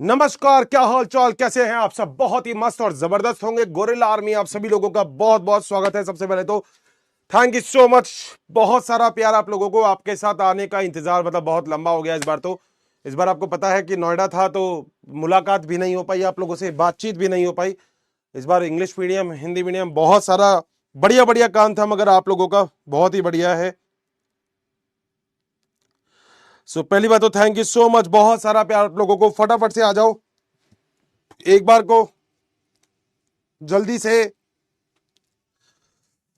नमस्कार, क्या हाल चाल, कैसे हैं आप सब? बहुत ही मस्त और जबरदस्त होंगे। गोरिल्ला आर्मी आप सभी लोगों का बहुत बहुत स्वागत है। सबसे पहले तो थैंक यू सो मच। बहुत सारा प्यार आप लोगों को, आपके साथ आने का इंतजार मतलब बहुत लंबा हो गया। इस बार आपको पता है कि नोएडा था तो मुलाकात भी नहीं हो पाई, आप लोगों से बातचीत भी नहीं हो पाई। इस बार इंग्लिश मीडियम, हिंदी मीडियम, बहुत सारा बढ़िया बढ़िया काम था, मगर आप लोगों का बहुत ही बढ़िया है। पहली बात तो थैंक यू सो मच, बहुत सारा प्यार आप लोगों को। फटाफट से आ जाओ, एक बार को जल्दी से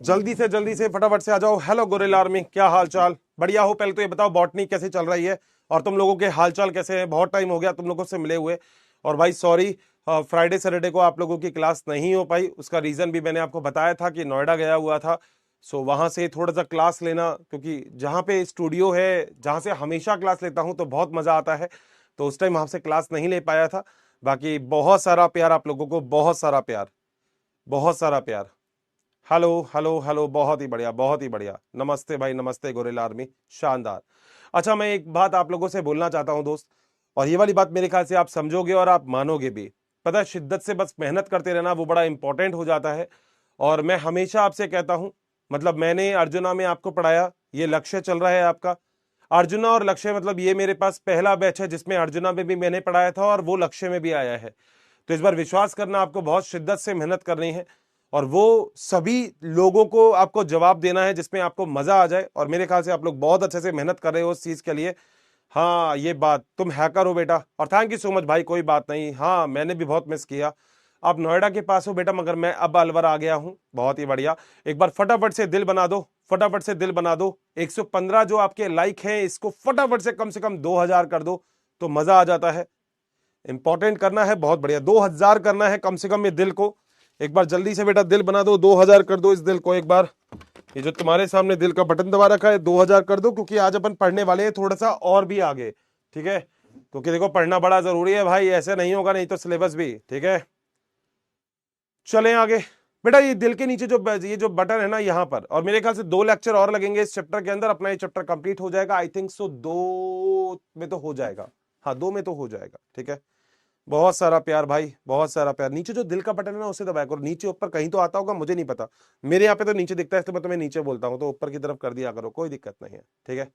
जल्दी से फटाफट से आ जाओ। हेलो गोरिल्ला आर्मी, क्या हाल चाल? बढ़िया हो? पहले तो ये बताओ बॉटनी कैसे चल रही है और तुम लोगों के हाल चाल कैसे हैं? बहुत टाइम हो गया तुम लोगों से मिले हुए। और भाई सॉरी, फ्राइडे सैटरडे को आप लोगों की क्लास नहीं हो पाई। उसका रीजन भी मैंने आपको बताया था कि नोएडा गया हुआ था। वहां से थोड़ा सा क्लास लेना, क्योंकि जहाँ पे स्टूडियो है, जहाँ से हमेशा क्लास लेता हूँ तो बहुत मजा आता है, तो उस टाइम वहां से क्लास नहीं ले पाया था। बाकी बहुत सारा प्यार आप लोगों को, बहुत सारा प्यार, बहुत सारा प्यार। हेलो हेलो हेलो, बहुत ही बढ़िया, बहुत ही बढ़िया। नमस्ते भाई, नमस्ते गोरिल्ला आर्मी, शानदार। अच्छा, मैं एक बात आप लोगों से बोलना चाहता हूं दोस्त, और ये वाली बात मेरे ख्याल से आप समझोगे और आप मानोगे भी। पता है, शिद्दत से बस मेहनत करते रहना वो बड़ा इंपॉर्टेंट हो जाता है। और मैं हमेशा आपसे कहता हूं, मतलब मैंने अर्जुना में आपको पढ़ाया, ये लक्ष्य चल रहा है आपका। अर्जुना और लक्ष्य, मतलब ये मेरे पास पहला बैच है जिसमें अर्जुना में भी मैंने पढ़ाया था और वो लक्ष्य में भी आया है। तो इस बार विश्वास करना, आपको बहुत शिद्दत से मेहनत करनी है और वो सभी लोगों को आपको जवाब देना है जिसमें आपको मजा आ जाए। और मेरे ख्याल से आप लोग बहुत अच्छे से मेहनत कर रहे हो उस चीज के लिए। हाँ, ये बात, तुम हैकर हो बेटा, और थैंक यू सो मच भाई, कोई बात नहीं। हाँ, मैंने भी बहुत मिस किया। आप नोएडा के पास हो बेटा, मगर मैं अब अलवर आ गया हूं। बहुत ही बढ़िया। एक बार फटाफट से दिल बना दो, फटाफट से दिल बना दो। 115 जो आपके लाइक हैं, इसको फटाफट से कम 2000 कर दो तो मजा आ जाता है। इंपॉर्टेंट करना है, बहुत बढ़िया। 2000 करना है कम से कम ये दिल को। एक बार जल्दी से बेटा दिल बना दो, 2000 कर दो इस दिल को एक बार। ये जो तुम्हारे सामने दिल का बटन दबा रखा है, 2000 कर दो, क्योंकि आज अपन पढ़ने वाले हैं थोड़ा सा और भी आगे। ठीक है, क्योंकि देखो पढ़ना बड़ा जरूरी है भाई, ऐसे नहीं होगा नहीं तो सिलेबस भी। ठीक है, चलें आगे। बेटा ये दिल के नीचे ये जो बटन है ना, यहाँ पर, और मेरे ख्याल से 2 लेक्चर और लगेंगे इस चैप्टर के अंदर, अपना ये चैप्टर कंप्लीट हो जाएगा। आई थिंक सो 2 में तो हो जाएगा। हाँ, 2 में तो हो जाएगा। ठीक है, बहुत सारा प्यार भाई, बहुत सारा प्यार। नीचे जो दिल का बटन है ना, उसे दबाया करो। नीचे ऊपर कहीं तो आता होगा, मुझे नहीं पता। मेरे यहाँ पे तो नीचे दिखता है, तो मैं तुम्हें नीचे बोलता हूँ, तो ऊपर की तरफ कर दिया करो, कोई दिक्कत नहीं है। ठीक है,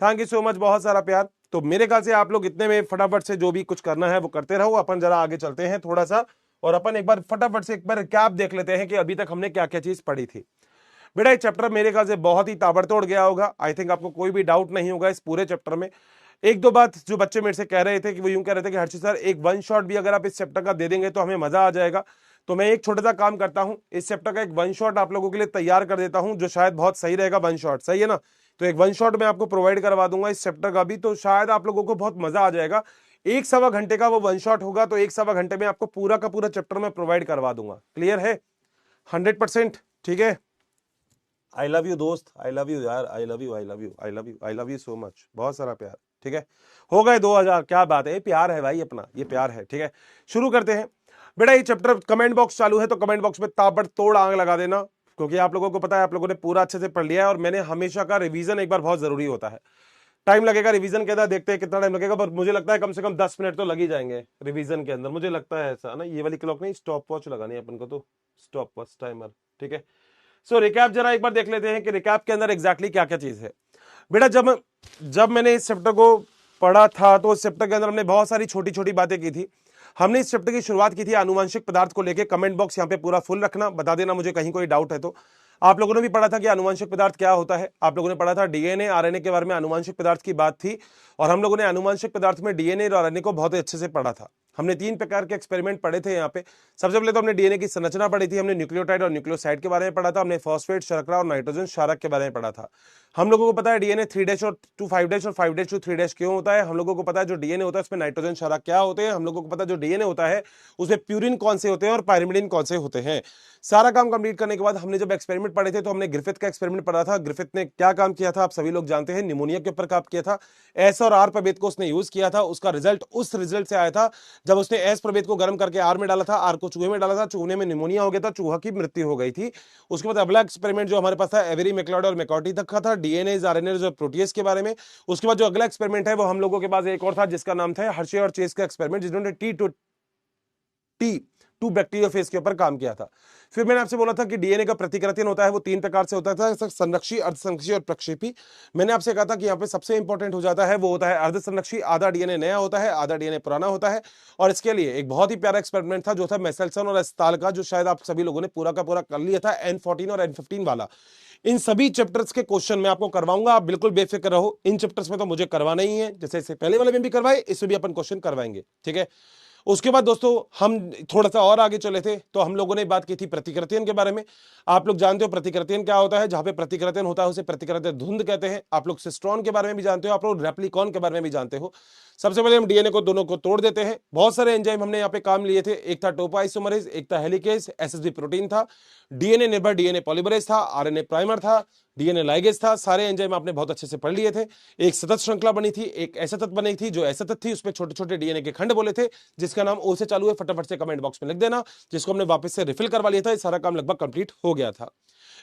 थैंक यू सो मच, बहुत सारा प्यार। तो मेरे ख्याल से आप लोग इतने में फटाफट से जो भी कुछ करना है वो करते रहो। अपन जरा आगे चलते हैं थोड़ा सा, और अपन एक बार फटाफट से एक बार कैप देख लेते हैं कि अभी तक हमने क्या क्या चीज पढ़ी थी। बेटा ये चैप्टर मेरे ख्याल से बहुत ही ताबड़तोड़ गया होगा। आई थिंक आपको कोई भी डाउट नहीं होगा इस पूरे चैप्टर में। एक दो बात जो बच्चे मेरे से कह रहे थे कि वो यूं कह रहे थे कि हर्षित सर, एक वन शॉट भी अगर आप इस चैप्टर का दे देंगे तो हमें मजा आ जाएगा। तो मैं एक छोटा सा काम करता हूं, इस चैप्टर का एक वन शॉट आप लोगों के लिए तैयार कर देता हूं, जो शायद बहुत सही रहेगा। वन शॉट सही है ना? तो एक वन शॉट मैं आपको प्रोवाइड करवा दूंगा इस चैप्टर का भी, तो शायद आप लोगों को बहुत मजा आ जाएगा। 1 सवा घंटे का वो वन शॉट होगा, तो 1 सवा घंटे में आपको पूरा का पूरा चैप्टर मैं प्रोवाइड करवा दूंगा। क्लियर है? 100%? ठीक है, आई लव यू दोस्त, आई लव यू यार, I love you, I love you, I love you, I love you so much, बहुत सारा प्यार। ठीक है, हो गए 2000, क्या बात है, ये प्यार है भाई अपना, ये प्यार है। ठीक है, शुरू करते हैं। बेटा ये चैप्टर, कमेंट बॉक्स चालू है तो कमेंट बॉक्स में ताबड़तोड़ आग लगा देना, क्योंकि आप लोगों को पता है, आप लोगों ने पूरा अच्छे से पढ़ लिया है। और मैंने हमेशा का रिवीजन एक बार बहुत जरूरी होता है। टाइम लगेगा रिवीजन के अंदर, देखते हैं कितना टाइम लगेगा, पर मुझे लगता है कम से कम 10 मिनट तो लग ही जाएंगे रिवीजन के अंदर, मुझे लगता है ऐसा ना। ये वाली क्लॉक नहीं, स्टॉप वॉच लगानी है अपन को, तो स्टॉप वॉच टाइमर। ठीक है, रिकैप जरा एक बार देख लेते हैं कि रिकैप के अंदर एग्जैक्टली क्या क्या चीज है। बेटा जब जब मैंने इस चैप्टर को पढ़ा था, तो इस चैप्टर के अंदर हमने बहुत सारी छोटी छोटी बातें की थी। हमने इस चैप्टर की शुरुआत की थी आनुवंशिक पदार्थ को लेकर। कमेंट बॉक्स यहाँ पे पूरा फुल रखना, बता देना मुझे कहीं कोई डाउट है तो। आप लोगों ने भी पढ़ा था कि आनुवंशिक पदार्थ क्या होता है। आप लोगों ने पढ़ा था डीएनए आरएनए के बारे में, आनुवंशिक पदार्थ की बात थी। और हम लोगों ने आनुवंशिक पदार्थ में डीएनए और आरएनए को बहुत अच्छे से पढ़ा था। हमने 3 प्रकार के एक्सपेरिमेंट पढ़े थे यहाँ पे। सबसे पहले तो हमने डीएनए की संरचना पढ़ी थी, हमने न्यूक्लियोटाइड और न्यूक्लियोसाइड के बारे में पढ़ा था, हमने फॉस्फेट, शर्करा और नाइट्रोजन क्षारक के बारे में पढ़ा था। हम लोगों को पता है डीएनए 3' और 2 5' और 5' टू 3' क्यों होता है। हम लोगों को पता है जो डीएनए होता है उसमें नाइट्रोजन क्षारक क्या होते हैं। हम लोगों को पता है जो डीएनए होता है उसमें प्यूरिन कौन से होते हैं और पायरिमिडिन कौन से होते हैं। सारा काम कंप्लीट करने के बाद हमने जब एक्सपेरिमेंट पढ़े थे, तो हमने ग्रिफिथ का एक्सपेरिमेंट पढ़ा था। ग्रिफिथ ने क्या काम किया था आप सभी लोग जानते हैं, निमोनिया के ऊपर काम किया था। एस और आर प्रभेद को उसने यूज किया था, उसका रिजल्ट उस रिजल्ट से आया था जब उसने एस प्रभेद को गर्म करके आर में डाला था, आर को चूहे में डाला था, चूहे में निमोनिया हो गया था, चूहा की मृत्यु हो गई थी। उसके बाद अगला एक्सपेरिमेंट जो हमारे पास था एवेरी मैक्लियोड और मैकॉर्टी तक का था, डीएनए आरएनए और प्रोटीज के बारे में। उसके बाद जो अगला एक्सपेरिमेंट है वो हम लोगों के पास एक और था जिसका नाम था हर्शे और चेस का एक्सपेरिमेंट, जिन्होंने टू बैक्टीरियोफेज के ऊपर काम किया था। फिर मैंने आपसे बोला था कि डीएनए का प्रतिकृतिन होता है वो 3 प्रकार से होता था, संरक्षी, अर्धसंरक्षी और प्रक्षेपी। मैंने आपसे कहा था कि यहाँ पे सबसे इंपॉर्टेंट हो जाता है वो होता है अर्धसंरक्षी, आधा डीएनए नया होता है, आधा डीएनए पुराना होता है। और इसके लिए एक बहुत ही प्यारा एक्सपेरिमेंट था जो था मेसेल्सन और एस्ताल का, जो शायद आप सभी लोगों ने पूरा का पूरा कर लिया था, N14 और N15 वाला। इन सभी चैप्टर्स के क्वेश्चन मैं आपको करवाऊंगा, आप बिल्कुल बेफिक्र रहो। इन चैप्टर्स में तो मुझे करवाना ही है, जैसे इससे पहले वाले में भी करवाए, इसमें भी अपन क्वेश्चन करवाएंगे, ठीक है। उसके बाद दोस्तों हम थोड़ा सा और आगे चले थे तो हम लोगों ने बात की थी प्रतिकृतियन के बारे में। आप लोग जानते हो प्रतिकृतियन क्या होता है, जहां पे प्रतिकृतियन होता है उसे प्रतिकृतित धुंध कहते हैं। आप लोग सिस्ट्रॉन के बारे में भी जानते हो, आप लोग रेप्लिकॉन के बारे में भी जानते हो। सबसे पहले हम डीएनए को दोनों को तोड़ देते हैं। बहुत सारे एंजाइम हमने यहाँ पे काम लिए थे, एक था टोपोआइसोमरेज, एक था हेलिकेज, एसएसबी प्रोटीन था, डीएनए निर्भर डीएनए पॉलीमरेज था, आरएनए प्राइमर था, डीएनए लाइगेज था। सारे एंजाइम आपने बहुत अच्छे से पढ़ लिए थे। एक सतत श्रृंखला बनी थी, एक एसतत बनी थी, जो एसतत थी उसमें छोटे छोटे डीएनए के खंड बोले थे, जिसका नाम ओ से चालू है, फटाफट से कमेंट बॉक्स में लिख देना, जिसको हमने वापस से रिफिल करवा लिया था। सारा काम लगभग कंप्लीट हो गया था।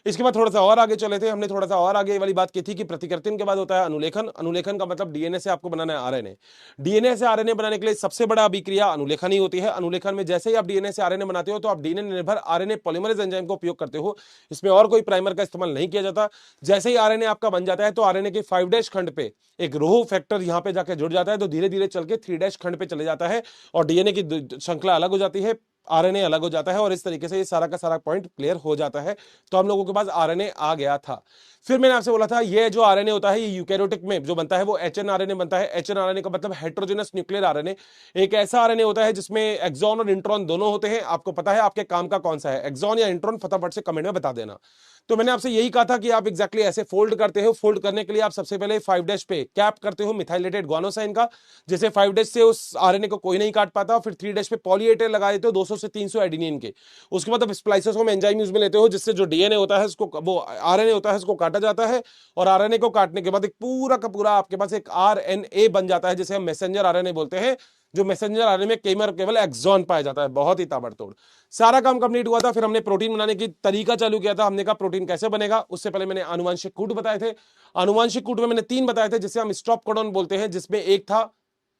इसके बाद थोड़ा सा और आगे चले थे, हमने थोड़ा सा और आगे वाली बात की थी कि प्रतिकृतिन के बाद होता है अनुलेखन। अनुलेखन का मतलब डीएनए से आपको बनाना है आरएनए। डीएनए से आरएनए बनाने के लिए सबसे बड़ा अभिक्रिया अनुलेखन ही होती है। अनुलेखन में जैसे ही आप डीएनए से आरएनए बनाते हो तो आप डीएनए निर्भर आरएनए पॉलीमरेज एंजाइम का उपयोग करते हो। इसमें और कोई प्राइमर का इस्तेमाल नहीं किया जाता। जैसे ही आरएनए आपका बन जाता है तो आरएनए के 5' खंड पे एक रोह फैक्टर यहां पे जाके जुड़ जाता है, तो धीरे धीरे चल के 3' खंड पे चले जाता है और डीएनए की श्रृंखला अलग हो जाती है, आरएनए अलग हो जाता है, और इस तरीके से ये सारा का सारा पॉइंट क्लियर हो जाता है। तो हम लोगों के पास आरएनए आ गया था। फिर मैंने आपसे बोला था ये जो आरएनए होता है ये यूकैरियोटिक में जो बनता है वो एचएनआरएनए बनता है। एचएनआरएनए का मतलब हेटेरोजेनस न्यूक्लियर आरएनए। एक ऐसा आरएनए होता है जिसमें एक्सॉन और इंट्रॉन दोनों होते हैं। आपको पता है आपके काम का कौन सा है, एक्सॉन या इंट्रॉन? फटाफट से कमेंट में बता देना। तो मैंने आपसे यही कहा था कि आप एग्जैक्टली ऐसे फोल्ड करते हो। फोल्ड करने के लिए आप सबसे पहले 5' पे कैप करते हो मिथाइलेटेड ग्वानोसाइन का, जैसे 5' से उस आरएनए को कोई नहीं काट पाता। फिर 3' पे पॉली ए टेल लगा देते हो 200 से 300 एडेनिन के। उसके बाद आप स्प्लाइसेस में एंजाइम यूज में लेते हो, जिससे जो डीएनए होता है उसको, वो आरएनए होता है उसको काटा जाता है, और आरएनए को काटने के बाद एक पूरा का पूरा आपके पास एक आरएनए बन जाता है, जिसे हम मैसेंजर आरएनए बोलते हैं। जो मैसेंजर आरएनए में केवल एक्सॉन पाया जाता है। बहुत ही ताबड़तोड़ सारा काम कंप्लीट हुआ था। फिर हमने प्रोटीन बनाने की तरीका चालू किया था। हमने कहा प्रोटीन कैसे बनेगा। उससे पहले मैंने आनुवांशिक कूट बताए थे। आनुवांशिक कूट में मैंने 3 बताए थे, जिसे हम स्टॉप कोडॉन बोलते हैं, जिसमें एक था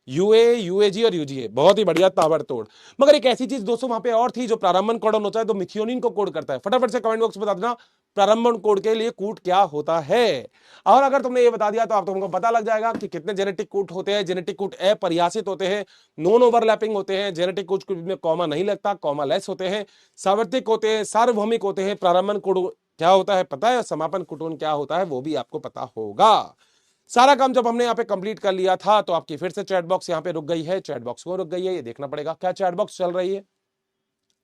यूए, यूएजी और यूजीए। बहुत ही बढ़िया ताबड़तोड़। मगर एक ऐसी चीज दोस्तों वहां पे और थी, जो प्रारंभन कोडॉन होता है तो मिथियोनिन को कोड करता है। फटाफट से कमेंट बॉक्स में बता देना प्रारंभन कोड के लिए कूट क्या होता है। और अगर तुमने ये बता दिया तो आप तुमको पता लग जाएगा कि कितने जेनेटिक कूट होते हैं। जेनेटिक कूट अपरिभाषित होते हैं, नॉन ओवरलैपिंग होते हैं। जेनेटिक कूट में कॉमा नहीं लगता, कॉमा लेस होते हैं, सार्वत्रिक होते हैं, सार्वभौमिक होते हैं। प्रारंभन कोड क्या होता है पता है, समापन कोडॉन क्या होता है वो भी आपको पता होगा। सारा काम जब हमने यहाँ पे कंप्लीट कर लिया था तो आपकी फिर से चैट बॉक्स यहाँ पे रुक गई है। चैट बॉक्स को रुक गई है, ये देखना पड़ेगा। क्या चैट बॉक्स चल रही है?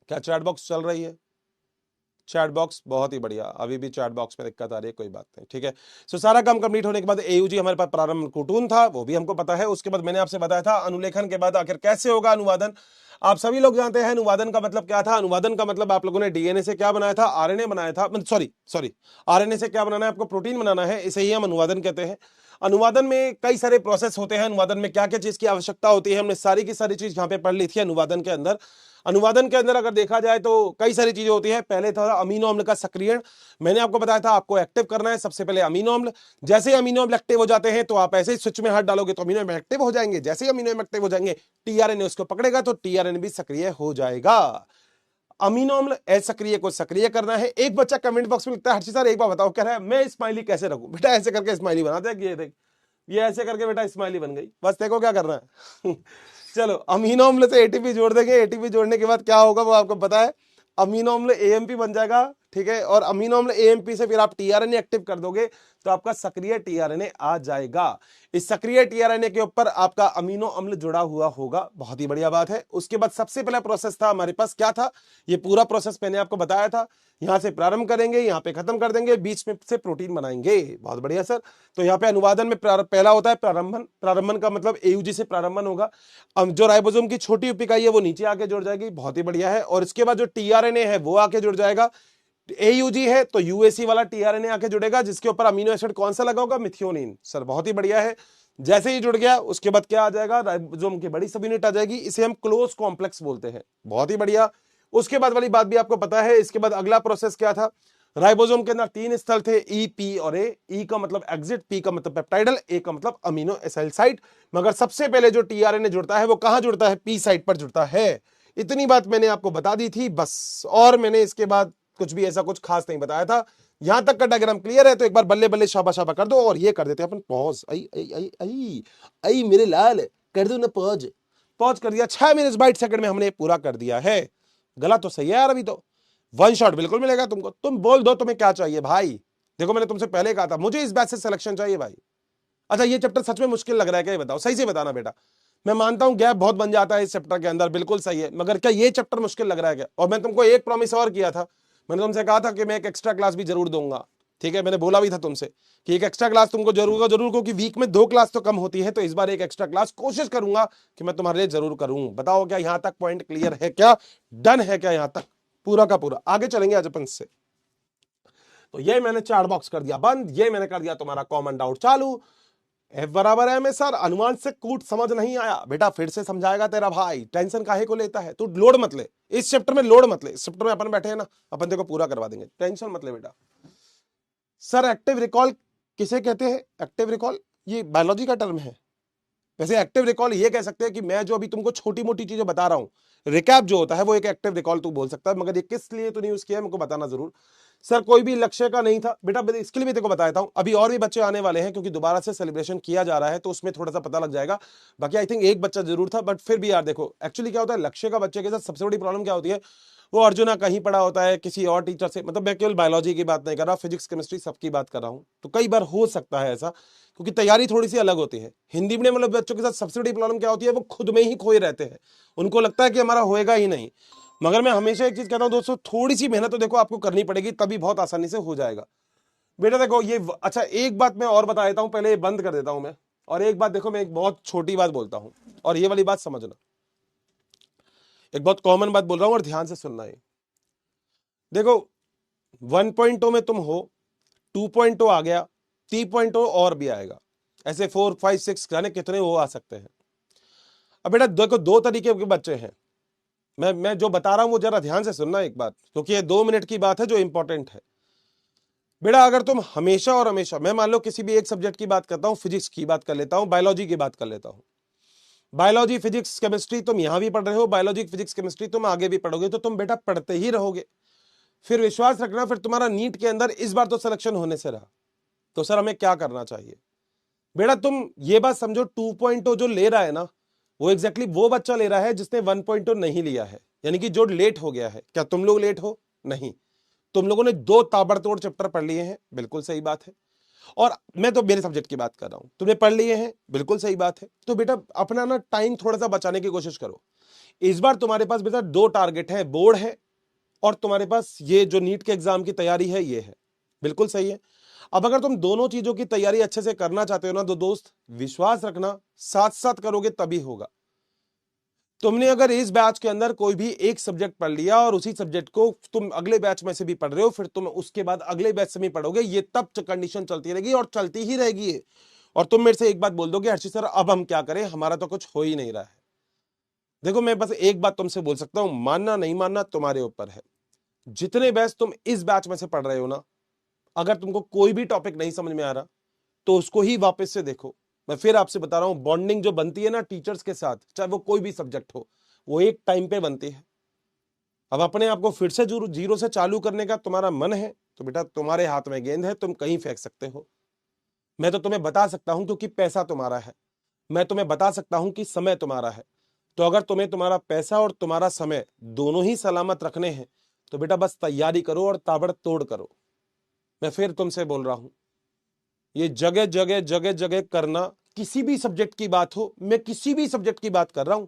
क्या चैट बॉक्स चल रही है? चैट बॉक्स बहुत ही बढ़िया। अभी भी चैट बॉक्स में दिक्कत आ रही है, कोई बात नहीं, ठीक है। सो सारा काम कंप्लीट होने के बाद एयूजी हमारे पास प्रारंभ कोटून था, वो भी हमको पता है। उसके बाद मैंने आपसे बताया था अनुलेखन के बाद आखिर कैसे होगा अनुवादन। आप सभी लोग जानते हैं अनुवादन का मतलब क्या था। अनुवादन का मतलब आप लोगों ने डीएनए से क्या बनाया था, आरएनए बनाया था। सॉरी, आरएनए से क्या बनाना है आपको, प्रोटीन बनाना है। इसे ही हम अनुवादन कहते हैं। अनुवादन में कई सारे प्रोसेस होते हैं। अनुवादन में क्या क्या चीज की आवश्यकता होती है, हमने सारी की सारी चीज यहाँ पे पढ़ ली थी अनुवादन के अंदर। अनुवादन के अंदर अगर देखा जाए तो कई सारी चीजें होती है। पहले था अमीनो अम्ल का सक्रियण। मैंने आपको बताया था आपको एक्टिव करना है सबसे पहले अमीनो अम्ल। जैसे ही अमीनो अम्ल एक्टिव हो जाते हैं तो आप ऐसे ही स्विच में हाथ डालोगे तो अमीनो अम्ल एक्टिव हो जाएंगे। जैसे ही अमीनो अम्ल एक्टिव हो जाएंगे टीआरएनए उसको पकड़ेगा तो टीआरएनए भी सक्रिय हो जाएगा। अमीनो अम्ल असक्रिय को सक्रिय करना है। एक बच्चा कमेंट बॉक्स में लिखता है हर्षित सर एक बार बताओ, कह रहा है मैं स्माइली कैसे रखूं। बेटा ऐसे करके स्माइली बनाते हैं, ये देख, ये ऐसे करके बेटा स्माइली बन गई। बस देखो क्या करना है। चलो अमीनो अम्ल से एटीपी जोड़ देंगे। एटीपी जोड़ने के बाद क्या होगा वो आपको पता है। अमीनो अम्ल एएमपी बन जाएगा, ठीक है। और अमीनो अम्ल एएमपी से फिर आप टीआरएनए एक्टिव कर दोगे तो आपका सक्रिय टीआरएनए आ जाएगा। इस सक्रिय टीआरएनए के ऊपर आपका अमीनो अम्ल जुड़ा हुआ होगा। बहुत ही बढ़िया बात है। उसके बाद सबसे पहला प्रोसेस था हमारे पास, क्या था ये पूरा प्रोसेस मैंने आपको बताया था। यहां से प्रारंभ करेंगे, यहां पे खत्म कर देंगे, बीच में से प्रोटीन बनाएंगे। बहुत बढ़िया सर। तो यहाँ पे अनुवादन में पहला होता है प्रारंभन। प्रारंभन का मतलब एयूजी से प्रारंभन होगा। अब जो राइबोसोम की छोटी उपिकाई है वो नीचे आके जुड़ जाएगी। बहुत ही बढ़िया है। और इसके बाद जो टीआरएनए है वो आके जुड़ जाएगा। एयूजी है तो यूएसी वाला टीआरएनए आके जुड़ेगा, जिसके ऊपर अमीनो एसिड कौन सा लगा होगा, मिथियोनिन। सर बहुत ही बढ़िया है। जैसे ही जुड़ गया उसके बाद क्या आ जाएगा, राइबोसोम की बड़ी सब यूनिट आ जाएगी, इसे हम क्लोज कॉम्प्लेक्स बोलते हैं। बहुत ही बढ़िया। उसके बाद वाली बात भी आपको पता है। इसके बाद अगला प्रोसेस क्या था, राइबोसोम के अंदर 3 स्थल थे, ई, पी और ए। ई का मतलब एग्जिट, पी का मतलब पेप्टाइडल, ए का मतलब अमीनो एसिड साइट। मगर सबसे पहले जो टीआरएनए जुड़ता है वो कहां जुड़ता है, पी साइट पर जुड़ता है। इतनी बात मैंने आपको बता दी थी बस, और मैंने इसके बाद कुछ भी ऐसा कुछ खास नहीं बताया था। यहां तक का डायग्राम क्लियर है तो एक बार बल्ले बल्ले शाबा शाबा कर दो, और ये कर देते हैं अपन पॉज। आई आई आई आई आई मेरे लाल, कर दो ना पॉज। पॉज कर दिया, 6 मिनट 22 सेकंड में हमने पूरा कर दिया है। गला तो सही है यार, अभी तो 1 शॉट बिल्कुल मिलेगा तुमको। तुम बोल दो तुम्हें क्या चाहिए भाई। देखो मैंने तुमसे पहले कहा था मुझे इस बैच से सिलेक्शन चाहिए भाई। अच्छा ये चैप्टर सच में मुश्किल लग रहा है क्या, ये बताओ, सही से बताना बेटा। मैं मानता हूं गैप बहुत बन जाता है इस चैप्टर के अंदर, बिल्कुल सही है, मगर क्या ये चैप्टर मुश्किल लग रहा है क्या? और मैं तुमको एक प्रॉमिस और किया था, मैंने तुमसे कहा था कि मैं एक एक्स्ट्रा क्लास भी जरूर दूंगा। ठीक है, मैंने बोला भी था तुमसे कि एक एक्स्ट्रा क्लास तुमको जरूर जरूर, क्योंकि वीक में 2 क्लास तो कम होती है, तो इस बार एक एक्स्ट्रा क्लास कोशिश करूंगा कि मैं तुम्हारे लिए जरूर करूं। बताओ क्या यहां तक पॉइंट क्लियर है क्या, डन है क्या यहां तक, पूरा का पूरा? आगे चलेंगे आज अपन से। तो ये मैंने चार्ट बॉक्स कर दिया बंद, ये मैंने कर दिया तुम्हारा कॉमन डाउट चालू। एफ बराबर है में सर अनुमान से कूट समझ नहीं आया बेटा, फिर से समझाएगा तेरा भाई, टेंशन काहे को लेता है तू, लोड मत ले इस चैप्टर में, लोड मत ले इस चैप्टर में, अपन बैठे हैं ना, अपन देखो पूरा करवा देंगे, टेंशन मत ले बेटा। सर एक्टिव रिकॉल किसे कहते हैं? एक्टिव रिकॉल ये बायोलॉजी का टर्म है। वैसे एक्टिव रिकॉल ये कह सकते हैं कि मैं जो अभी तुमको छोटी मोटी चीजें बता रहा हूं, रिकैप जो होता है वो एक एक्टिव रिकॉल तू बोल सकता है, मगर ये किस लिए तूने यूज किया है मुझको बताना जरूर। सर कोई भी लक्ष्य का नहीं था बेटा, इसके लिए भी देखो बताया था। अभी और भी बच्चे आने वाले हैं क्योंकि दोबारा से सेलिब्रेशन किया जा रहा है, तो उसमें थोड़ा सा पता लग जाएगा। बाकी आई थिंक एक बच्चा जरूर था, बट फिर भी यार देखो एक्चुअली क्या होता है, लक्ष्य का बच्चे के साथ सबसे बड़ी प्रॉब्लम क्या होती है, वो अर्जुना कहीं पढ़ा होता है किसी और टीचर से, मतलब मैं केवल बायोलॉजी की बात नहीं कर रहा, फिजिक्स केमिस्ट्री सबकी बात कर रहा हूं, तो कई बार हो सकता है ऐसा, क्योंकि तैयारी थोड़ी सी अलग होती है। हिंदी मीडियम वाले बच्चों के साथ सबसे बड़ी प्रॉब्लम क्या होती है, वो खुद में ही खोए रहते हैं, उनको लगता है कि हमारा होएगा ही नहीं। मगर मैं हमेशा एक चीज कहता हूं दोस्तों, थोड़ी सी मेहनत तो देखो आपको करनी पड़ेगी, तभी बहुत आसानी से हो जाएगा बेटा। देखो ये अच्छा एक बात मैं और बता देता हूं, पहले ये बंद कर देता हूं मैं, और एक बात देखो, मैं एक बहुत छोटी बात बोलता हूं, और ये वाली बात समझना, एक बहुत कॉमन बात बोल रहा हूं और ध्यान से सुनना है। देखो 1.0 में तुम हो, 2.0 आ गया, 3.0 और भी आएगा, ऐसे 4, 5, 6 जाने कितने वो आ सकते हैं। अब बेटा देखो 2 तरीके के बच्चे हैं, मैं जो बता रहा हूं वो जरा ध्यान से सुनना एक बात, क्योंकि ये 2 मिनट की बात है जो इंपॉर्टेंट है। बेटा अगर तुम हमेशा और हमेशा, मैं मान लो किसी भी एक सब्जेक्ट की बात करता हूं, फिजिक्स की बात कर लेता हूं, बायोलॉजी की बात कर लेता हूं, बायोलॉजी फिजिक्स केमिस्ट्री तुम यहां भी पढ़ रहे हो, बायोलॉजी फिजिक्स केमिस्ट्री तुम आगे भी पढ़ोगे, तो तुम बेटा पढ़ते ही रहोगे। फिर विश्वास रखना, फिर तुम्हारा नीट के अंदर इस बार तो सिलेक्शन होने से रहा, तो सर हमें क्या करना चाहिए? बेटा तुम ये बात समझो, 2.0 जो ले रहा है ना, वो एग्जैक्टली वो बच्चा ले रहा है जिसने 1.0 नहीं लिया है, यानी कि जो लेट हो गया है। क्या तुम लोग लेट हो? नहीं, तुम लोगों ने 2 ताबड़तोड़ चैप्टर पढ़ लिए हैं, बिल्कुल सही बात है। और मैं तो मेरे सब्जेक्ट की बात कर रहा हूं, तुमने पढ़ लिए हैं, बिल्कुल सही बात है। तो बेटा अपना ना टाइम थोड़ा सा बचाने की कोशिश करो। इस बार तुम्हारे पास बेटा 2 टारगेट है, बोर्ड है और तुम्हारे पास ये जो नीट के एग्जाम की तैयारी है ये है, बिल्कुल सही है। अब अगर तुम दोनों चीजों की तैयारी अच्छे से करना चाहते हो ना, तो दोस्त विश्वास रखना, साथ साथ करोगे तभी होगा। तुमने अगर इस बैच के अंदर कोई भी एक सब्जेक्ट पढ़ लिया और उसी सब्जेक्ट को तुम अगले बैच में से भी पढ़ रहे हो, फिर तुम उसके बाद अगले बैच से भी पढ़ोगे, ये तब कंडीशन चलती रहेगी और चलती ही रहेगी ये। और तुम मेरे से एक बात बोल दोगे, हर्षित सर अब हम क्या करें, हमारा तो कुछ हो ही नहीं रहा है। देखो मैं बस एक बात तुमसे बोल सकता हूं, मानना नहीं मानना तुम्हारे ऊपर है। जितने बैच तुम इस बैच में से पढ़ रहे हो ना, अगर तुमको कोई भी टॉपिक नहीं समझ में आ रहा तो उसको ही वापस से देखो। मैं फिर आपसे बता रहा हूं, बॉन्डिंग जो बनती है ना टीचर्स के साथ, चाहे वो कोई भी सब्जेक्ट हो, वो एक टाइम पे बनती है। अब अपने आप को फिर से जीरो से चालू करने का तुम्हारा मन है तो बेटा तुम्हारे हाथ में गेंद है, तुम कहीं फेंक सकते हो। मैं तो तुम्हें बता सकता हूं क्योंकि पैसा तुम्हारा है, मैं तुम्हें बता सकता हूं कि समय तुम्हारा है। तो अगर तुम्हें तुम्हारा पैसा और तुम्हारा समय दोनों ही सलामत रखने हैं तो बेटा बस तैयारी करो और ताबड़तोड़ करो। मैं फिर तुमसे बोल रहा हूं, ये जगह जगह जगह जगह करना, किसी भी सब्जेक्ट की बात हो, मैं किसी भी सब्जेक्ट की बात कर रहा हूं,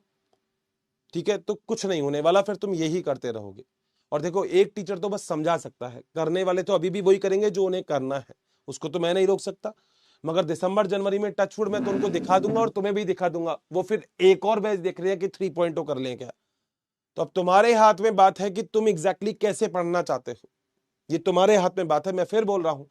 ठीक है, तो कुछ नहीं होने वाला, फिर तुम यही करते रहोगे। और देखो एक टीचर तो बस समझा सकता है, करने वाले तो अभी भी वही करेंगे जो उन्हें करना है, उसको तो मैं नहीं रोक सकता। मगर दिसंबर जनवरी में टचवुड मैं तो उनको दिखा दूंगा और तुम्हें भी दिखा दूंगा, वो फिर एक और बैच देख रहे हैं कि 3.0 कर लें क्या। तो अब तुम्हारे हाथ में बात है कि तुम एग्जैक्टली कैसे पढ़ना चाहते हो, ये तुम्हारे हाथ में बात है। मैं फिर बोल रहा हूं,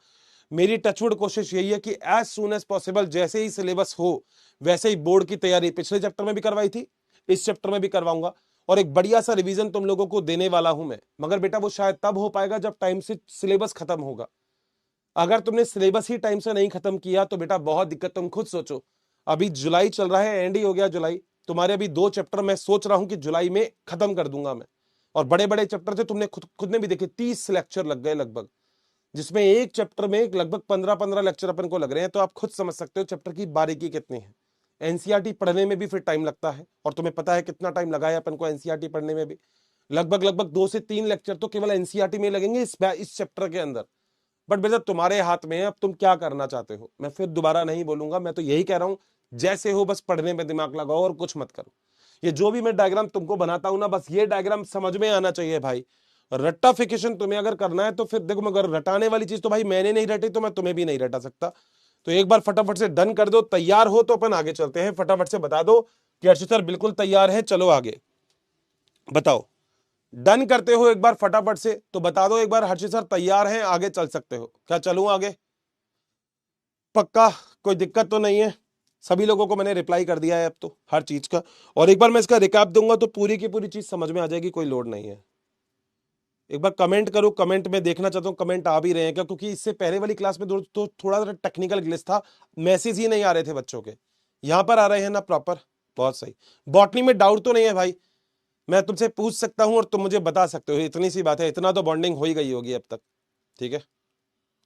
मेरी टचवुड कोशिश यही है कि एज सून एज पॉसिबल जैसे ही सिलेबस हो वैसे ही बोर्ड की तैयारी पिछले चैप्टर में भी करवाई थी, इस चैप्टर में भी करवाऊंगा, और एक बढ़िया सा रिवीजन तुम लोगों को देने वाला हूं मैं। मगर बेटा वो शायद तब हो पाएगा जब टाइम से सिलेबस खत्म होगा। अगर तुमने सिलेबस ही टाइम से नहीं खत्म किया तो बेटा बहुत दिक्कत। तुम खुद सोचो, अभी जुलाई चल रहा है, एंड ही हो गया जुलाई, तुम्हारे अभी 2 चैप्टर मैं सोच रहा हूं कि जुलाई में खत्म कर दूंगा मैं। और बड़े बड़े चैप्टर थे, तुमने खुद ने भी देखे, 30 लेक्चर लग गए लगभग, जिसमें एक चैप्टर में लगभग 15-15 लेक्चर अपन को लग रहे हैं। तो आप खुद समझ सकते हो चैप्टर की बारीकी कितनी है। एनसीईआरटी पढ़ने में भी फिर टाइम लगता है, और तुम्हें पता है कितना टाइम लगा है अपन को एनसीईआरटी पढ़ने में भी। लगभग 2 से 3 लेक्चर तो केवल एनसीईआरटी में लगेंगे इस चैप्टर के अंदर। बट बेटा तुम्हारे हाथ में है, अब तुम क्या करना चाहते हो। मैं फिर दोबारा नहीं बोलूंगा, मैं तो यही कह रहा हूं जैसे हो बस पढ़ने में दिमाग लगाओ और कुछ मत करो। ये जो भी मैं डायग्राम तुमको बनाता हूं ना, बस ये डायग्राम समझ में आना चाहिए भाई। रट्टाफिकेशन तुम्हें अगर करना है तो फिर देखो, मगर रटाने वाली चीज तो भाई मैंने नहीं रटी तो मैं तुम्हें भी नहीं रटा सकता। तो एक बार फटाफट से डन कर दो, तैयार हो तो अपन आगे चलते हैं। फटाफट से बता दो कि अर्षित सर बिल्कुल तैयार है, चलो आगे बताओ। डन करते हो एक बार फटाफट से तो बता दो एक बार, हर्षित सर तैयार हैं, आगे चल सकते हो क्या? चलूं आगे? पक्का कोई दिक्कत तो नहीं है? सभी लोगों को मैंने रिप्लाई कर दिया है अब तो हर चीज का। और एक बार मैं इसका रिकैप दूंगा तो पूरी की पूरी चीज समझ में आ जाएगी, कोई लोड नहीं है। एक बार कमेंट करो, कमेंट में देखना चाहता हूँ कमेंट आ भी रहे हैं क्या, क्योंकि इससे पहले वाली क्लास में तो थोड़ा सा टेक्निकल ग्लिच था, मैसेज ही नहीं आ रहे थे बच्चों के। यहां पर आ रहे हैं ना प्रॉपर? बहुत सही। बॉटनी में डाउट तो नहीं है भाई? मैं तुमसे पूछ सकता हूं और तुम मुझे बता सकते हो, इतनी सी बात है, इतना तो बॉन्डिंग हो ही गई होगी अब तक, ठीक है।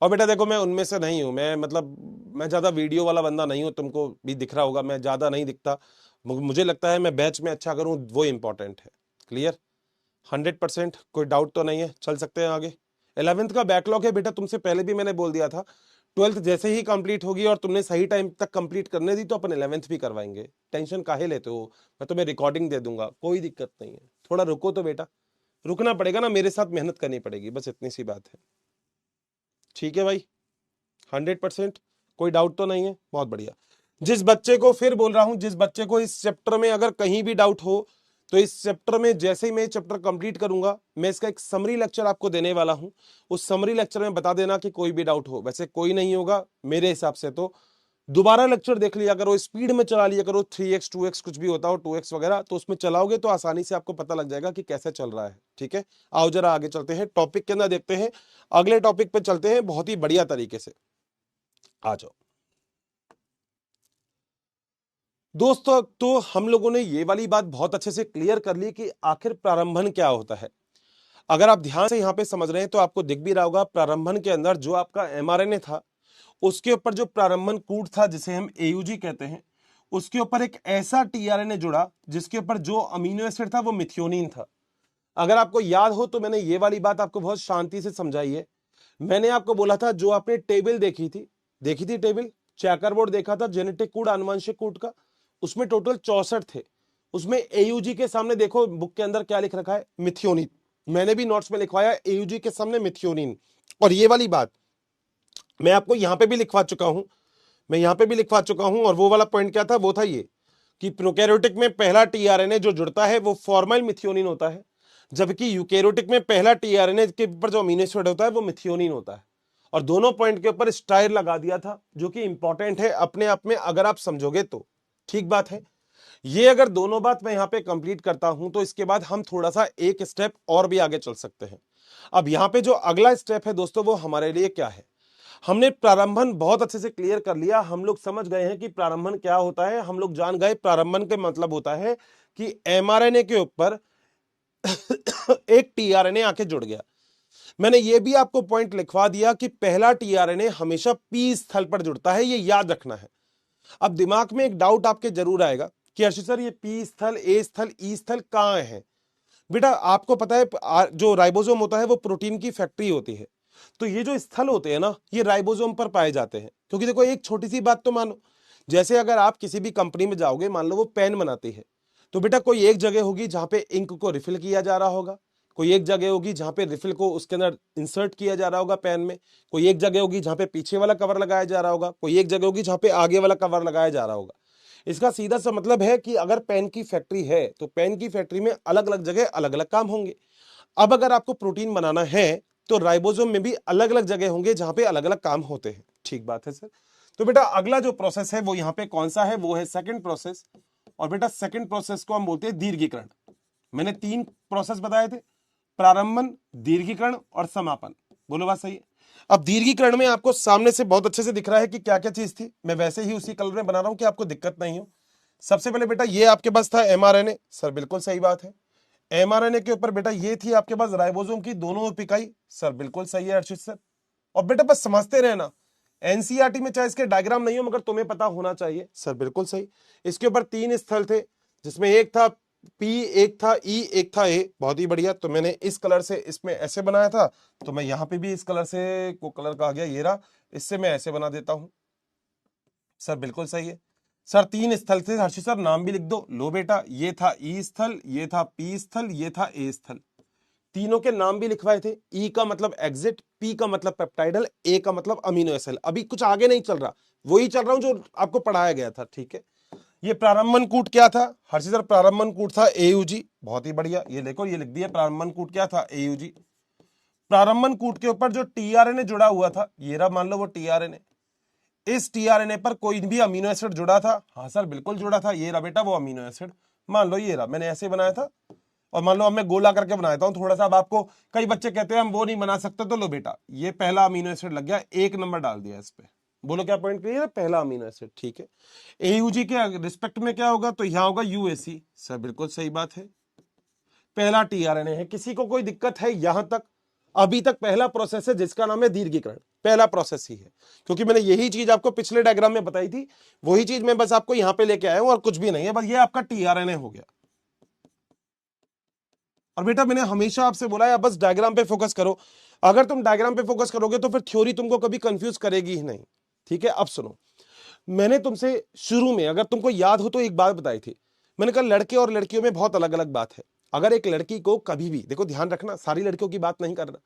और बेटा देखो, मैं उनमें से नहीं हूं, मैं मतलब मैं ज्यादा वीडियो वाला बंदा नहीं हूं, तुमको भी दिख रहा होगा मैं ज्यादा नहीं दिखता। मुझे लगता है मैं बैच में अच्छा करूं वो इंपॉर्टेंट है। क्लियर? 100%? कोई डाउट तो नहीं है, चल सकते हैं आगे। 11th का बैकलॉग है बेटा, तुमसे पहले भी मैंने बोल दिया था। 12th जैसे ही कंप्लीट होगी और तुमने सही टाइम तक कंप्लीट करने दी तो अपन 11th भी करवाएंगे। टेंशन काहे लेते हो? मैं तुम्हें रिकॉर्डिंग दे दूंगा, कोई दिक्कत नहीं है। थोड़ा रुको तो बेटा, रुकना पड़ेगा ना, मेरे साथ मेहनत करनी पड़ेगी, बस इतनी सी बात है। ठीक है भाई? 100%? कोई डाउट तो नहीं है? बहुत बढ़िया। जिस बच्चे को, फिर बोल रहा हूं, जिस बच्चे को इस चैप्टर में अगर कहीं भी डाउट हो तो इस चैप्टर में जैसे ही मैं चैप्टर कंप्लीट करूंगा मैं इसका एक समरी लेक्चर आपको देने वाला हूं। उस समरी लेक्चर में बता देना कि कोई भी डाउट हो। वैसे कोई नहीं होगा मेरे हिसाब से, तो दोबारा लेक्चर देख लिया करो, स्पीड में चला लिया करो, 3x 2x कुछ भी होता हो, 2x वगैरह, तो उसमें चलाओगे तो आसानी से आपको पता लग जाएगा कि कैसे चल रहा है। ठीक है, आओ जरा आगे चलते हैं, टॉपिक के अंदर देखते हैं, अगले टॉपिक पे चलते हैं बहुत ही बढ़िया तरीके से। आ जाओ दोस्तों, तो हम लोगों ने ये वाली बात बहुत अच्छे से क्लियर कर ली कि आखिर प्रारंभन क्या होता है। अगर आप ध्यान से यहां पे समझ रहे हैं तो आपको दिख भी रहा होगा, प्रारंभन के अंदर जो आपका एमआरएनए था उसके ऊपर जो प्रारंभन कूट था जिसे हम एयूजी कहते हैं, उसके ऊपर एक ऐसा टीआरएनए जुड़ा जिसके ऊपर जो अमीनो एसिड था वो मिथियोनिन था। अगर आपको याद हो तो मैंने ये वाली बात आपको बहुत शांति से समझाई है। मैंने आपको बोला था, जो आपने टेबल देखी थी टेबल, चैकर बोर्ड देखा था जेनेटिक कोड, आनुवंशिक कोड का, उसमें टोटल 64 थे। उसमें एयूजी के सामने देखो बुक के अंदर क्या लिख रखा है, मिथियोनिन। मैंने भी नोट्स में लिखवाया एयूजी के सामने मिथियोनिन। और ये वाली बात मैं आपको यहां पे भी लिखवा चुका हूं, और वो वाला पॉइंट क्या था, वो था ये कि प्रोकैरियोटिक में पहला टीआरएनए जो जुड़ता है वो फॉर्माइल मिथियोनिन होता है, जबकि यूकैरियोटिक में पहला टीआरएनए के ऊपर जो अमीनो एसिड होता है वो मिथियोनिन होता है। और दोनों पॉइंट के ऊपर स्टार लगा दिया था, जो कि इंपॉर्टेंट है अपने आप में अगर आप समझोगे तो। ठीक बात है? ये अगर दोनों बात मैं यहां पे कंप्लीट करता हूं तो इसके बाद हम थोड़ा सा एक स्टेप और भी आगे चल सकते हैं। अब यहां पे जो अगला स्टेप है दोस्तों, वो हमारे लिए क्या है। हमने प्रारंभन बहुत अच्छे से क्लियर कर लिया, हम लोग समझ गए हैं कि प्रारंभन क्या होता है, हम लोग जान गए प्रारंभन के मतलब होता है कि एमआरएनए के ऊपर एक टीआरएनए आके जुड़ गया। मैंने ये भी आपको पॉइंट लिखवा दिया कि पहला टीआरएनए हमेशा पी स्थल पर जुड़ता है, ये याद रखना है। अब दिमाग में एक डाउट आपके जरूर आएगा कि अर्षित सर ये पी स्थल, ए स्थल, ई स्थल कहां है। बेटा आपको पता है जो राइबोसोम होता है वो प्रोटीन की फैक्ट्री होती है, तो ये जो स्थल होते हैं ना ये राइबोसोम पर पाए जाते हैं। क्योंकि देखो एक छोटी सी बात तो मानो, जैसे अगर आप किसी भी कंपनी में जाओगे, मान लो वो पेन बनाती है, तो बेटा कोई एक जगह होगी जहां पे इंक को रिफिल किया जा रहा होगा, कोई एक जगह होगी जहां पे रिफिल को उसके अंदर इंसर्ट किया जा रहा होगा पेन में, कोई एक जगह होगी जहां पे पीछे वाला कवर लगाया जा रहा होगा, कोई एक जगह होगी जहां पे आगे वाला कवर लगाया जा रहा होगा। इसका सीधा सा मतलब है कि अगर पेन की फैक्ट्री है तो पेन की फैक्ट्री में अलग अलग जगह अलग अलग काम होंगे। अब अगर आपको प्रोटीन बनाना है तो राइबोसोम में भी अलग अलग जगह होंगे जहां पे अलग अलग काम होते हैं। ठीक बात है सर। तो बेटा अगला जो प्रोसेस है वो यहाँ पे कौन सा है, वो है सेकंड प्रोसेस। और बेटा सेकंड प्रोसेस को हम बोलते हैं दीर्घीकरण। मैंने 3 प्रोसेस बताए थे, प्रारंभन, दीर्घीकरण और समापन। बोलो बात सही है। अब दीर्घीकरण में आपको सामने से बहुत अच्छे से दिख रहा है कि क्या क्या चीज थी, मैं वैसे ही उसी कलर में बना रहा हूं कि आपको दिक्कत नहीं हो। सबसे पहले बेटा ये आपके पास था एमआरएनए, सर बिल्कुल सही बात है। एमआरएनए के ऊपर बेटा ये थी आपके पास राइबोसोम की दोनों उप इकाई, सर बिल्कुल सही है अर्चित सर। और बेटा बस समझते रहना, एनसीईआरटी में चाहे इसके डायग्राम नहीं हो मगर तुम्हें पता होना चाहिए, सर बिल्कुल सही। इसके ऊपर 3 स्थल थे जिसमें एक था पी, एक था ई, एक था ए। बहुत ही बढ़िया। तो मैंने इस कलर से इसमें ऐसे बनाया था, तो मैं यहां पे भी इस कलर से, को कलर का आ गया ये रहा, इससे मैं ऐसे बना देता हूं, सर बिल्कुल सही है। सर 3 स्थल थे हर्षित सर, नाम भी लिख दो। लो बेटा, ये था ई स्थल, ये था पी स्थल, ये था ए स्थल। तीनों के नाम भी लिखवाए थे। ई का मतलब एग्जिट, पी का मतलब पेप्टाइडल, ए का मतलब अमीनो एसिड। अभी कुछ आगे नहीं चल रहा, वही चल रहा हूं जो आपको पढ़ाया गया था। ठीक है। ये प्रारंभन कूट क्या था हर्षित सर? प्रारंभन कूट था एयूजी। बहुत ही बढ़िया, ये देखो ये लिख दिया, प्रारंभन कूट क्या था? एयूजी। प्रारंभन कूट के ऊपर जो टीआरएनए जुड़ा हुआ था, ये रहा मान लो वो टीआरएनए। इस टीआरएनए पर कोई भी अमीनो एसिड जुड़ा था? हाँ सर बिल्कुल जुड़ा था, ये रहा बेटा वो अमीनो एसिड। मान लो ये रहा, मैंने ऐसे बनाया था, और मान लो अब मैं गोला करके बनाता हूं थोड़ा सा। अब आपको कई बच्चे कहते हैं हम वो नहीं बना सकते, तो लो बेटा ये पहला अमीनो एसिड लग गया, 1 नंबर डाल दिया इस पे। बोलो क्या पॉइंट क्लियर है? पहला अमीनो एसिड। ठीक है। एयूजी के रिस्पेक्ट में क्या होगा? तो यहां होगा यूएसी। सर बिल्कुल सही बात है, पहला टीआरएनए है। किसी को कोई दिक्कत है यहां तक? अभी तक पहला प्रोसेस है जिसका नाम है दीर्घीकरण, पहला प्रोसेस ही है। क्योंकि मैंने यही चीज आपको पिछले डायग्राम में बताई थी, वही चीज मैं बस आपको यहां पे लेके आया हूं, और कुछ भी नहीं है, बस ये आपका टीआरएनए हो गया। और बेटा मैंने हमेशा आपसे बोला है बस डायग्राम पे फोकस करो। अगर तुम डायग्राम पे फोकस करोगे तो फिर थ्योरी तुमको कभी कंफ्यूज करेगी ही नहीं। ठीक है। अब सुनो, मैंने तुमसे शुरू में, अगर तुमको याद हो तो एक बात बताई थी, मैंने कहा लड़के और लड़कियों में बहुत अलग अलग बात है। अगर एक लड़की को कभी भी, देखो ध्यान रखना, सारी लड़कियों की बात नहीं करना,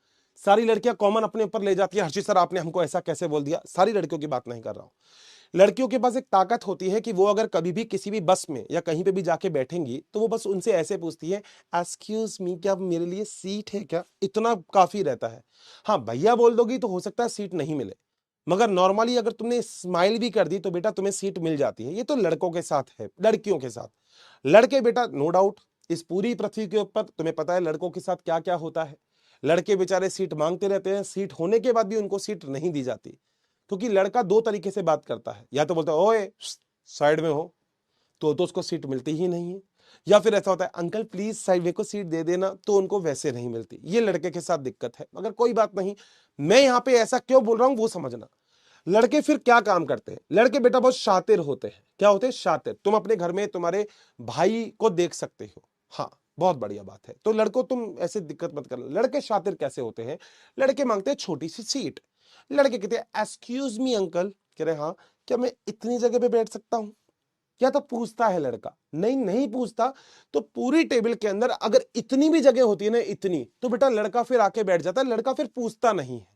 सारी लड़कियां कॉमन अपने ऊपर ले जाती है, हर्षित सर आपने हमको ऐसा कैसे बोल दिया, सारी लड़कियों की बात नहीं कर रहा हूं। लड़कियों के पास एक ताकत होती है कि वो अगर कभी भी किसी भी बस में या कहीं पे भी जाके बैठेंगी तो वो बस उनसे ऐसे पूछती है, एक्सक्यूज मी, क्या मेरे लिए सीट है क्या? इतना काफी रहता है। हाँ भैया बोल दोगी तो हो सकता है सीट नहीं मिले, मगर नॉर्मली अगर तुमने स्माइल भी कर दी तो बेटा तुम्हें सीट मिल जाती है। ये तो लड़कों के साथ है, लड़कियों के साथ लड़के बेटा नो डाउट, इस पूरी पृथ्वी के ऊपर तुम्हें पता है लड़कों के साथ क्या क्या होता है। लड़के बेचारे सीट मांगते रहते हैं, सीट होने के बाद भी उनको सीट नहीं दी जाती। क्योंकि लड़का 2 तरीके से बात करता है, या तो बोलता है ओए साइड में हो, तो उसको सीट मिलती ही नहीं है, या फिर ऐसा होता है अंकल प्लीज साइड में को सीट दे देना, तो उनको वैसे नहीं मिलती। ये लड़के के साथ दिक्कत है, मगर कोई बात नहीं। मैं यहां पे ऐसा क्यों बोल रहा हूं वो समझना। लड़के फिर क्या काम करते हैं? लड़के बेटा बहुत शातिर होते हैं। क्या होते हैं? शातिर। तुम अपने घर में तुम्हारे भाई को देख सकते हो, हाँ बहुत बढ़िया बात है। तो लड़कों तुम ऐसे दिक्कत मत करना। लड़के शातिर कैसे होते हैं? लड़के मांगते हैं छोटी सी सीट। लड़के कहते हैं एक्सक्यूज मी अंकल, कह रहे हाँ क्या मैं इतनी जगह पे बैठ सकता हूं? क्या तो पूछता है लड़का? नहीं नहीं पूछता। तो पूरी टेबल के अंदर अगर इतनी भी जगह होती है ना, इतनी, तो बेटा लड़का फिर आके बैठ जाता है, लड़का फिर पूछता नहीं है।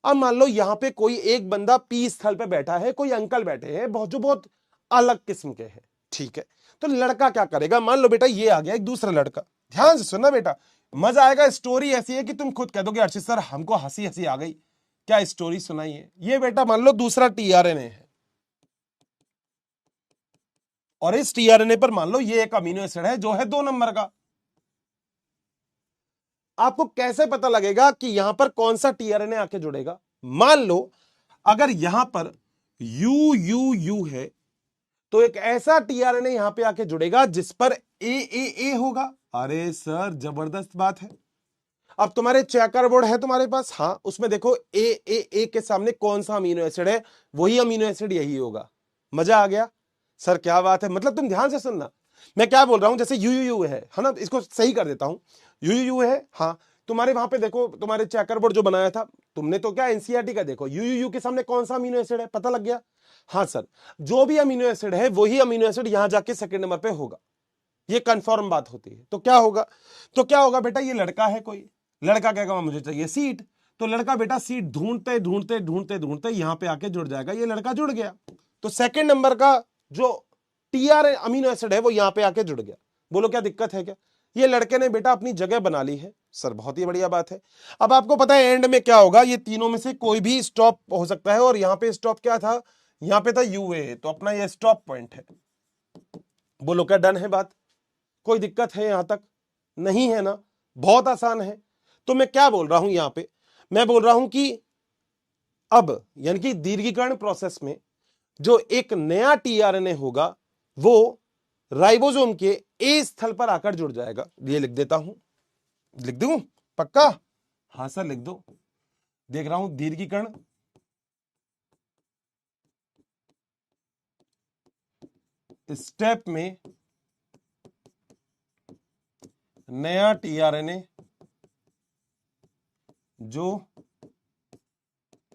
अब मान लो यहां पे कोई एक बंदा पी स्थल पे बैठा है, कोई अंकल बैठे हैं बहुत जो बहुत अलग किस्म के हैं। ठीक है। तो लड़का क्या करेगा? मान लो बेटा ये आ गया एक दूसरा लड़का, ध्यान से सुनना बेटा, मजा आएगा। स्टोरी ऐसी है कि तुम खुद कह दोगे अर्चित सर हमको हंसी हंसी आ गई, क्या स्टोरी सुनाई है। ये बेटा मान लो दूसरा टीआरएनए है, और इस टीआरएनए पर मान लो ये एक अमीनो एसिड है जो है 2 नंबर का। आपको कैसे पता लगेगा कि यहां पर कौन सा टीआरएनए आके जुड़ेगा? मान लो अगर यहां पर यू यू यू है, तो एक ऐसा टीआरएनए यहां पे आके जुड़ेगा जिस पर ए होगा। अरे सर जबरदस्त बात है। अब तुम्हारे चेकर बोर्ड है तुम्हारे पास, हाँ उसमें देखो ए के सामने कौन सा अमीनो एसिड है, वही अमीनो एसिड यही होगा। मजा आ गया सर, क्या बात है। मतलब तुम ध्यान से सुनना मैं क्या बोल रहा हूं। जैसे यू है ना, इसको सही कर देता हूं। यू है, हाँ तुम्हारे वहां पे देखो, तुम्हारे चेकर बोर्ड जो बनाया था तुमने, तो क्या एनसीईआरटी का देखो, यू के सामने कौन सा अमीनो एसिड है, पता लग गया? हाँ सर, जो भी अमीनो एसिड है वही अमीनो एसिड यहां जाके सेकंड नंबर पे होगा, ये कंफर्म बात होती है। तो क्या होगा? बेटा ये लड़का है, कोई लड़का कहेगा मुझे चाहिए सीट, तो लड़का बेटा सीट ढूंढते ढूंढते ढूंढते ढूंढते यहां पे आके जुड़ जाएगा। ये लड़का जुड़ गया, तो सेकंड नंबर का जो टीआर अमीनो एसिड है वो यहां पे आके जुड़ गया। बोलो क्या दिक्कत है क्या? ये लड़के ने बेटा अपनी जगह बना ली है, सर बहुत ही बढ़िया बात है। अब आपको पता है एंड में क्या होगा, ये तीनों में से कोई भी स्टॉप हो सकता है, और यहां पे स्टॉप क्या था, यहां पे था यूए, तो अपना ये स्टॉप पॉइंट है। बोलो क्या डन है बात, कोई दिक्कत है यहां तक, नहीं है ना, बहुत आसान है। तो मैं क्या बोल रहा हूं यहां पे, मैं बोल रहा हूं कि अब यानी कि दीर्घीकरण प्रोसेस में जो एक नया टीआरएनए होगा वो राइबोसोम के ए स्थल पर आकर जुड़ जाएगा। ये लिख देता हूं, लिख दूं पक्का, हाँ सर लिख दो। देख रहा हूं दीर्घीकरण स्टेप में नया टीआरएनए जो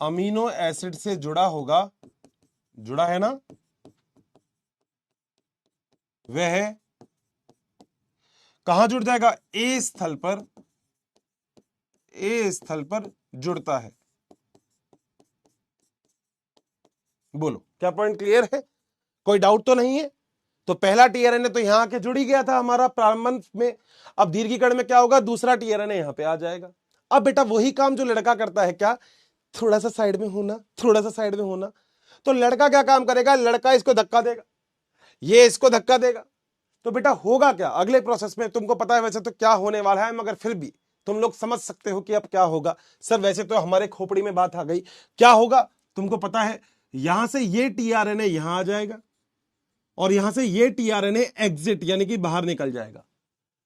अमीनो एसिड से जुड़ा होगा, जुड़ा है ना, वह कहां जुड़ जाएगा, ए स्थल पर, ए स्थल पर जुड़ता है। बोलो क्या पॉइंट क्लियर है, कोई डाउट तो नहीं है। तो पहला टीआरएनए तो यहां आके जुड़ ही गया था हमारा प्रारंभ में। अब दीर्घीकरण में क्या होगा, दूसरा टीआरएनए यहां पे आ जाएगा। अब बेटा वही काम जो लड़का करता है, क्या, थोड़ा सा साइड में होना, थोड़ा सा साइड में होना। तो लड़का क्या काम करेगा, लड़का इसको धक्का देगा, ये इसको धक्का देगा। तो बेटा होगा क्या अगले प्रोसेस में, तुमको पता है वैसे तो क्या होने वाला है, मगर फिर भी तुम लोग समझ सकते हो कि अब क्या होगा। सर वैसे तो हमारे खोपड़ी में बात आ गई, क्या होगा तुमको पता है, यहां से ये टीआरएनए यहां आ जाएगा और यहां से ये टीआरएनए एग्जिट यानी कि बाहर निकल जाएगा।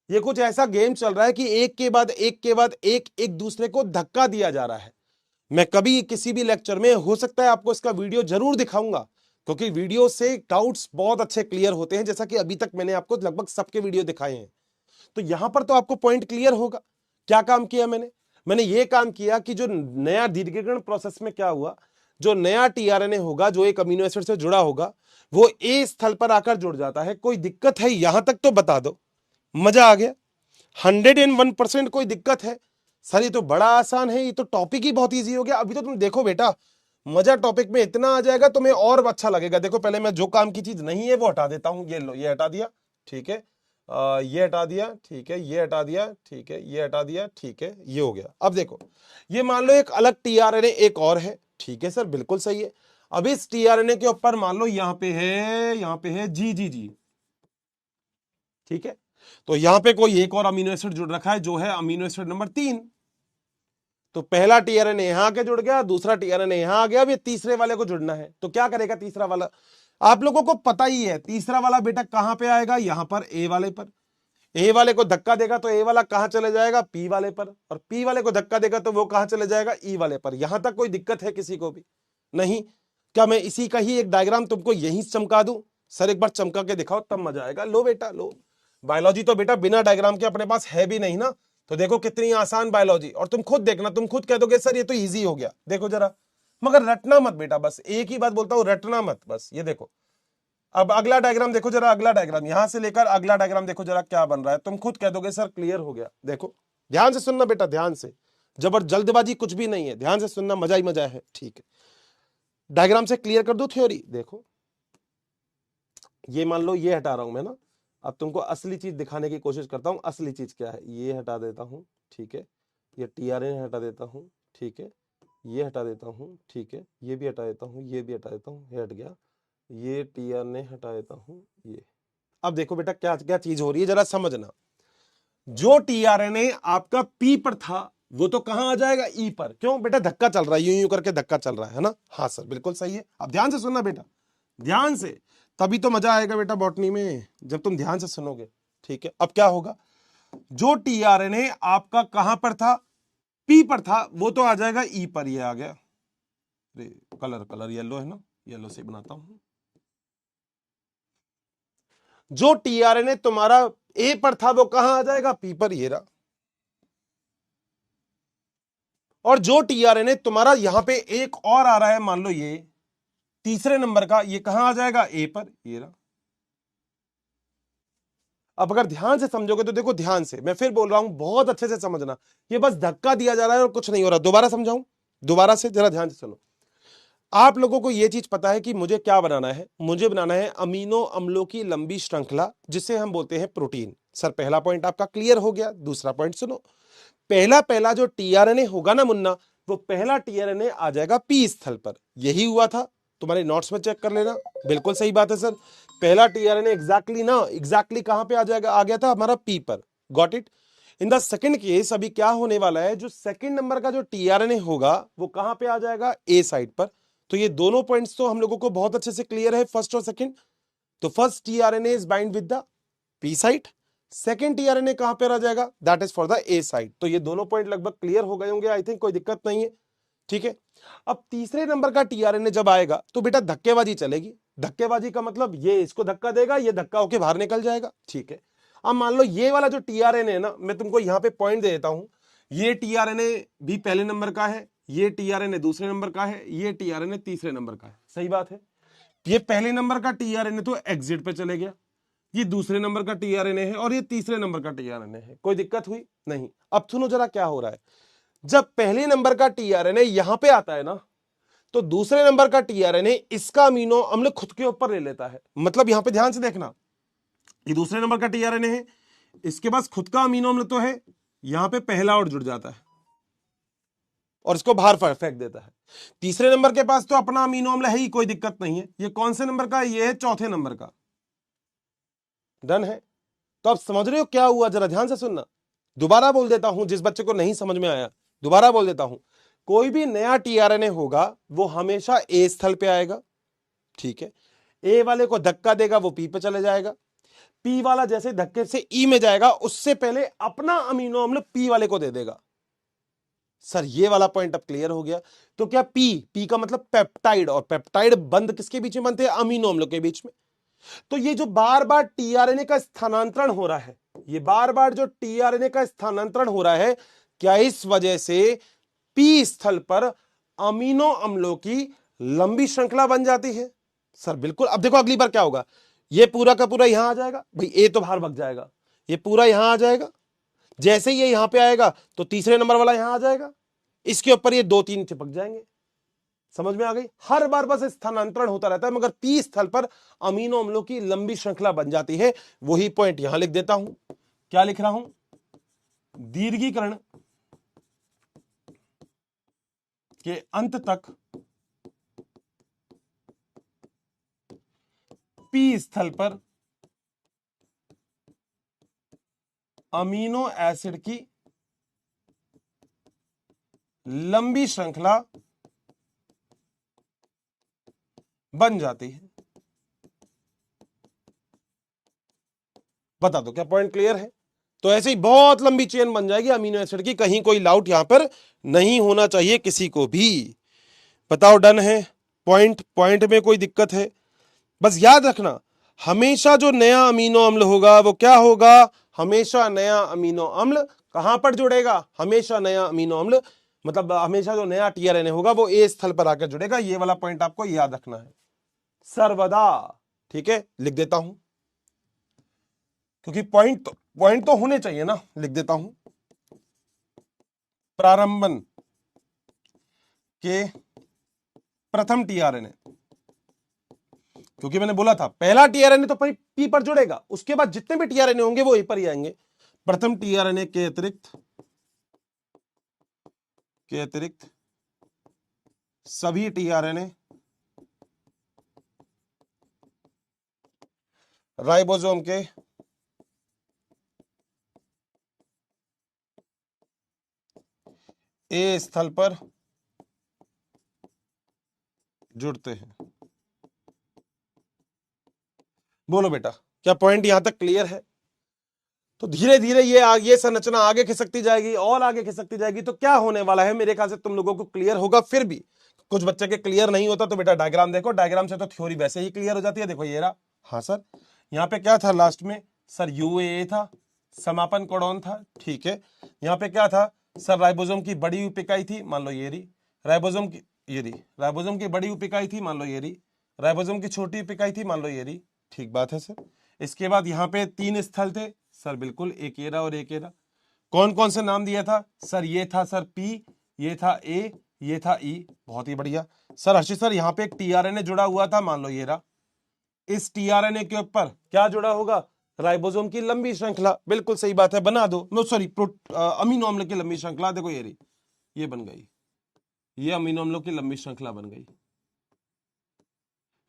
ये कुछ ऐसा गेम चल रहा है कि एक के बाद एक के बाद एक एक दूसरे को धक्का दिया जा रहा है। मैं कभी किसी भी लेक्चर में हो सकता है आपको इसका वीडियो जरूर दिखाऊंगा, क्योंकि वीडियो से डाउट्स बहुत अच्छे क्लियर होते हैं, जैसा कि अभी तक मैंने आपको लगभग सबके वीडियो दिखाए हैं। तो यहां पर तो आपको पॉइंट क्लियर होगा। क्या काम किया मैंने ये काम किया कि जो नया दीर्घीकरण प्रोसेस में क्या हुआ, जो नया टीआरएनए होगा जो एक अमीनो एसिड से जुड़ा होगा वो ए स्थल पर आकर जुड़ जाता है। कोई दिक्कत है यहां तक तो बता दो, मजा आ गया। 101% कोई दिक्कत है सर, ये तो बड़ा आसान है, ये तो टॉपिक ही बहुत इजी हो गया। अभी तो तुम देखो बेटा, मजा टॉपिक में इतना आ जाएगा तुम्हें और अच्छा लगेगा। देखो पहले मैं जो काम की चीज नहीं है वो हटा देता हूं, ये लो, ये हटा दिया, ठीक है, ये हटा दिया, ठीक है, ये हटा दिया, ठीक है, ये हटा दिया, ठीक है, ये हो गया। अब देखो ये मान लो एक अलग टीआरएनए एक और है, ठीक है सर बिल्कुल सही है। अब इस टीआरएनए के ऊपर मान लो यहां पे है, यहां पे है जी, ठीक है। तो यहां पे कोई एक और अमीनो एसिड जुड़ रखा है जो है अमीनो एसिड नंबर 3। तो पहला टीआरएनए यहां आके जुड़ गया, दूसरा टीआरएनए यहां आ गया, अब ये तीसरे वाले को जुड़ना है। तो क्या करेगा तीसरा वाला, आप लोगों को पता ही है तीसरा वाला बेटा कहां पे आएगा, यहां पर ए वाले पर। ए वाले को धक्का देगा तो ए वाला कहां चले जाएगा, पी वाले पर, और पी वाले को धक्का देगा तो वो कहां चले जाएगा, ई वाले पर। यहां तक कोई दिक्कत है किसी को भी नहीं? क्या मैं इसी का ही एक डायग्राम तुमको यहीं चमका दूं? सर एक बार चमका के दिखाओ तब मजा आएगा। लो बेटा लो, बायोलॉजी तो बेटा बिना डायग्राम के अपने पास है भी नहीं ना। तो देखो कितनी आसान बायोलॉजी, और तुम खुद देखना, तुम खुद कह दोगे सर ये तो इजी हो गया। देखो जरा, मगर रटना मत बेटा, बस एक ही बात बोलता हूं, रटना मत बस। ये देखो अब अगला डायग्राम देखो जरा, अगला डायग्राम यहां से लेकर अगला डायग्राम देखो जरा क्या बन रहा है। तुम खुद कह दोगे सर क्लियर हो गया। देखो ध्यान से सुनना बेटा, ध्यान से, जल्दबाजी कुछ भी नहीं है, ध्यान से सुनना, मजा ही मजा है, ठीक है। डायग्राम से क्लियर कर दो थ्योरी। देखो ये मान लो ये हटा रहा हूं मैं ना, अब तुमको असली चीज दिखाने की कोशिश करता हूं। असली चीज क्या है, ये हटा देता हूं, ठीक है, ये टीआरएनए हटा देता हूं, ठीक है, ये हटा देता हूं, ठीक है, ये भी हटा देता हूं, ये भी हटा देता हूं, ये हट गया, ये टीआरएनए हटा देता हूं, ये। अब देखो बेटा क्या क्या चीज हो रही है, जरा समझना। जो टीआरएनए आपका पी पर था वो तो कहां आ जाएगा, ई पर। क्यों बेटा, धक्का चल रहा है, यूं यूं करके धक्का चल रहा है ना। हाँ सर बिल्कुल सही है। अब ध्यान से सुनना बेटा, ध्यान से, तभी तो मजा आएगा बेटा बॉटनी में, जब तुम ध्यान से सुनोगे, ठीक है। अब क्या होगा, जो टीआरएनए आपका कहां पर था, पी पर था, वो तो आ जाएगा ई पर। ये आ गया, कलर येलो है ना, येलो से बनाता हूं। जो टीआरएनए तुम्हारा ए पर था वो कहां आ जाएगा, पी पर, ये रहा। और जो टीआरएनए तुम्हारा यहां पे एक और आ रहा है, मान लो ये तीसरे नंबर का, ये कहां आ जाएगा, ए पर, ये रहा। अब अगर ध्यान से समझोगे तो देखो, ध्यान से, मैं फिर बोल रहा हूं, बहुत अच्छे से समझना, ये बस धक्का दिया जा रहा है और कुछ नहीं हो रहा। दोबारा समझाऊं, दोबारा से जरा ध्यान से सुनो। आप लोगों को यह चीज पता है कि मुझे क्या बनाना है, मुझे बनाना है अमीनो अम्लों की लंबी श्रृंखला, जिसे हम बोलते हैं प्रोटीन। सर पहला पॉइंट आपका क्लियर हो गया। दूसरा पॉइंट सुनो, पहला पहला जो टीआरएनए होगा ना मुन्ना, वो पहला टीआरएनए आ जाएगा पी स्थल पर। यही हुआ था, तुम्हारे नोट्स में चेक कर लेना। बिल्कुल सही बात है सर, पहला टीआरएनए एग्जैक्टली कहां पे आ जाएगा, आ गया था हमारा पी पर। Got it. In the second case अभी क्या होने वाला है, जो सेकंड नंबर का जो टीआरएनए होगा वो कहां पे आ जाएगा, ए साइड पर। तो ये दोनों पॉइंट्स तो हम लोगों को बहुत अच्छे से क्लियर है, फर्स्ट और सेकंड। तो first tRNA is bind with the P site, second tRNA कहां पर आ जाएगा, that is for the A site. तो ये दोनों पॉइंट लगभग क्लियर हो गए होंगे, आई थिंक कोई दिक्कत नहीं है। ठीक है, अब तीसरे नंबर का टीआरएनए जब आएगा तो बेटा धक्केबाजी चलेगी। धक्केबाजी का मतलब ये इसको धक्का देगा, ये धक्का होके बाहर निकल जाएगा। ठीक है, अब मान लो ये वाला जो टीआरएनए है ना, मैं तुमको यहां पे पॉइंट दे देता हूं, ये टीआरएनए भी पहले नंबर का है, ये टीआरएनए दूसरे नंबर का है, ये टीआरएनए तीसरे नंबर का है। सही बात है, ये पहले नंबर का टीआरएनए तो एग्जिट पे चले गया, ये दूसरे नंबर का टीआरएनए है और ये तीसरे नंबर का टीआरएनए है। कोई दिक्कत हुई नहीं। अब सुनो जरा क्या हो रहा है, जब पहले नंबर का टीआरएनए यहां पे आता है ना, तो दूसरे नंबर का टीआरएनए इसका अमीनो अम्ल खुद के ऊपर ले लेता है। मतलब यहां पे ध्यान से देखना, ये दूसरे नंबर का टीआरएनए है, इसके पास खुद का अमीनो अम्ल तो है, यहां पे पहला और जुड़ जाता है और इसको बाहर फेंक देता है। तीसरे नंबर के पास तो अपना अमीनो अम्ल है ही, कोई दिक्कत नहीं है। ये कौन से नंबर का है, ये है चौथे नंबर का। डन है। तो अब समझ रहे हो क्या हुआ, जरा ध्यान से सुनना। दोबारा बोल देता हूं, जिस बच्चे को नहीं समझ में आया दोबारा बोल देता हूं। कोई भी नया टीआरएनए होगा वो हमेशा ए स्थल पे आएगा। ठीक है, ए वाले को धक्का देगा, वो पी पे चले जाएगा। पी वाला जैसे धक्के से ई में जाएगा, उससे पहले अपना अमीनो अम्ल पी वाले को दे देगा। सर ये वाला पॉइंट अब क्लियर हो गया। तो क्या पी का मतलब पेप्टाइड, और पेप्टाइड बंद किसके बीच में बनते हैं, अमीनो अम्लों के बीच में। तो ये जो बार बार टीआरएनए का स्थानांतरण हो रहा है, ये बार बार जो टीआरएनए का स्थानांतरण हो रहा है, क्या इस वजह से पी स्थल पर अमीनो अम्लों की लंबी श्रृंखला बन जाती है। सर बिल्कुल। अब देखो अगली बार क्या होगा, ये पूरा का पूरा यहां आ जाएगा, भाई ए तो बाहर भग जाएगा, ये पूरा यहां आ जाएगा। जैसे ही ये यहां पे आएगा तो तीसरे नंबर वाला यहां आ जाएगा, इसके ऊपर ये 2-3 चिपक जाएंगे। समझ में आ गई। हर बार बस स्थानांतरण होता रहता है, मगर पी स्थल पर अमीनो अम्लों की लंबी श्रृंखला बन जाती है। वही पॉइंट यहां लिख देता हूं। क्या लिख रहा हूं, दीर्घीकरण के अंत तक पी स्थल पर अमीनो एसिड की लंबी श्रृंखला बन जाती है। बता दो क्या पॉइंट क्लियर है। तो ऐसे ही बहुत लंबी चेन बन जाएगी अमीनो एसिड की, कहीं कोई डाउट यहां पर नहीं होना चाहिए किसी को भी। बताओ डन है, पॉइंट में कोई दिक्कत है। बस याद रखना, हमेशा जो नया अमीनो अम्ल होगा वो क्या होगा, हमेशा नया अमीनो अम्ल कहां पर जुड़ेगा, हमेशा नया अमीनो अम्ल, मतलब हमेशा जो नया टीआरएनए होगा वो ए स्थल पर आकर जुड़ेगा। ये वाला पॉइंट आपको याद रखना है सर्वदा। ठीक है, लिख देता हूं, क्योंकि पॉइंट तो होने चाहिए ना। लिख देता हूं, प्रारंभन के प्रथम टीआरएनए, क्योंकि मैंने बोला था पहला टीआरएनए तो पी पर जुड़ेगा, उसके बाद जितने भी टीआरएनए होंगे वो ए पर ही आएंगे। प्रथम टीआरएनए के अतिरिक्त सभी टीआरएनए राइबोसोम के ए स्थल पर जुड़ते हैं। बोलो बेटा, क्या पॉइंट यहां तक क्लियर है। तो धीरे धीरे ये संरचना आगे खिसकती जाएगी और आगे खिसकती जाएगी। तो क्या होने वाला है, मेरे ख्याल से तुम लोगों को क्लियर होगा। फिर भी कुछ बच्चे के क्लियर नहीं होता तो बेटा डायग्राम देखो, डायग्राम से तो थ्योरी वैसे ही क्लियर हो जाती है। देखो ये रहा। हाँ सर, यहाँ पे क्या था लास्ट में, सर यूएए था, समापन कोडॉन था। ठीक है, यहाँ पे क्या था सर, राइबोसोम की बड़ी उपिकाई थी, मान लो ये रही। राइबोसोम की ये रही, राइबोसोम की बड़ी उपिकाई थी, मान लो ये रही। राइबोसोम की छोटी उपिकाई थी, मान लो ये रही। ठीक बात है सर। इसके बाद यहाँ पे 3 स्थल थे सर, बिल्कुल, एक एरा और एक एरा। कौन कौन से नाम दिया था सर, ये था सर पी, ये था ए, ये था ई। बहुत ही बढ़िया सर। हर्षित सर, यहाँ पे एक टीआरएनए जुड़ा हुआ था, मान लो ये रहा। इस टीआरएनए के ऊपर क्या जुड़ा होगा, राइबोसोम की लंबी श्रृंखला, बिल्कुल सही बात है, बना दो। नो सॉरी, अमीनो अम्ल की लंबी श्रृंखला, देखो ये रही, ये बन गई, ये अमीनो अम्लों की लंबी श्रृंखला बन गई।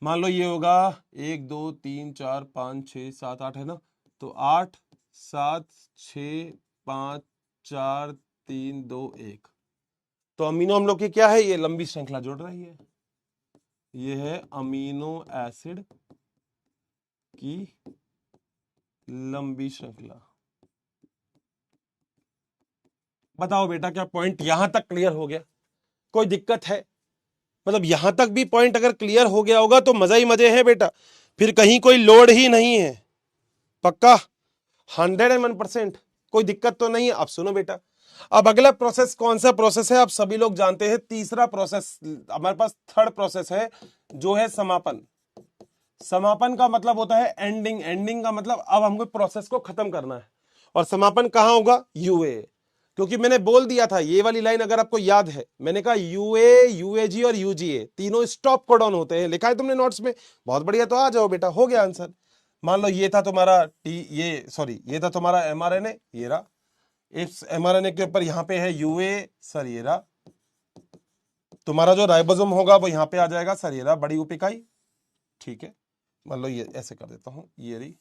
मान लो ये होगा 1 2 3 4 5 6 7 8 है ना, तो 8 7 6 5 4 3 2 1, तो अमीनो अम्लों की क्या है, ये लंबी श्रृंखला जुड़ रही है। ये है अमीनो एसिड की लंबी श्रृंखला। बताओ बेटा, क्या पॉइंट यहां तक क्लियर हो गया? कोई दिक्कत है? मतलब यहां तक भी पॉइंट अगर क्लियर हो गया होगा तो मजा ही मजे है बेटा, फिर कहीं कोई लोड ही नहीं है। पक्का 101%, कोई दिक्कत तो नहीं है। अब सुनो बेटा, अब अगला प्रोसेस कौन सा प्रोसेस है, आप सभी लोग जानते हैं, तीसरा प्रोसेस हमारे पास, थर्ड प्रोसेस है, जो है समापन। समापन का मतलब होता है एंडिंग, एंडिंग का मतलब अब हमको प्रोसेस को खत्म करना है। और समापन कहां होगा? यूए, क्योंकि मैंने बोल दिया था, ये वाली लाइन अगर आपको याद है, मैंने कहा यूए, यूएजी और यूजीए तीनों स्टॉप कोडॉन होते हैं, लिखा है तुमने नोट्स में, बहुत बढ़िया। तो आ जाओ बेटा, हो गया आंसर। मान लो ये था तुम्हारा ये था तुम्हारा एमआरएनए, ये रहा। इस एमआरएनए के ऊपर यहां पे है यूए, सर ये रहा। तुम्हारा जो राइबोसोम होगा वो यहां पे आ जाएगा, सर ये रहा बड़ी उपिकाई, ठीक है। मान लो ये ऐसे कर देता हूं, ये रही,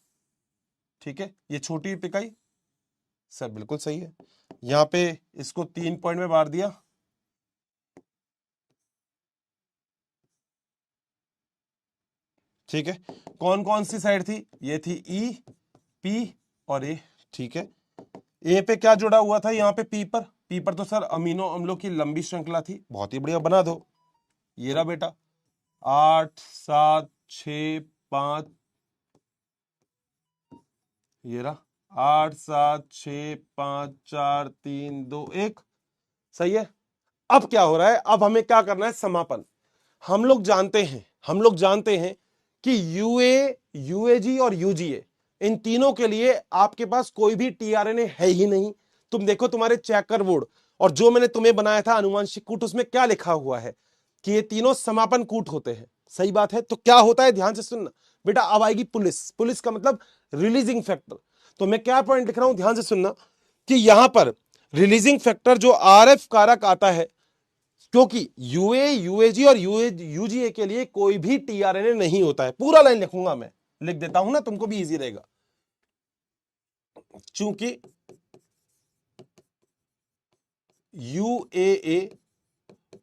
ठीक है। ये छोटी उपिकाई, सर बिल्कुल सही है। यहां पे इसको 3 पॉइंट में बांट दिया, ठीक है। कौन कौन सी साइड थी? ये थी ई, पी और ए, ठीक है। ए पे क्या जुड़ा हुआ था? यहाँ पे पी पर, पी पर तो सर अमीनो अम्लों की लंबी श्रृंखला थी, बहुत ही बढ़िया, बना दो। ये रहा बेटा, 8 7 6 5, ये रहा 8 7 6 5 4 3 2 1, सही है। अब क्या हो रहा है? अब हमें क्या करना है? समापन। हम लोग जानते हैं कि यूए, यूएजी और यूजीए, इन तीनों के लिए आपके पास कोई भी टीआरएनए है ही नहीं। तुम देखो तुम्हारे चेकर बोर्ड, और जो मैंने तुम्हें बनाया था अनुवांशिक कूट, उसमें क्या लिखा हुआ है कि ये तीनों समापन कूट होते हैं, सही बात है। तो क्या होता है, ध्यान से सुनना बेटा। अब आएगी पुलिस, पुलिस का मतलब रिलीजिंग फैक्टर। तो मैं क्या पॉइंट लिख रहा हूं, ध्यान से सुनना, कि यहां पर रिलीजिंग फैक्टर जो आरएफ कारक आता है, क्योंकि यूए, यूएजी और यूजीए के लिए कोई भी टीआरएनए नहीं होता है। पूरा लाइन लिखूंगा मैं, लिख देता हूं ना, तुमको भी इजी रहेगा। चूंकि यूएए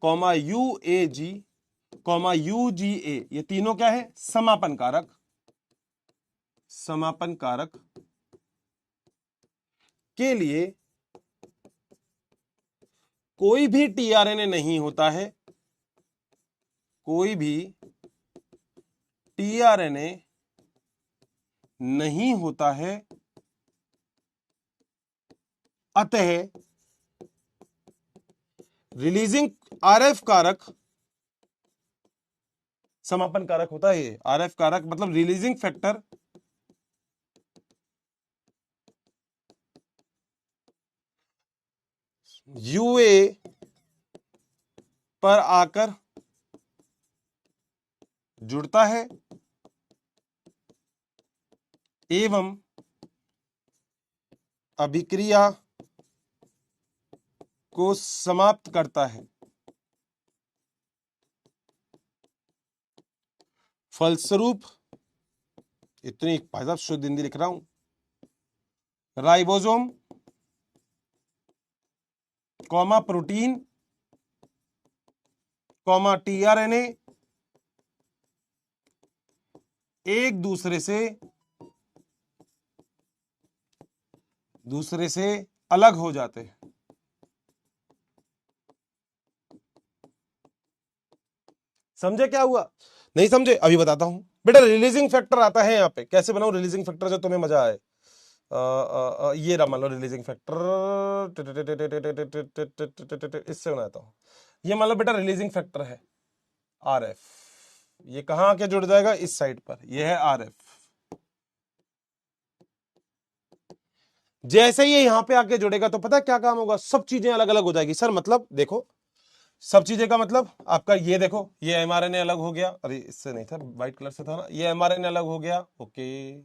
कॉमा यूएजी कॉमा यूजीए, ये तीनों क्या है? समापन कारक। समापन कारक के लिए कोई भी टीआरएनए नहीं होता है, कोई भी टीआरएनए नहीं होता है। अतः रिलीजिंग आरएफ कारक, समापन कारक होता है ये, आरएफ कारक मतलब रिलीजिंग फैक्टर, यूए पर आकर जुड़ता है एवं अभिक्रिया को समाप्त करता है। फलस्वरूप, इतनी भाई साहब शुद्ध हिंदी लिख रहा हूं, ribosome comma protein comma tRNA एक दूसरे से अलग हो जाते हैं। समझे क्या हुआ? नहीं समझे? अभी बताता हूं बेटा। रिलीजिंग फैक्टर आता है यहाँ पे, कैसे बनाऊं रिलीजिंग फैक्टर जो तुम्हें मजा आए। ये रहा, मान लो रिलीजिंग फैक्टर, इससे बनाता हूं। ये मान लो बेटा रिलीजिंग फैक्टर है आरएफ, ये कहां आके जुड़ जाएगा? इस साइड पर, ये है आरएफ। जैसे ये यहां पे आके जुड़ेगा तो पता क्या काम होगा? सब चीजें अलग अलग हो जाएगी। सर मतलब देखो, सब चीजें का मतलब आपका ये देखो, ये एमआरएनए अलग हो गया, अरे इससे नहीं था, व्हाइट कलर से था ना, ये एमआरएनए अलग हो गया, ओके।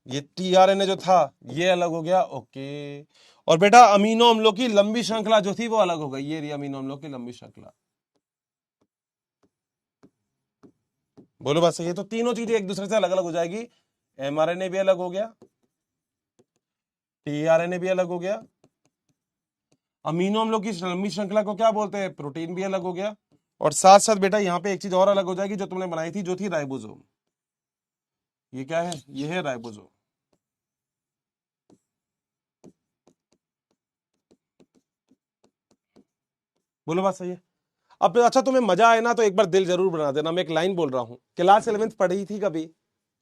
ये टीआरएनए जो था ये अलग हो गया, ओके। और बेटा अमीनो अम्लों की लंबी श्रृंखला जो थी वो अलग हो गई, ये रही अमीनो अम्लों की लंबी श्रृंखला। बोलो बात सही है? तो तीनों चीजें एक दूसरे से अलग अलग हो जाएगी। एमआरएनए भी अलग हो गया, टीआरएनए भी अलग हो गया, अमीनो अम्लों की लंबी श्रृंखला को क्या बोलते हैं, प्रोटीन भी अलग हो गया। और साथ साथ बेटा यहाँ पे एक चीज और अलग हो जाएगी जो तुमने बनाई थी, जो थी राइबोसोम। ये क्या है, ये है राइबोसोम। बोलो बात सही है? अब अच्छा तुम्हें मजा आए ना तो एक बार दिल जरूर बना देना। मैं एक लाइन बोल रहा हूं, क्लास 11th पढ़ी थी कभी?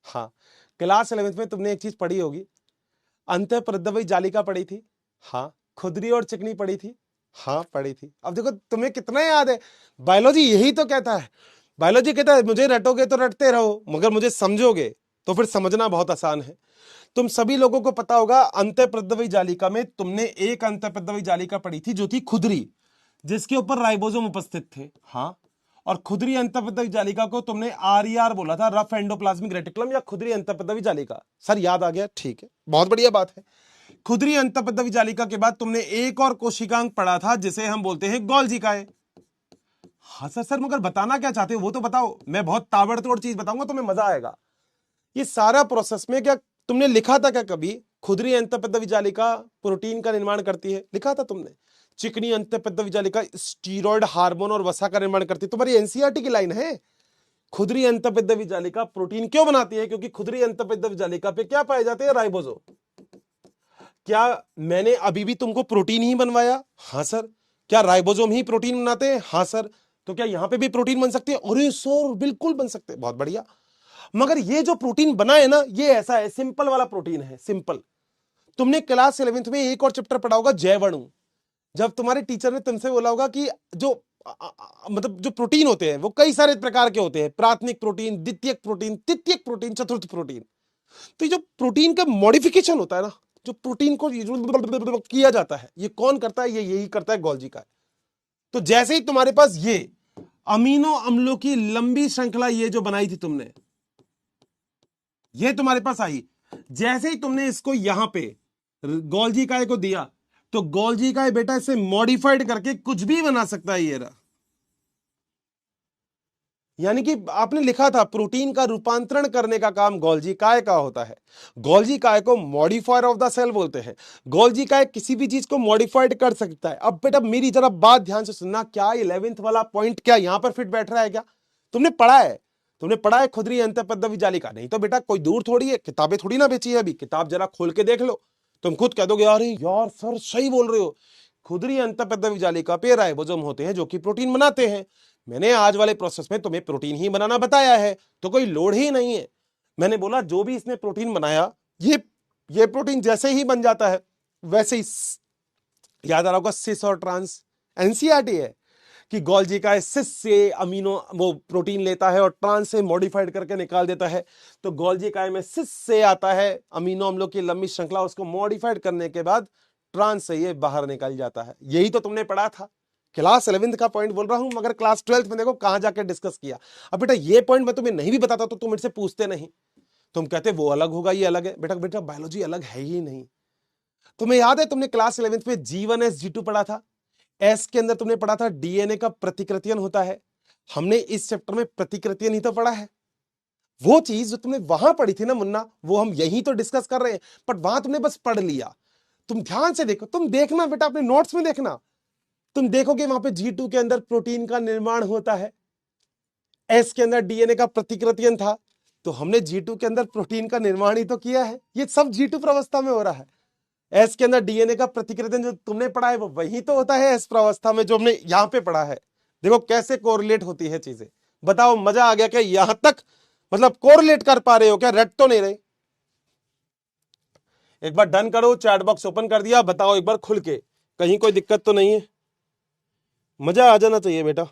हाँ, क्लास 11th में तुमने एक चीज पढ़ी होगी, अंत प्रद्रव्य जालिका पढ़ी थी। हाँ, खुदरी और चिकनी पढ़ी थी। हाँ पढ़ी थी। अब देखो तुम्हें कितना याद है, बायोलॉजी यही तो कहता है। बायोलॉजी कहता है मुझे रटोगे तो रटते रहो, मगर मुझे समझोगे तो फिर समझना बहुत आसान है। तुम सभी लोगों को पता होगा अंत प्रद्रव्य जालिका में तुमने एक अंत प्रद्रव्य जालिका पढ़ी थी जो थी खुदरी, जिसके ऊपर राइबोसोम उपस्थित थे। हाँ, और खुदरी अंतःपृष्ठीय जालिका को तुमने आरईआर बोला था, रफ एंडोप्लाज्मिक रेटिकुलम या खुदरी अंतःपृष्ठीय जालिका। सर याद आ गया, ठीक है, बहुत बढ़िया बात है। खुदरी अंतःपृष्ठीय जालिका के बाद तुमने एक और कोशिकांग पढ़ा था जिसे हम बोलते हैं गोल्जी काय। हाँ सर, सर मगर बताना क्या चाहते हो वो तो बताओ, मैं बहुत ताबड़तोड़ चीज बताऊंगा, तुम्हें मजा आएगा। ये सारा प्रोसेस में क्या तुमने लिखा था क्या कभी, खुदरी अंतःपृष्ठीय जालिका प्रोटीन का निर्माण करती है, लिखा था तुमने? चिकनी अंतःपृष्ठीय जालिका स्टीरॉयड हार्मोन और वसा का निर्माण करती है, तुम्हारी एनसीईआरटी की लाइन है। खुदरी अंतःपृष्ठीय जालिका प्रोटीन क्यों बनाती है? क्योंकि खुदरी अंतःपृष्ठीय जालिका पे क्या पाए जाते हैं, राइबोसोम। क्या मैंने अभी भी तुमको प्रोटीन ही बनवाया? हाँ सर। क्या राइबोसोम ही प्रोटीन बनाते हैं? हाँ सर। तो क्या यहां पे भी प्रोटीन बन सकते हैं? अरे सर बिल्कुल बन सकते हैं, बहुत बढ़िया। मगर ये जो प्रोटीन बना है ना, ये ऐसा है, सिंपल वाला प्रोटीन है, सिंपल। तुमने क्लास 11th में एक और चैप्टर पढ़ा होगा, जैवाणु। जब तुम्हारे टीचर ने तुमसे बोला होगा कि जो मतलब जो प्रोटीन होते हैं वो कई सारे प्रकार के होते हैं, प्राथमिक प्रोटीन, द्वितीयक प्रोटीन, तृतीयक प्रोटीन, चतुर्थ प्रोटीन। तो ये जो प्रोटीन का मॉडिफिकेशन होता है ना, जो प्रोटीन को किया जाता है, ये कौन करता है? ये यही करता है, गोल्जी का। तो जैसे ही तुम्हारे पास ये अमीनो अम्लों की लंबी श्रृंखला ये जो बनाई थी तुमने, ये तुम्हारे पास आई, जैसे ही तुमने इसको यहां पे गोल्जी काय को दिया, तो गोल्जी काय बेटा इसे मॉडिफाइड करके कुछ भी बना सकता है, ये रहा। यानी कि आपने लिखा था प्रोटीन का रूपांतरण करने का काम गोल्जी काय का होता है। गोल्जी काय को मॉडिफायर ऑफ द सेल बोलते हैं। गोल्जी काय किसी भी चीज को मॉडिफाइड कर सकता है। अब बेटा मेरी जरा बात ध्यान से सुनना, क्या 11th वाला पॉइंट क्या यहां पर फिट बैठ रहा है क्या? तुमने पढ़ा है? तुमने पढ़ा है खुदरी अंतःपृष्ठीय जालिका? नहीं तो बेटा कोई दूर थोड़ी है, किताबें थोड़ी ना बेची है अभी, किताब जरा खोल के देख लो, तुम खुद कह दोगे अरे यार सर सही बोल रहे हो, खुदरी अंतःपृष्ठीय जालिका पे राइबोसोम होते हैं जो कि प्रोटीन बनाते हैं। मैंने आज वाले प्रोसेस में तुम्हें प्रोटीन ही बनाना बताया है, तो कोई लोड ही नहीं है। मैंने बोला जो भी इसने प्रोटीन बनाया, ये प्रोटीन जैसे ही बन जाता है वैसे ही, याद आ रहा होगा सिस और ट्रांस, एनसीईआरटी है कि गोल्जी का सिस से अमीनो वो प्रोटीन लेता है और ट्रांस से मॉडिफाइड करके निकाल देता है। तो गोल्जी काय में सिस से आता है अमीनो अम्लों की लंबी श्रृंखला, उसको मॉडिफाइड करने के बाद ट्रांस से ये बाहर निकल जाता है। यही तो तुमने पढ़ा था। क्लास 11th का पॉइंट बोल रहा हूं, मगर क्लास 12th में देखो कहां जाके डिस्कस किया। अब बेटा ये पॉइंट मैं तुम्हें नहीं भी बताता तो तुम मुझसे पूछते नहीं, तुम कहते वो अलग होगा ये अलग है। बेटा बेटा बायोलॉजी अलग है ही नहीं। तुम्हें याद है तुमने क्लास 11th में G1S G2 पढ़ा था? एस के अंदर तुमने पढ़ा था डीएनए का प्रतिकृतियन होता है। हमने इस चैप्टर में प्रतिकृतियन ही तो पढ़ा है। वो चीज जो तुमने वहां पढ़ी थी ना मुन्ना, वो हम यही तो डिस्कस कर रहे हैं, बट वहां तुमने बस पढ़ लिया। तुम ध्यान से देखो, तुम देखना बेटा अपने नोट्स में देखना, तुम देखोगे वहां पे G2 के अंदर प्रोटीन का निर्माण होता है, एस के अंदर डीएनए का प्रतिकृतियन था। तो हमने G2 के अंदर प्रोटीन का निर्माण ही तो किया है, ये सब G2 प्रावस्था में हो रहा है। एस के अंदर डीएनए का प्रतिकृतियन जो तुमने पढ़ा है वो वही तो होता है एस प्रावस्था में, जो हमने यहां पे पढ़ा है। देखो कैसे कोरिलेट होती है चीजें। बताओ मजा आ गया क्या यहां तक? मतलब कोरिलेट कर पा रहे हो क्या? रट तो नहीं रहे? एक बार डन करो, चैट बॉक्स ओपन कर दिया, बताओ एक बार खुल के, कहीं कोई दिक्कत तो नहीं है? मजा आ जाना चाहिए बेटा।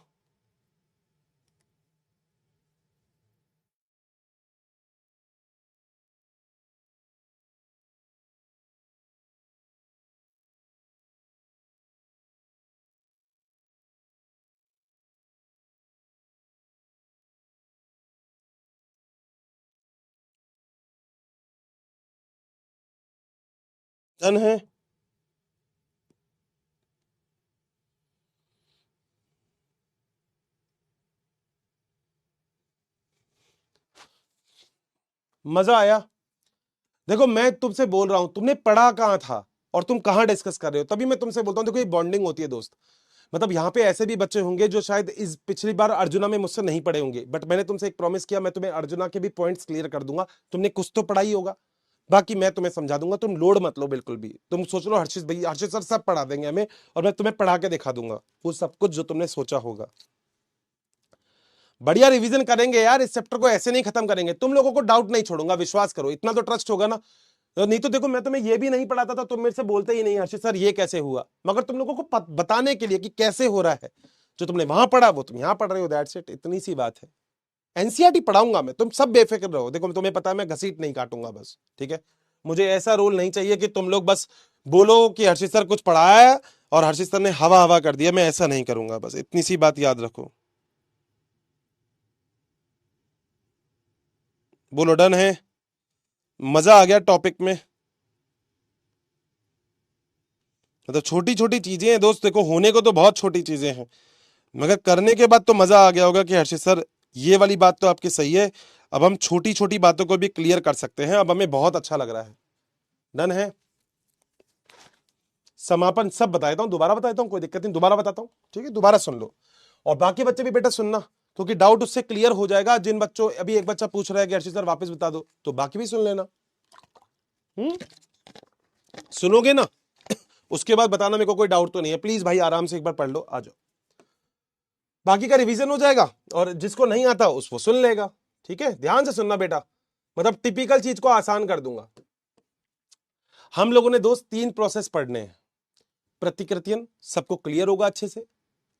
डन है। मजा आया? देखो मैं तुमसे बोल रहा हूं, तुमने पढ़ा कहां था और तुम कहां डिस्कस कर रहे हो, तभी मैं तुमसे बोलता हूं। देखो ये बॉन्डिंग होती है दोस्त। मतलब यहाँ पे ऐसे भी बच्चे होंगे जो शायद इस पिछली बार अर्जुना में मुझसे नहीं पढ़े होंगे, बट मैंने तुमसे एक प्रॉमिस किया, मैं तुम्हें अर्जुना के भी पॉइंट्स क्लियर कर दूंगा। तुमने कुछ तो पढ़ा ही होगा, बाकी मैं तुम्हें समझा दूंगा। तुम लोड मत लो बिल्कुल भी। तुम सोच लो हर्षित भैया, हर्षित सर सब पढ़ा देंगे हमें, और मैं तुम्हें पढ़ा के दिखा दूंगा वो सब कुछ जो तुमने सोचा होगा। बढ़िया रिवीजन करेंगे यार, इस चैप्टर को ऐसे नहीं खत्म करेंगे। तुम लोगों को डाउट नहीं छोड़ूंगा, विश्वास करो, इतना तो ट्रस्ट होगा ना। नहीं तो देखो मैं तुम्हें ये भी नहीं पढ़ाता था, तुम मेरे से बोलते ही नहीं हर्षित सर ये कैसे हुआ, मगर तुम लोगों को बताने के लिए कि कैसे हो रहा है। जो तुमने वहां पढ़ा वो तुम यहां पढ़ रहे हो, दैट्स इट, इतनी सी बात है। एनसीईआरटी पढ़ाऊंगा मैं, तुम सब बेफिक्र रहो। देखो तुम्हें पता है मैं घसीट नहीं काटूंगा बस, ठीक है। मुझे ऐसा रोल नहीं चाहिए कि तुम लोग बस बोलो कि हर्षित सर कुछ पढ़ाया है और हर्षित सर ने हवा हवा कर दिया। मैं ऐसा नहीं करूंगा, बस इतनी सी बात याद रखो। बोलो डन है? मजा आ गया टॉपिक में? मतलब छोटी छोटी चीजें हैं दोस्त, देखो होने को तो बहुत छोटी चीजें हैं, मगर करने के बाद तो मजा आ गया होगा कि हर्षित सर ये वाली बात तो आपकी सही है। अब हम छोटी छोटी बातों को भी क्लियर कर सकते हैं, अब हमें बहुत अच्छा लग रहा है। डन है? समापन सब बताता हूं, दोबारा बताता हूं, कोई दिक्कत नहीं, दोबारा बताता हूं, ठीक है, दोबारा सुन लो। और बाकी बच्चे भी बेटा सुनना, क्योंकि डाउट उससे क्लियर हो जाएगा। जिन बच्चों, अभी एक बच्चा पूछ रहा है कि हर्षित सर वापस बता दो, तो बाकी भी सुन लेना। सुनोगे ना? उसके बाद बताना मेरे को कोई डाउट तो नहीं है। प्लीज भाई आराम से एक बार पढ़ लो, आ जाओ, बाकी का रिवीजन हो जाएगा, और जिसको नहीं आता उसको सुन लेगा। ठीक है, ध्यान से सुनना बेटा, मतलब टिपिकल चीज को आसान कर दूंगा। हम लोगों ने दोस्त 3 प्रोसेस पढ़ने हैं। प्रतिकृतियन सबको क्लियर होगा अच्छे से,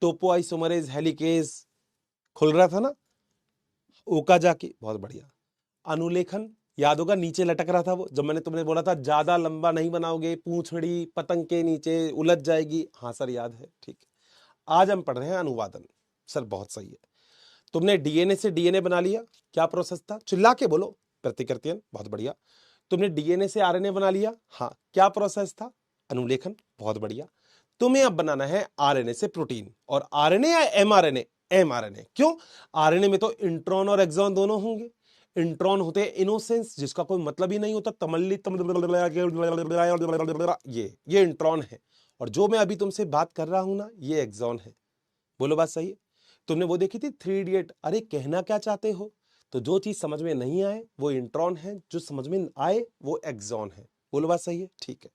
टोपो आइसोमरेज हेलिकेज खुल रहा था ना, ओकाजाकी बहुत बढ़िया। अनुलेखन याद होगा, नीचे लटक रहा था वो, जब मैंने तुमने बोला था ज्यादा लंबा नहीं बनाओगे, पूंछड़ी पतंग के नीचे उलझ जाएगी। हाँ सर याद है, ठीक है। आज हम पढ़ रहे हैं अनुवादन। सर बहुत सही है। तुमने डीएनए से डीएनए बना लिया, क्या प्रोसेस था, चिल्ला के बोलो। प्रतिकृतियन बहुत बढ़िया। तुमने डीएनए से आरएनए बना लिया, हाँ क्या प्रोसेस था, अनुलेखन बहुत बढ़िया। तुम्हें अब बनाना है आरएनए से प्रोटीन, और आरएनए या एमआरएनए, एमआरएनए। क्यों? आरएनए में तो इंट्रॉन और एक्सॉन दोनों होंगे। इंट्रॉन होते हैं इनोसेंस, जिसका कोई मतलब ही नहीं होता, तमल्ली ये इंट्रॉन है। और जो मैं अभी तुमसे बात कर रहा हूं ना, ये एक्सॉन है। बोलो बात सही है? तुमने वो देखी थी 3 इडियट, अरे कहना क्या चाहते हो? तो जो चीज समझ में नहीं आए वो इंट्रॉन है, जो समझ में आए वो एक्सॉन है। बोलो बात सही है? ठीक है।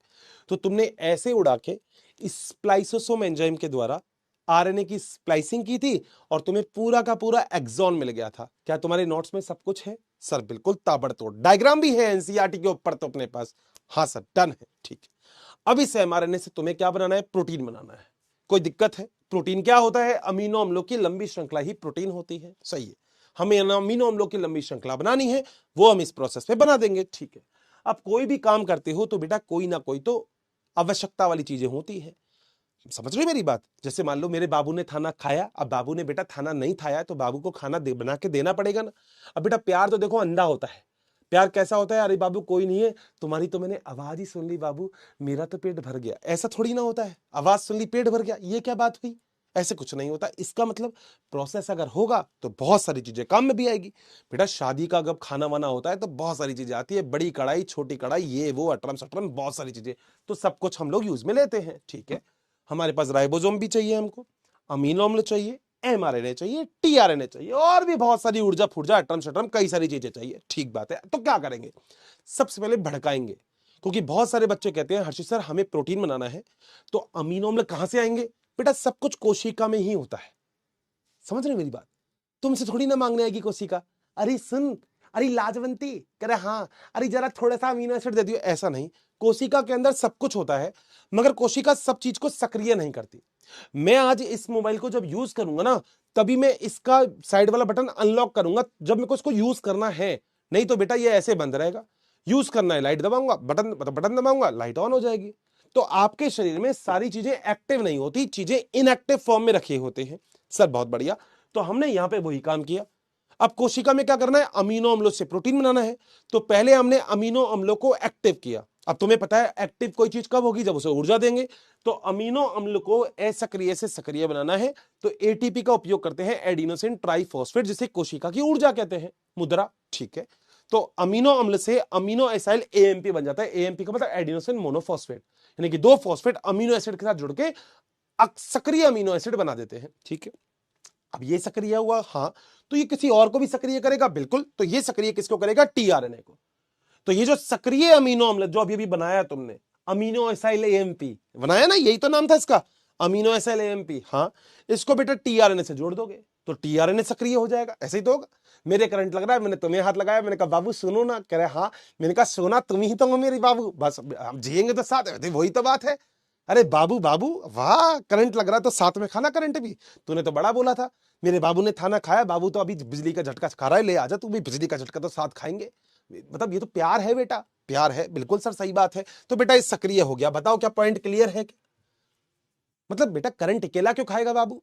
तो तुमने ऐसे उड़ा के स्प्लाइसोसोम एंजाइम के द्वारा आरएनए की स्प्लाइसिंग की थी, और तुम्हें पूरा का पूरा एक्सॉन मिल गया था। क्या तुम्हारे नोट्स में सब कुछ है? सर बिल्कुल ताबड़तोड़, डायग्राम भी है एनसीईआरटी के ऊपर तो अपने पास। हाँ सर डन है, ठीक है। अब इस एमआरएनए से तुम्हें क्या बनाना है? प्रोटीन बनाना है। कोई दिक्कत है? प्रोटीन क्या होता है? अमीनो अम्लों की लंबी श्रृंखला ही प्रोटीन होती है, सही है। हमें अमीनो अम्लों की लंबी श्रृंखला बनानी है, वो हम इस प्रोसेस में बना देंगे, ठीक है। अब कोई भी काम करते हो तो बेटा कोई ना कोई तो आवश्यकता वाली चीजें होती है, समझ रहे मेरी बात? जैसे मान लो मेरे बाबू ने खाना खाया, अब बाबू ने बेटा खाना नहीं खाया, तो बाबू को खाना बना के देना पड़ेगा ना। अब बेटा प्यार तो देखो अंधा होता है। प्यार कैसा होता है? अरे बाबू कोई नहीं है, तुम्हारी तो मैंने आवाज ही सुन ली बाबू, मेरा तो पेट भर गया। ऐसा थोड़ी ना होता है, आवाज सुन ली पेट भर गया, ये क्या बात हुई? ऐसे कुछ नहीं होता। इसका मतलब प्रोसेस अगर होगा तो बहुत सारी चीजें काम में भी आएगी। बेटा शादी का जब खाना वाना होता है तो बहुत सारी चीजें आती है, बड़ी कढ़ाई छोटी कढ़ाई ये वो अटरम सटरम बहुत सारी चीजें, तो सब कुछ हम लोग यूज में लेते हैं, ठीक है। हमारे पास राइबोसोम भी चाहिए हमको, अमीनो अम्ल चाहिए, एमआरएनए चाहिए, टीआरएनए चाहिए, और भी बहुत सारी ऊर्जा फूर्जा अटरम शटरम कई सारी चीजें चाहिए, ठीक बात है। तो क्या करेंगे? सबसे पहले भड़काएंगे, क्योंकि बहुत सारे बच्चे कहते हैं हर्षित सर हमें प्रोटीन बनाना है, तो अमीनो अम्ल कहां से आएंगे? बेटा सब कुछ कोशिका में ही होता है, समझ रहे मेरी बात? तुमसे थोड़ी ना मांगने आएगी कोशिका, अरे सुन, अरे लाजवंती कह रहे हाँ, अरे जरा थोड़ा सा अमीनो एसिड दे दियो, ऐसा नहीं। कोशिका के अंदर सब कुछ होता है, मगर कोशिका सब चीज को सक्रिय नहीं करती। मैं आज इस मोबाइल को जब यूज करूंगा ना, तभी मैं इसका साइड वाला बटन अनलॉक करूंगा, जब मेरे को इसको यूज करना है। नहीं तो बेटा ये ऐसे बंद रहेगा। यूज करना है, लाइट दबाऊंगा, बटन दबाऊंगा, लाइट ऑन हो जाएगी। तो आपके शरीर में सारी चीजें एक्टिव नहीं होती, चीजें इनएक्टिव फॉर्म में रखे होते हैं। सर बहुत बढ़िया, तो हमने यहां पे वही काम किया। अब कोशिका में क्या करना है? अमीनो अम्लों से प्रोटीन बनाना है, तो पहले हमने अमीनो अम्लों को एक्टिव किया। अब तुम्हें पता है एक्टिव कोई चीज कब होगी, जब उसे ऊर्जा देंगे। तो अमीनो अम्ल को असक्रिय से सक्रिय बनाना है तो एटीपी का उपयोग करते हैं, एडिनोसिन ट्राइफॉस्फेट, जिसे कोशिका की ऊर्जा कहते हैं, मुद्रा। ठीक है, तो अमीनो अम्ल से अमीनो एसाइल एएमपी बन जाता है। एएमपी का मतलब एडिनोसिन मोनोफॉस्फेट, यानी कि 2 फॉस्फेट अमीनो एसिड के साथ जुड़ के सक्रिय अमीनो एसिड बना देते हैं। ठीक है, अब ये सक्रिय हुआ, हाँ, तो ये किसी और को भी सक्रिय करेगा, बिल्कुल। तो ये सक्रिय किसको करेगा, टीआरएनए को। तो ये जो सक्रिय अमीनो अम्ल जो अभी अभी बनाया तुमने, अमीनो एसाइल एएमपी बनाया ना, यही तो नाम था इसका, अमीनो एसाइल एएमपी। हाँ, इसको बेटा टीआरएनए से जोड़ दोगे तो टीआरएनए सक्रिय हो जाएगा। ऐसे ही तो होगा। मेरे करंट लग रहा है, मैंने तुम्हें हाथ लगाया, मैंने कहा बाबू सुनो ना, कह रहे हाँ। मैंने कहा सोना तुम ही तो हो मेरी बाबू, बस हम जिएंगे तो साथ में, वही तो बात है। अरे बाबू बाबू, वाह, करंट लग रहा है तो साथ में खाना करंट भी। तूने तो बड़ा बोला था, मेरे बाबू ने खाना खाया, बाबू तो अभी बिजली का झटका खा रहा है, ले आजा तू भी बिजली का झटका तो साथ खाएंगे। मतलब ये तो प्यार है बेटा, प्यार है, बिल्कुल सर सही बात है। तो बेटा ये सक्रिय हो गया, बताओ क्या पॉइंट क्लियर है? मतलब बेटा करंट अकेला क्यों खाएगा बाबू?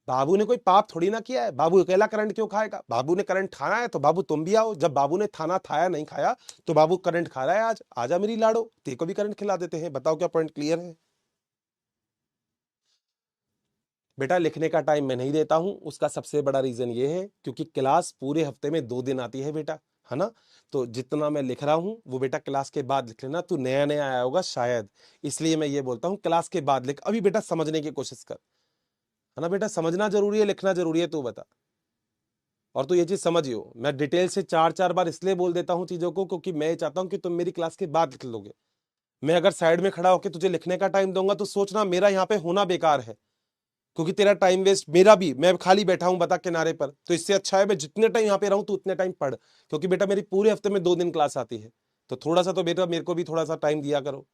बाबू ने कोई पाप थोड़ी ना किया है, बाबू अकेला करंट क्यों खाएगा? बाबू ने करंट खाना है तो बाबू तुम भी आओ। जब बाबू ने खाना खाया नहीं खाया तो बाबू करंट खा रहा है, आज आजा मेरी लाडो, तेरे को भी करंट खिला देते हैं। बताओ क्या पॉइंट क्लियर है? बेटा लिखने का टाइम मैं नहीं देता हूं, उसका सबसे बड़ा रीजन ये है क्योंकि क्लास पूरे हफ्ते में 2 दिन आती है बेटा, है ना। तो जितना मैं लिख रहा हूं वो बेटा क्लास के बाद लिख लेना। तू नया नया आया होगा शायद, इसलिए मैं ये बोलता हूं क्लास के बाद लिख। अभी बेटा समझने की कोशिश कर, है ना बेटा, समझना जरूरी है, लिखना जरूरी है, तू बता। और तू ये चीज समझियो, मैं डिटेल से 4-4 बार इसलिए बोल देता हूं चीजों को क्योंकि मैं चाहता हूं कि तुम मेरी क्लास के बाद लिख लोगे। मैं अगर साइड में खड़ा होकर तुझे लिखने का टाइम दूंगा तो सोचना मेरा यहाँ पे होना बेकार है, क्योंकि तेरा टाइम वेस्ट, मेरा भी, मैं खाली बैठा हूं बता किनारे पर। तो इससे अच्छा है मैं जितने टाइम यहाँ पे रहूं तू उतने टाइम पढ़, क्योंकि बेटा मेरी पूरे हफ्ते में 2 दिन क्लास आती है। तो थोड़ा सा तो बेटा मेरे को भी थोड़ा सा टाइम दिया करो।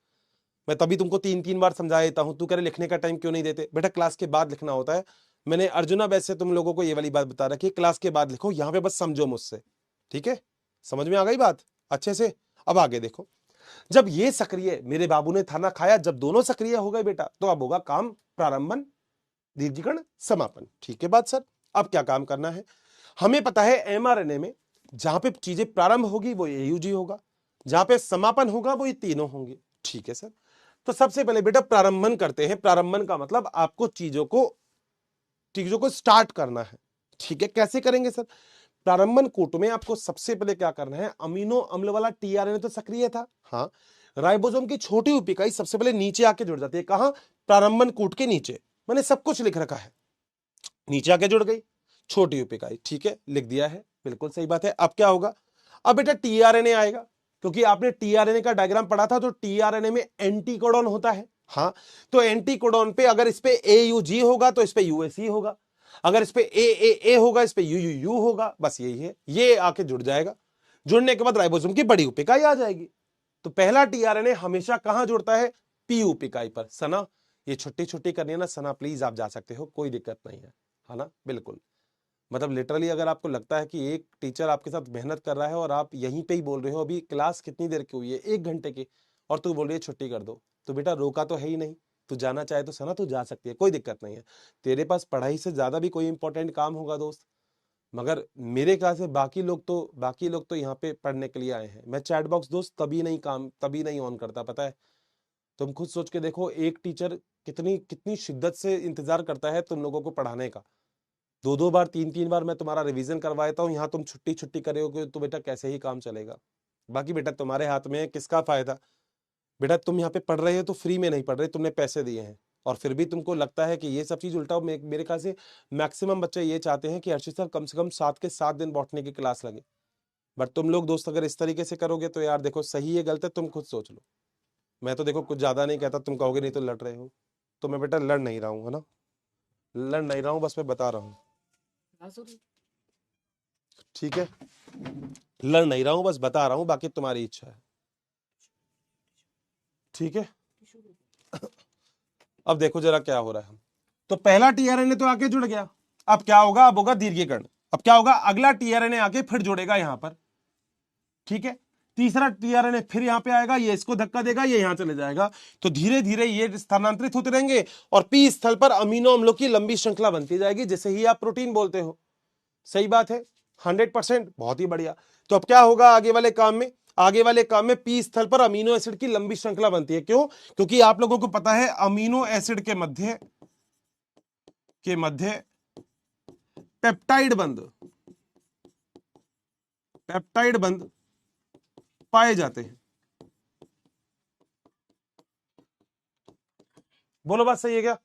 मैं तभी तुमको 3-3 बार समझा देता हूं, तू कह रहे लिखने का टाइम क्यों नहीं देते? बेटा क्लास के बाद लिखना होता है। मैंने अर्जुना बैच से तुम लोगों को ये वाली बात बता रखी है, क्लास के बाद लिखो, यहाँ पे बस समझो मुझसे। ठीक है, समझ में आ गई बात अच्छे से? अब आगे देखो, जब ये सक्रिय, मेरे बाबू ने खाना खाया, जब दोनों सक्रिय हो गए बेटा तो अब होगा काम प्रारंभन, दीर्घीकरण, समापन। ठीक है बात सर? अब क्या काम करना है? हमें पता है एमआरएनए में जहां पे चीजें प्रारंभ होगी वो एयूजी होगा, जहां पे समापन होगा वो ये तीनों होंगे। ठीक है सर, तो सबसे पहले बेटा प्रारंभन करते हैं। प्रारंभन का मतलब आपको चीजों को स्टार्ट करना है। ठीक है, कैसे करेंगे सर? प्रारंभन कूट में आपको सबसे पहले क्या करना है, अमीनो अम्ल वाला टीआरएनए तो सक्रिय था, हाँ, राइबोसोम की छोटी उप इकाई सबसे पहले नीचे आके जुड़ जाती है। कहां? प्रारंभन कूट के नीचे। मैंने सब कुछ लिख रखा है, नीचे आके जुड़ गई छोटी उप इकाई। ठीक है, लिख दिया है, बिल्कुल सही बात है। अब क्या होगा? अब बेटा टीआरएनए आएगा, क्योंकि आपने टीआरएनए का डायग्राम पढ़ा था, तो टीआरएनए में एंटीकोडॉन होता है, हाँ। तो एंटीकोडॉन पे अगर इस पे एयूजी होगा तो इस पे यूएसई होगा, अगर इस पे ए होगा इस पे यू होगा, बस यही है। ये आके जुड़ जाएगा, जुड़ने के बाद राइबोसोम की बड़ी उप इकाई आ जाएगी। तो पहला टीआरएनए हमेशा कहां जुड़ता है? पी उप इकाई पर। सना ये छुट्टी छुट्टी करनी है ना सना, प्लीज आप जा सकते हो, कोई दिक्कत नहीं है ना, बिल्कुल। मतलब लिटरली अगर आपको लगता है कि एक टीचर आपके साथ मेहनत कर रहा है और आप यहीं पे ही बोल रहे हो, अभी क्लास कितनी देर की हुई है, 1 घंटे की, और तू बोल रही है छुट्टी कर दो, तो बेटा रोका तो है ही नहीं। तू जाना चाहे तो सना तू जा सकती है, कोई दिक्कत नहीं है। तेरे पास पढ़ाई से ज्यादा भी कोई इंपॉर्टेंट काम होगा दोस्त, मगर मेरे ख्याल से बाकी लोग तो यहाँ पे पढ़ने के लिए आए हैं। मैं चैट बॉक्स दोस्त तभी नहीं ऑन करता, पता है? तुम खुद सोच के देखो, एक टीचर कितनी कितनी शिद्दत से इंतजार करता है तुम लोगों को पढ़ाने का। 2-2 बार 3-3 बार मैं तुम्हारा रिवीजन करवाता हूँ, यहाँ तुम छुट्टी छुट्टी करोगे तो बेटा कैसे ही काम चलेगा? बाकी बेटा तुम्हारे हाथ में है, किसका फायदा? बेटा तुम यहाँ पे पढ़ रहे हो तो फ्री में नहीं पढ़ रहे, तुमने पैसे दिए हैं, और फिर भी तुमको लगता है कि ये सब चीज उल्टा। मेरे ख्याल से मैक्सिमम बच्चे ये चाहते हैं कि अर्षित सर कम से कम 7 के 7 दिन बॉटनी की क्लास लगे। बट तुम लोग दोस्त अगर इस तरीके से करोगे तो यार देखो, सही है गलत है तुम खुद सोच लो। मैं तो देखो कुछ ज्यादा नहीं कहता, तुम कहोगे नहीं तो लड़ रहे हो, तो मैं बेटा लड़ नहीं रहा हूँ, है ना, लड़ नहीं रहा हूँ, बस मैं बता रहा हूँ। ठीक है, लड़ नहीं रहा हूँ, बस बता रहा हूँ, बाकी तुम्हारी इच्छा है। ठीक है, अब देखो जरा क्या हो रहा है। तो पहला टीआरएनए तो आके जुड़ गया, अब क्या होगा? अब होगा दीर्घीकरण। अब क्या होगा? अगला टीआरएनए आके फिर जुड़ेगा यहां पर। ठीक है, तीसरा टीआरएनए फिर यहां पे आएगा, ये इसको धक्का देगा, ये यहां चले जाएगा। तो धीरे धीरे ये स्थानांतरित होते रहेंगे और पी स्थल पर अमीनो अम्लों की लंबी श्रृंखला बनती जाएगी, जैसे ही आप प्रोटीन बोलते हो। सही बात है, 100%, बहुत ही बढ़िया। तो अब क्या होगा आगे वाले काम में? आगे वाले काम में पी स्थल पर अमीनो एसिड की लंबी श्रृंखला बनती है। क्यों? क्योंकि आप लोगों को पता है अमीनो एसिड के मध्य पेप्टाइड बंध पाए जाते हैं। बोलो बात सही है क्या?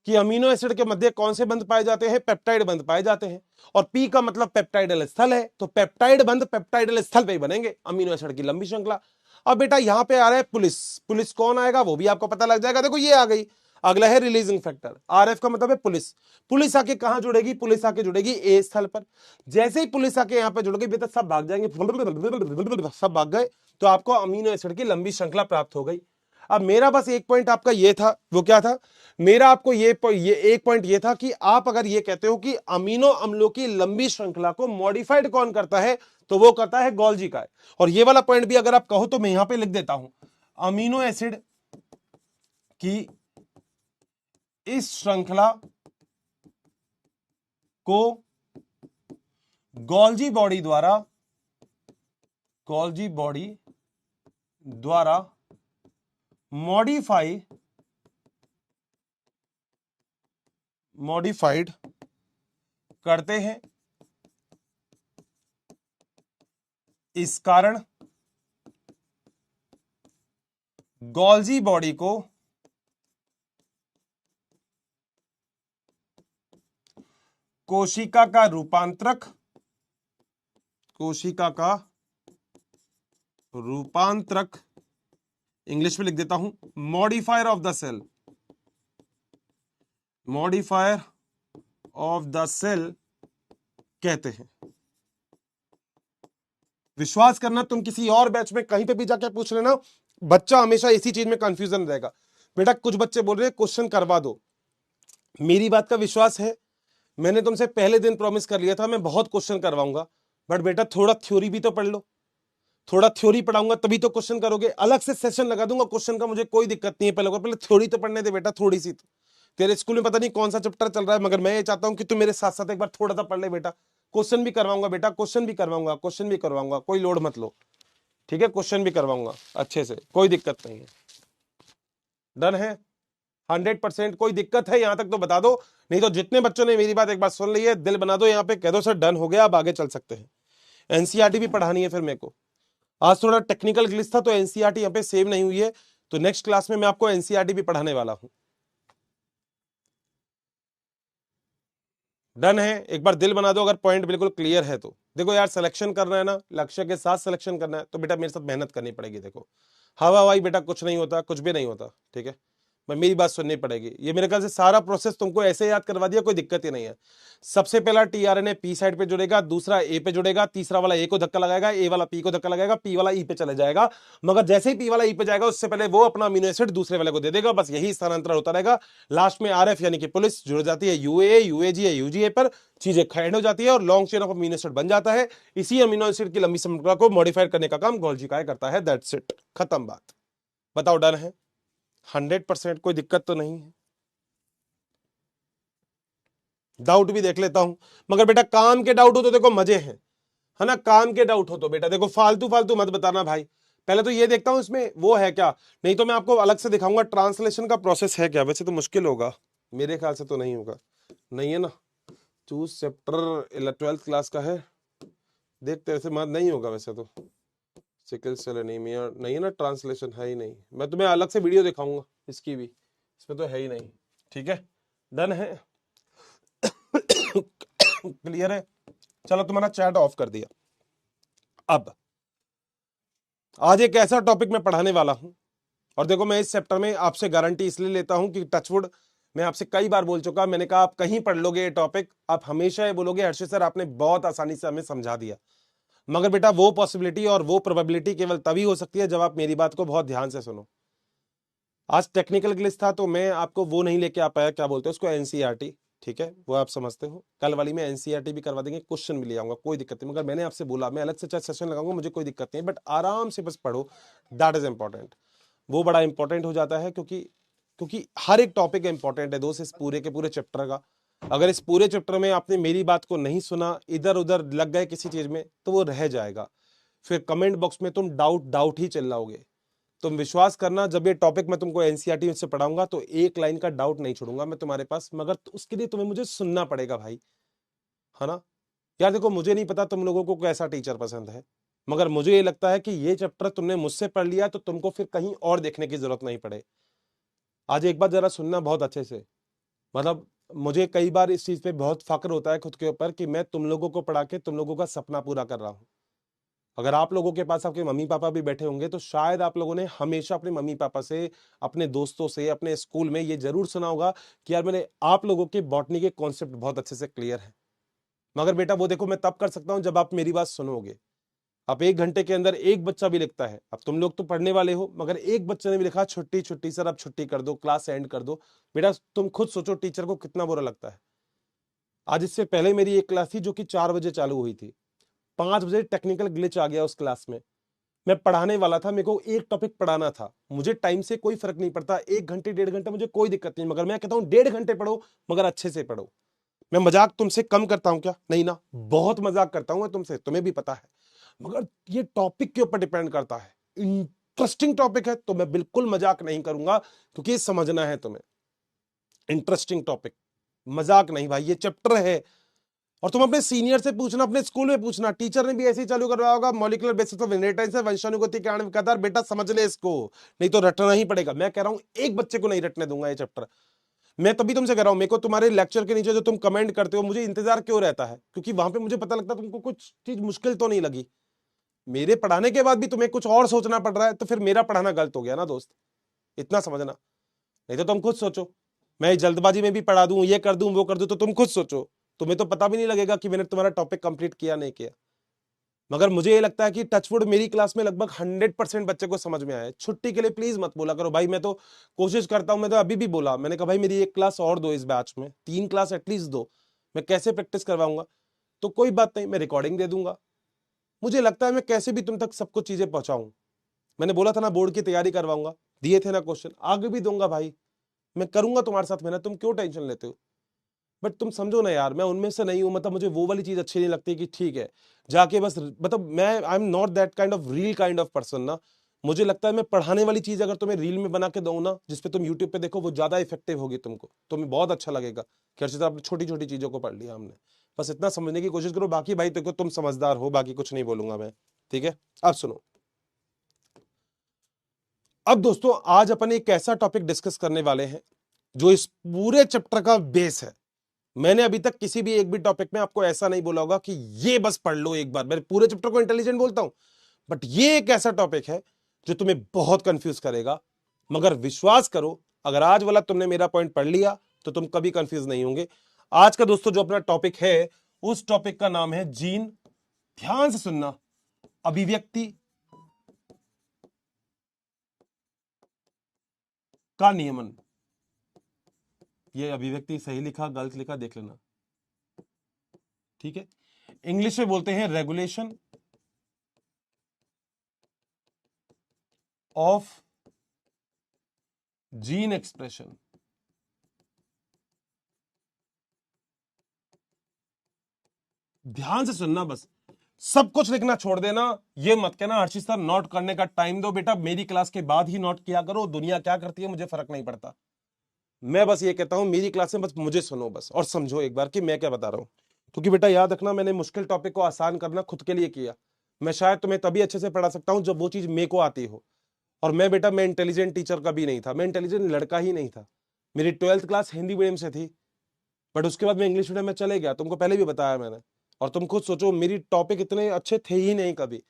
कि अमीनो एसिड के मध्य कौन से बंध पाए जाते हैं? पेप्टाइड बंध पाए जाते हैं। और पी का मतलब पेप्टाइडल स्थल है, तो पेप्टाइड बंध पेप्टाइडल स्थल पे ही बनेंगे, अमीनो एसिड की लंबी श्रृंखला। अब बेटा यहां पे आ रहा है पुलिस। पुलिस कौन आएगा वो भी आपको पता लग जाएगा। देखो ये आ गई, अगला है रिलीजिंग फैक्टर। आरएफ का मतलब है पुलिस। पुलिस आके कहां जुड़ेगी? पुलिस आके जुड़ेगी ए स्थल पर। जैसे ही पुलिस आके यहां पे जुड़ेगी बेटा सब भाग जाएंगे, सब भाग गए, तो आपको अमीनो एसिड की लंबी श्रृंखला प्राप्त हो गई। अब मेरा बस एक पॉइंट आपका ये था, वो क्या था? मेरा आपको ये एक पॉइंट ये था कि आप अगर ये कहते हो कि अमीनो अम्लों की लंबी श्रृंखला को मॉडिफाइड कौन करता है, तो वो करता है गोल्जी का। और ये वाला पॉइंट भी अगर आप कहो तो मैं यहां पे लिख देता हूं, अमीनो एसिड की इस श्रृंखला को गोल्जी बॉडी द्वारा मॉडिफाइड करते हैं। इस कारण गोल्जी बॉडी को कोशिका का रूपांतरक, इंग्लिश में लिख देता हूं मॉडिफायर ऑफ द सेल कहते हैं। विश्वास करना, तुम किसी और बैच में कहीं पे भी जाके पूछ लेना, बच्चा हमेशा इसी चीज में कंफ्यूजन रहेगा। बेटा कुछ बच्चे बोल रहे हैं क्वेश्चन करवा दो, मेरी बात का विश्वास है, मैंने तुमसे पहले दिन प्रॉमिस कर लिया था मैं बहुत क्वेश्चन करवाऊंगा, बट बेटा थोड़ा थ्योरी भी तो पढ़ लो। थोड़ा थ्योरी पढ़ाऊंगा तभी तो क्वेश्चन करोगे। अलग से सेशन लगा दूंगा क्वेश्चन का, मुझे कोई दिक्कत नहीं है, पहले थ्योरी तो पढ़ने दे बेटा, थोड़ी सी। तेरे स्कूल में पता नहीं कौन सा चैप्टर चल रहा है, मगर मैं ये चाहता हूं कि तू मेरे साथ साथ एक बार थोड़ा सा पढ़ ले बेटा। क्वेश्चन भी करवाऊंगा बेटा, क्वेश्चन भी करवाऊंगा, कोई लोड मत लो, ठीक है? क्वेश्चन भी करवाऊंगा अच्छे से, कोई दिक्कत नहीं है। डन है? 100%। कोई दिक्कत है यहां तक तो बता दो, नहीं तो जितने बच्चों ने मेरी बात एक बार सुन ली है दिल बना दो, यहाँ पे कह दो सर डन हो गया, अब आगे चल सकते हैं। एनसीईआरटी भी पढ़ानी है फिर मेरे को। आज थोड़ा टेक्निकल ग्लिच था तो एनसीईआरटी यहाँ पे सेव नहीं हुई है, तो नेक्स्ट क्लास में मैं आपको एनसीईआरटी भी पढ़ाने वाला हूं। डन है? एक बार दिल बना दो अगर पॉइंट बिल्कुल क्लियर है तो। देखो यार सिलेक्शन करना है ना, लक्ष्य के साथ सिलेक्शन करना है, तो बेटा मेरे साथ मेहनत करनी पड़ेगी। देखो हवा हवाई बेटा कुछ नहीं होता, कुछ भी नहीं होता, ठीक है? मेरी बात सुननी पड़ेगी। ये मेरे ख्याल से सारा प्रोसेस तुमको ऐसे याद करवा दिया, कोई दिक्कत ही नहीं है। सबसे पहला टीआरएनए पी साइड पे जुड़ेगा, दूसरा ए पे जुड़ेगा, तीसरा वाला ए को धक्का लगाएगा, ए वाला पी को धक्का लगाएगा, पी वाला ई पे चले जाएगा। मगर जैसे ही पी वाला ई पे जाएगा उससे पहले वो अपना अमीनो एसिड दूसरे वाले को दे देगा, बस यही स्थानांतरण होता रहेगा। लास्ट में आरएफ यानी कि पुलिस जुड़ जाती है यूए, यूएजी या यूजीए पर, चीजें खैंड हो जाती है और long chain of amino acid बन जाता है। इसी अमीनो एसिड की लंबी श्रृंखला को मॉडिफाई करने का काम गोल्जी काय करता है। दैट्स इट, खत्म बात। बताओ डन है? 100%। कोई दिक्कत तो नहीं है? डाउट भी देख लेता हूं, मगर बेटा काम के डाउट हो तो देखो मजे हैं, है ना? काम के डाउट हो तो बेटा देखो फालतू फालतू मत बताना भाई। पहले तो ये देखता हूं इसमें वो है क्या, नहीं तो मैं आपको अलग से दिखाऊंगा ट्रांसलेशन का प्रोसेस है क्या। वैसे तो मुश्किल होगा, मेरे ख्याल से तो नहीं होगा, नहीं है ना? चूज चैप्टर 12th क्लास का है, देखते ऐसे मत नहीं होगा वैसे तो। सिकल सेल एनीमिया नहीं है ना, ट्रांसलेशन है ही नहीं। मैं तुम्हें अलग से वीडियो दिखाऊंगा इसकी भी, इसमें तो है ही नहीं, ठीक है? डन है? क्लियर है? चलो तुम्हारा चैट ऑफ कर दिया। अब आज एक ऐसा टॉपिक मैं पढ़ाने वाला हूं, और देखो मैं इस चैप्टर में आपसे गारंटी इसलिए लेता हूं कि टचवुड मैं आपसे कई बार बोल चुका, मैंने कहा आप कहीं पढ़ लोगे ये टॉपिक, आप हमेशा ये बोलोगे हर्षित सर आपने बहुत आसानी से हमें समझा दिया। मगर बेटा वो पॉसिबिलिटी और वो प्रोबेबिलिटी केवल तभी हो सकती है जब आप मेरी बात को बहुत ध्यान से सुनो। आज टेक्निकल ग्लिच था तो मैं आपको वो नहीं लेके आ पाया, क्या बोलते हैं उसको, एनसीईआरटी, ठीक है? वो आप समझते हो। कल वाली में एनसीईआरटी भी करवा देंगे, क्वेश्चन भी ले आऊंगा, कोई दिक्कत नहीं। मगर मैंने आपसे बोला मैं अलग से चाहे सेशन लगाऊंगा, मुझे कोई दिक्कत नहीं, बट आराम से बस पढ़ो, दैट इज इंपॉर्टेंट। वो बड़ा इंपॉर्टेंट हो जाता है, क्योंकि हर एक टॉपिक इंपॉर्टेंट है दोस्त, इस पूरे के पूरे चैप्टर का। अगर इस पूरे चैप्टर में आपने मेरी बात को नहीं सुना, इधर उधर लग गए किसी चीज में, तो वो रह जाएगा। फिर कमेंट बॉक्स में तुम डाउट डाउट ही चिल्लाओगे। तुम विश्वास करना, जब ये टॉपिक मैं तुमको एनसीईआरटी से पढ़ाऊंगा तो एक लाइन का डाउट नहीं छोड़ूंगा मैं तुम्हारे पास, मगर उसके लिए तुम्हें मुझे सुनना पड़ेगा भाई, है ना। यार देखो, मुझे नहीं पता तुम लोगों को कैसा टीचर पसंद है, मगर मुझे ये लगता है कि ये चैप्टर तुमने मुझसे पढ़ लिया तो तुमको फिर कहीं और देखने की जरूरत नहीं पड़े। आज एक बार जरा सुनना बहुत अच्छे से, मतलब मुझे कई बार इस चीज पे बहुत फक्र होता है खुद के ऊपर कि मैं तुम लोगों को पढ़ा के तुम लोगों का सपना पूरा कर रहा हूं। अगर आप लोगों के पास आपके मम्मी पापा भी बैठे होंगे तो शायद आप लोगों ने हमेशा अपने मम्मी पापा से, अपने दोस्तों से, अपने स्कूल में ये जरूर सुना होगा कि यार मैंने आप लोगों के बॉटनी के कॉन्सेप्ट बहुत अच्छे से क्लियर है। मगर बेटा वो देखो, मैं तब कर सकता हूं जब आप मेरी बात सुनोगे। आप 1 घंटे के अंदर एक बच्चा भी लिखता है, अब तुम लोग तो पढ़ने वाले हो, मगर एक बच्चे ने भी लिखा छुट्टी छुट्टी सर, अब छुट्टी कर दो, क्लास एंड कर दो, बेटा तुम खुद सोचो टीचर को कितना बुरा लगता है। आज इससे पहले मेरी एक क्लास थी जो कि 4 बजे चालू हुई थी, 5 बजे टेक्निकल ग्लिच आ गया उस क्लास में। मैं पढ़ाने वाला था, मेरे को एक टॉपिक पढ़ाना था, मुझे टाइम से कोई फर्क नहीं पड़ता, 1 घंटे 1.5 घंटे मुझे कोई दिक्कत नहीं, मगर मैं कहता हूं 1.5 घंटे पढ़ो मगर अच्छे से पढ़ो। मैं मजाक तुमसे कम करता हूं क्या? नहीं ना, बहुत मजाक करता हूं मैं तुमसे, तुम्हें भी पता है, मगर ये टॉपिक के ऊपर डिपेंड करता है। इंटरेस्टिंग टॉपिक है तो मैं बिल्कुल मजाक नहीं करूंगा, क्योंकि समझना है तुम्हें। इंटरेस्टिंग टॉपिक, मजाक नहीं भाई, ये चैप्टर है। और तुम अपने सीनियर से पूछना, अपने स्कूल में पूछना, टीचर ने भी ऐसे ही चालू करवाया होगा, मॉलिक्यूलर बेसिस ऑफ इनहेरिटेंस है, वंशानुगति के आणविक आधार, बेटा समझ ले इसको, नहीं तो रटना ही पड़ेगा। मैं कह रहा हूं एक बच्चे को नहीं रटने दूंगा ये चैप्टर। मैं तभी तुमसे कह रहा हूं, मेरे को तुम्हारे लेक्चर के नीचे जो तुम कमेंट करते हो मुझे इंतजार क्यों रहता है, क्योंकि वहां पे मुझे पता लगता है तुमको कुछ चीज मुश्किल तो नहीं लगी। मेरे पढ़ाने के बाद भी तुम्हें कुछ और सोचना पड़ रहा है तो फिर मेरा पढ़ाना गलत हो गया ना दोस्त, इतना समझना। नहीं तो तुम खुद सोचो, मैं जल्दबाजी में भी पढ़ा दूं, ये कर दूं वो कर दूं, तो तुम खुद सोचो, तुम्हें तो पता भी नहीं लगेगा कि मैंने तुम्हारा टॉपिक कंप्लीट किया नहीं किया। मगर मुझे ये लगता है कि टचवुड मेरी क्लास में लगभग 100% बच्चे को समझ में आया। छुट्टी के लिए प्लीज मत बोला करो भाई, मैं तो कोशिश करता हूं, मैं तो अभी भी बोला, मैंने कहा भाई मेरी एक क्लास और दो, इस बैच में 3 क्लास एटलीस्ट दो, मैं कैसे प्रैक्टिस करवाऊंगा। तो कोई बात नहीं, मैं रिकॉर्डिंग दे दूंगा, मुझे लगता है मैं कैसे भी तुम तक सब कुछ चीजें पहुंचाऊं। मैंने बोला था ना बोर्ड की तैयारी करवाऊंगा, दिए थे ना क्वेश्चन, आगे भी दूंगा भाई, मैं करूंगा तुम्हारे साथ मेहनत, तुम क्यों टेंशन लेते हो। बट तुम समझो ना यार, मैं उनमें से नहीं हूं, मतलब मुझे वो वाली चीज अच्छी नहीं लगती कि ठीक है जाके बस, मतलब मैं I am not that kind of reel kind of person ना। मुझे लगता है मैं पढ़ाने वाली चीज अगर तुम्हें रील में बना के दूं ना, जिसपे तुम यूट्यूब पे देखो, वो ज्यादा इफेक्टिव होगी तुमको, तुम्हें बहुत अच्छा लगेगा कि हर्षित आपने छोटी छोटी चीजों को पढ़ लिया हमने। बस इतना समझने की कोशिश करो, बाकी भाई देखो तुम समझदार हो, बाकी कुछ नहीं बोलूंगा मैं, ठीक है। अब सुनो, अब दोस्तों आज अपन एक ऐसा टॉपिक डिस्कस करने वाले हैं जो इस पूरे चैप्टर का बेस है। मैंने अभी तक किसी भी एक भी टॉपिक में आपको ऐसा नहीं बोला होगा कि ये बस पढ़ लो एक बार, मैं पूरे चैप्टर को इंटेलिजेंट बोलता हूं, बट ये एक ऐसा टॉपिक है जो तुम्हें बहुत कंफ्यूज करेगा। मगर विश्वास करो, अगर आज वाला तुमने मेरा पॉइंट पढ़ लिया तो तुम कभी कंफ्यूज नहीं होंगे। आज का दोस्तों जो अपना टॉपिक है, उस टॉपिक का नाम है जीन, ध्यान से सुनना, अभिव्यक्ति का नियमन। ये अभिव्यक्ति सही लिखा गलत लिखा देख लेना, ठीक है। इंग्लिश में बोलते हैं रेगुलेशन ऑफ जीन एक्सप्रेशन। ध्यान से सुनना, बस सब कुछ लिखना छोड़ देना, ये मत कहना हर्षित सर नोट करने का टाइम दो, बेटा मेरी क्लास के बाद ही नोट किया करो, दुनिया क्या करती है मुझे फर्क नहीं पड़ता। मैं बस ये कहता हूं मेरी क्लास में बस मुझे सुनो बस, और समझो एक बार कि मैं क्या बता रहा हूं। क्योंकि बेटा याद रखना, मैंने मुश्किल टॉपिक को आसान करना खुद के लिए किया। मैं शायद तुम्हें तभी अच्छे से पढ़ा सकता हूं जब वो चीज मेरे को आती हो। और मैं बेटा, मैं इंटेलिजेंट टीचर का भी नहीं था, मैं इंटेलिजेंट लड़का ही नहीं था। मेरी 12th क्लास हिंदी मीडियम से थी, बट उसके बाद मैं इंग्लिश मीडियम में चले गया, तुमको पहले भी बताया मैंने। और तुम खुद सोचो, मेरी टॉपिक इतने अच्छे थे ही नहीं कभी,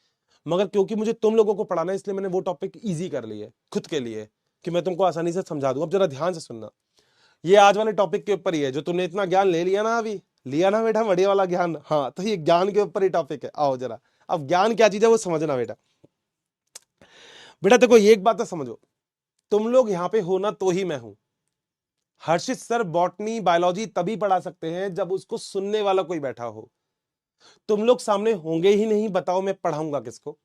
मगर क्योंकि मुझे तुम लोगों को पढ़ाना है इसलिए मैंने वो टॉपिक इजी कर लिए खुद के लिए कि मैं तुमको आसानी से समझा दूं। अब जरा ध्यान से सुनना, ये आज वाले टॉपिक के ऊपर ही है, जो तुमने इतना ज्ञान ले लिया ना अभी, लिया ना बेटा बढ़िया वाला ज्ञान, हाँ तो ये ज्ञान के ऊपर ही टॉपिक है। आओ जरा, अब ज्ञान क्या चीज है वो समझना बेटा। बेटा देखो ये एक बात तो समझो, तुम लोग यहाँ पे हो ना तो ही मैं हूं। हर्षित सर बॉटनी बायोलॉजी तभी पढ़ा सकते हैं जब उसको सुनने वाला कोई बैठा हो। तुम लोग सामने होंगे ही नहीं, बताओ मैं पढ़ाऊंगा किसको।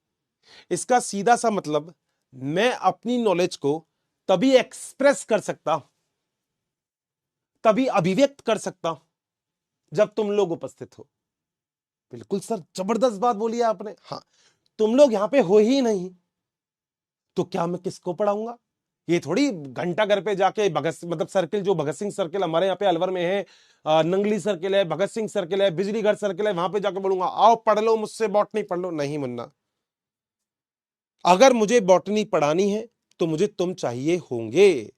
इसका सीधा सा मतलब, मैं अपनी नॉलेज को तभी एक्सप्रेस कर सकता हूं, तभी अभिव्यक्त कर सकता हूं जब तुम लोग उपस्थित हो। बिल्कुल सर, जबरदस्त बात बोली है आपने। हाँ, तुम लोग यहां पे हो ही नहीं, तो क्या मैं किसको पढ़ाऊंगा? ये थोड़ी घंटा घर पे जाके मतलब सर्किल, जो भगत सिंह सर्किल हमारे यहाँ पे अलवर में है, नंगली सर्किल है, भगत सिंह सर्किल है, बिजलीघर सर्किल है, वहां पे जाके बोलूंगा आओ पढ़ लो मुझसे बॉटनी पढ़ लो। नहीं मुन्ना, अगर मुझे बॉटनी पढ़ानी है तो मुझे तुम चाहिए होंगे।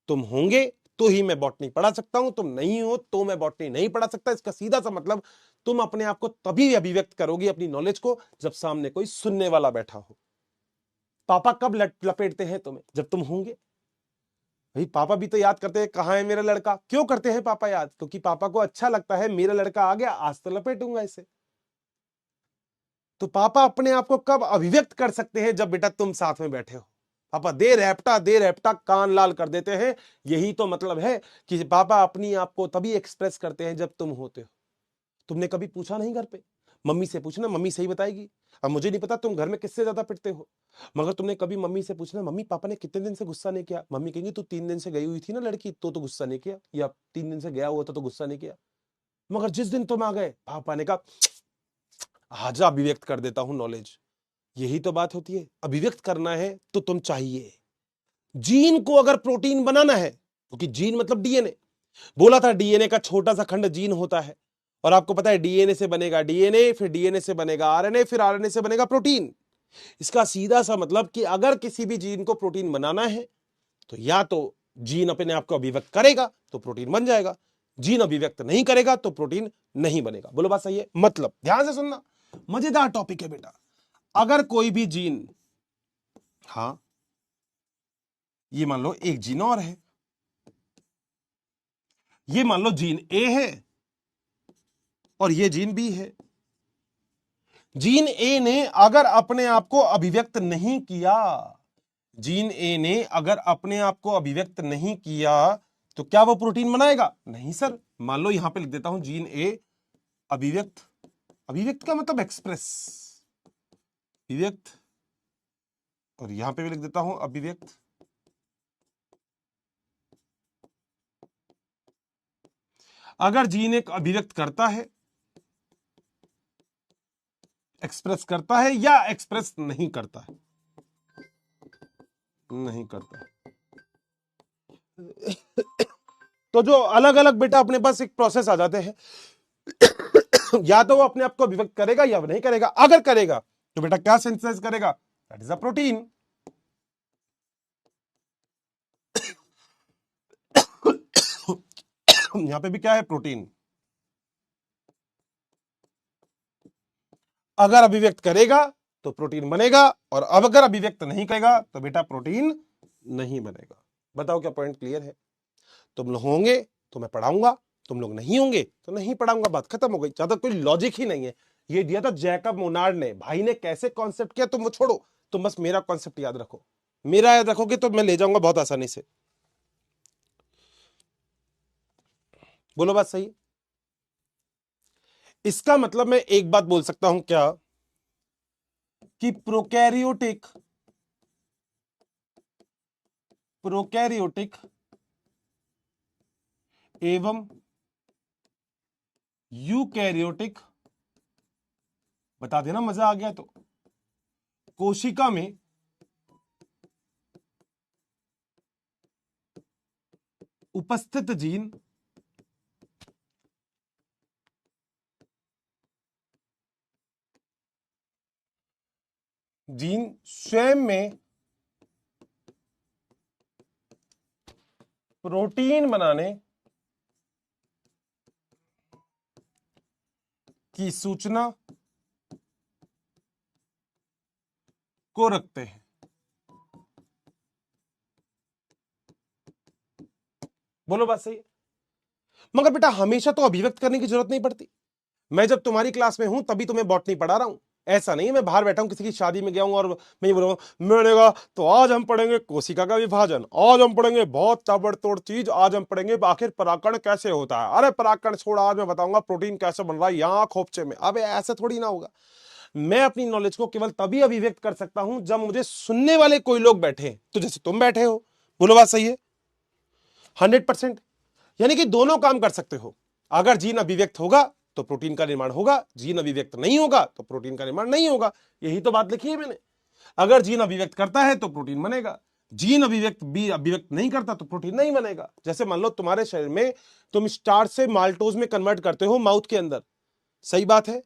तुम होंगे तो ही मैं बॉटनी पढ़ा सकता हूं, तुम नहीं हो तो मैं बॉटनी नहीं पढ़ा सकता। इसका सीधा सा मतलब, तुम अपने आप को तभी अभिव्यक्त करोगी अपनी नॉलेज को जब सामने कोई सुनने वाला बैठा हो। पापा कब लपेटते हैं तुम्हें? जब तुम होंगे। भाई पापा भी तो याद करते हैं कहां है मेरा लड़का। क्यों करते हैं पापा याद? क्योंकि पापा को अच्छा लगता है मेरा लड़का आ गया, आज तो लपेटूंगा इसे। तो पापा अपने आप को कब अभिव्यक्त कर सकते हैं? जब बेटा तुम साथ में बैठे हो। पापा दे रैप्टा कान लाल कर देते हैं। यही तो मतलब है कि पापा अपनी आप को तभी एक्सप्रेस करते हैं जब तुम होते हो। तुमने कभी पूछा नहीं घर पे? मम्मी से पूछना, मम्मी सही बताएगी। अब मुझे नहीं पता तुम घर में किससे ज्यादा पिटते हो, मगर तुमने कभी मम्मी से पूछना, मम्मी पापा ने कितने दिन से गुस्सा नहीं किया? मम्मी कहेंगी तू 3 दिन से गई हुई थी ना लड़की, तो गुस्सा नहीं किया, या 3 दिन से गया हुआ था तो गुस्सा नहीं किया। मगर जिस दिन तुम आ गए, पापा ने कहा आजा अभिव्यक्त कर देता हूं नॉलेज। यही तो बात होती है, अभिव्यक्त करना है तो तुम चाहिए। जीन को अगर प्रोटीन बनाना है, क्योंकि जीन मतलब डीएनए, बोला था डीएनए का छोटा सा खंड जीन होता है, और आपको पता है डीएनए से बनेगा डीएनए, फिर डीएनए से बनेगा आरएनए, फिर आरएनए से बनेगा प्रोटीन। इसका सीधा सा मतलब कि अगर किसी भी जीन को प्रोटीन बनाना है तो या तो जीन अपने आप को अभिव्यक्त करेगा तो प्रोटीन बन जाएगा, जीन अभिव्यक्त नहीं करेगा तो प्रोटीन नहीं बनेगा। बोलो बात सही है? मतलब ध्यान से सुनना, मजेदार टॉपिक है बेटा। अगर कोई भी जीन, हाँ ये मान लो एक जीन और है, ये मान लो जीन ए है और ये जीन बी है। जीन ए ने अगर अपने आप को अभिव्यक्त नहीं किया, जीन ए ने अगर अपने आप को अभिव्यक्त नहीं किया तो क्या वो प्रोटीन बनाएगा? नहीं सर। मान लो यहां पे लिख देता हूं जीन ए अभिव्यक्त, अभिव्यक्त का मतलब एक्सप्रेस, अभिव्यक्त, और यहां पे भी लिख देता हूं अभिव्यक्त। अगर जीन एक अभिव्यक्त करता है, एक्सप्रेस करता है, या एक्सप्रेस नहीं करता है, नहीं करता, तो जो अलग अलग बेटा अपने पास एक प्रोसेस आ जाते हैं, या तो वो अपने आप को अभिव्यक्त करेगा या नहीं करेगा। अगर करेगा तो बेटा क्या सिंथेसाइज करेगा? That is a protein. यहां पे भी क्या है? प्रोटीन। अगर अभिव्यक्त करेगा तो प्रोटीन बनेगा, और अब अगर अभिव्यक्त नहीं करेगा तो बेटा प्रोटीन नहीं बनेगा। बताओ क्या पॉइंट क्लियर है? तुम लोग होंगे तो मैं पढ़ाऊंगा, तुम लोग नहीं होंगे तो नहीं पढ़ाऊंगा, बात खत्म हो गई। ज्यादा कोई लॉजिक ही नहीं है। ये दिया था जैकब मोनार्ड ने, भाई ने कैसे कॉन्सेप्ट किया तुम वो छोड़ो, तुम बस मेरा कॉन्सेप्ट याद रखो। मेरा याद रखोगे तो मैं ले जाऊंगा बहुत आसानी से। बोलो बात सही? इसका मतलब मैं एक बात बोल सकता हूं क्या, कि प्रोकैरियोटिक, प्रोकैरियोटिक एवं यूकैरियोटिक, बता देना मजा आ गया तो, कोशिका में उपस्थित जीन स्वयं में प्रोटीन बनाने की सूचना को रखते हैं। बोलो बात सही है? मगर बेटा हमेशा तो अभिव्यक्त करने की जरूरत नहीं पड़ती। मैं जब तुम्हारी क्लास में हूं तभी तुम्हें बॉटनी पढ़ा रहा हूं। ऐसा नहीं है मैं बाहर बैठा हूं किसी की शादी में गया हूं और मैं ये बोल रहा हूं, मैंने कहा तो आज हम पढ़ेंगे कोशिका का विभाजन, आज हम पढ़ेंगे बहुत ताबड़तोड़ चीज, आज हम पढ़ेंगे आखिर परागकण कैसे होता है। अरे परागकण छोड़, आज मैं बताऊंगा प्रोटीन कैसे बन रहा है यहाँ खोपचे में। अब ऐसे थोड़ी ना होगा। मैं अपनी नॉलेज को केवल तभी अभिव्यक्त कर सकता हूं जब मुझे सुनने वाले कोई लोग बैठे, तो जैसे तुम बैठे हो। बोलो बात सही है? 100%। यानी कि दोनों काम कर सकते हो। अगर जीन अभिव्यक्त होगा तो प्रोटीन का निर्माण होगा, जीन अभिव्यक्त नहीं होगा तो प्रोटीन का निर्माण नहीं होगा। यही तो बात लिखी है मैंने। अगर जीन अभिव्यक्त करता है तो प्रोटीन बनेगा, जीन अभिव्यक्त नहीं करता तो प्रोटीन नहीं बनेगा। जैसे मान लो तुम्हारे शरीर में तुम स्टार्च से माल्टोज में कन्वर्ट करते हो माउथ के अंदर, सही बात है।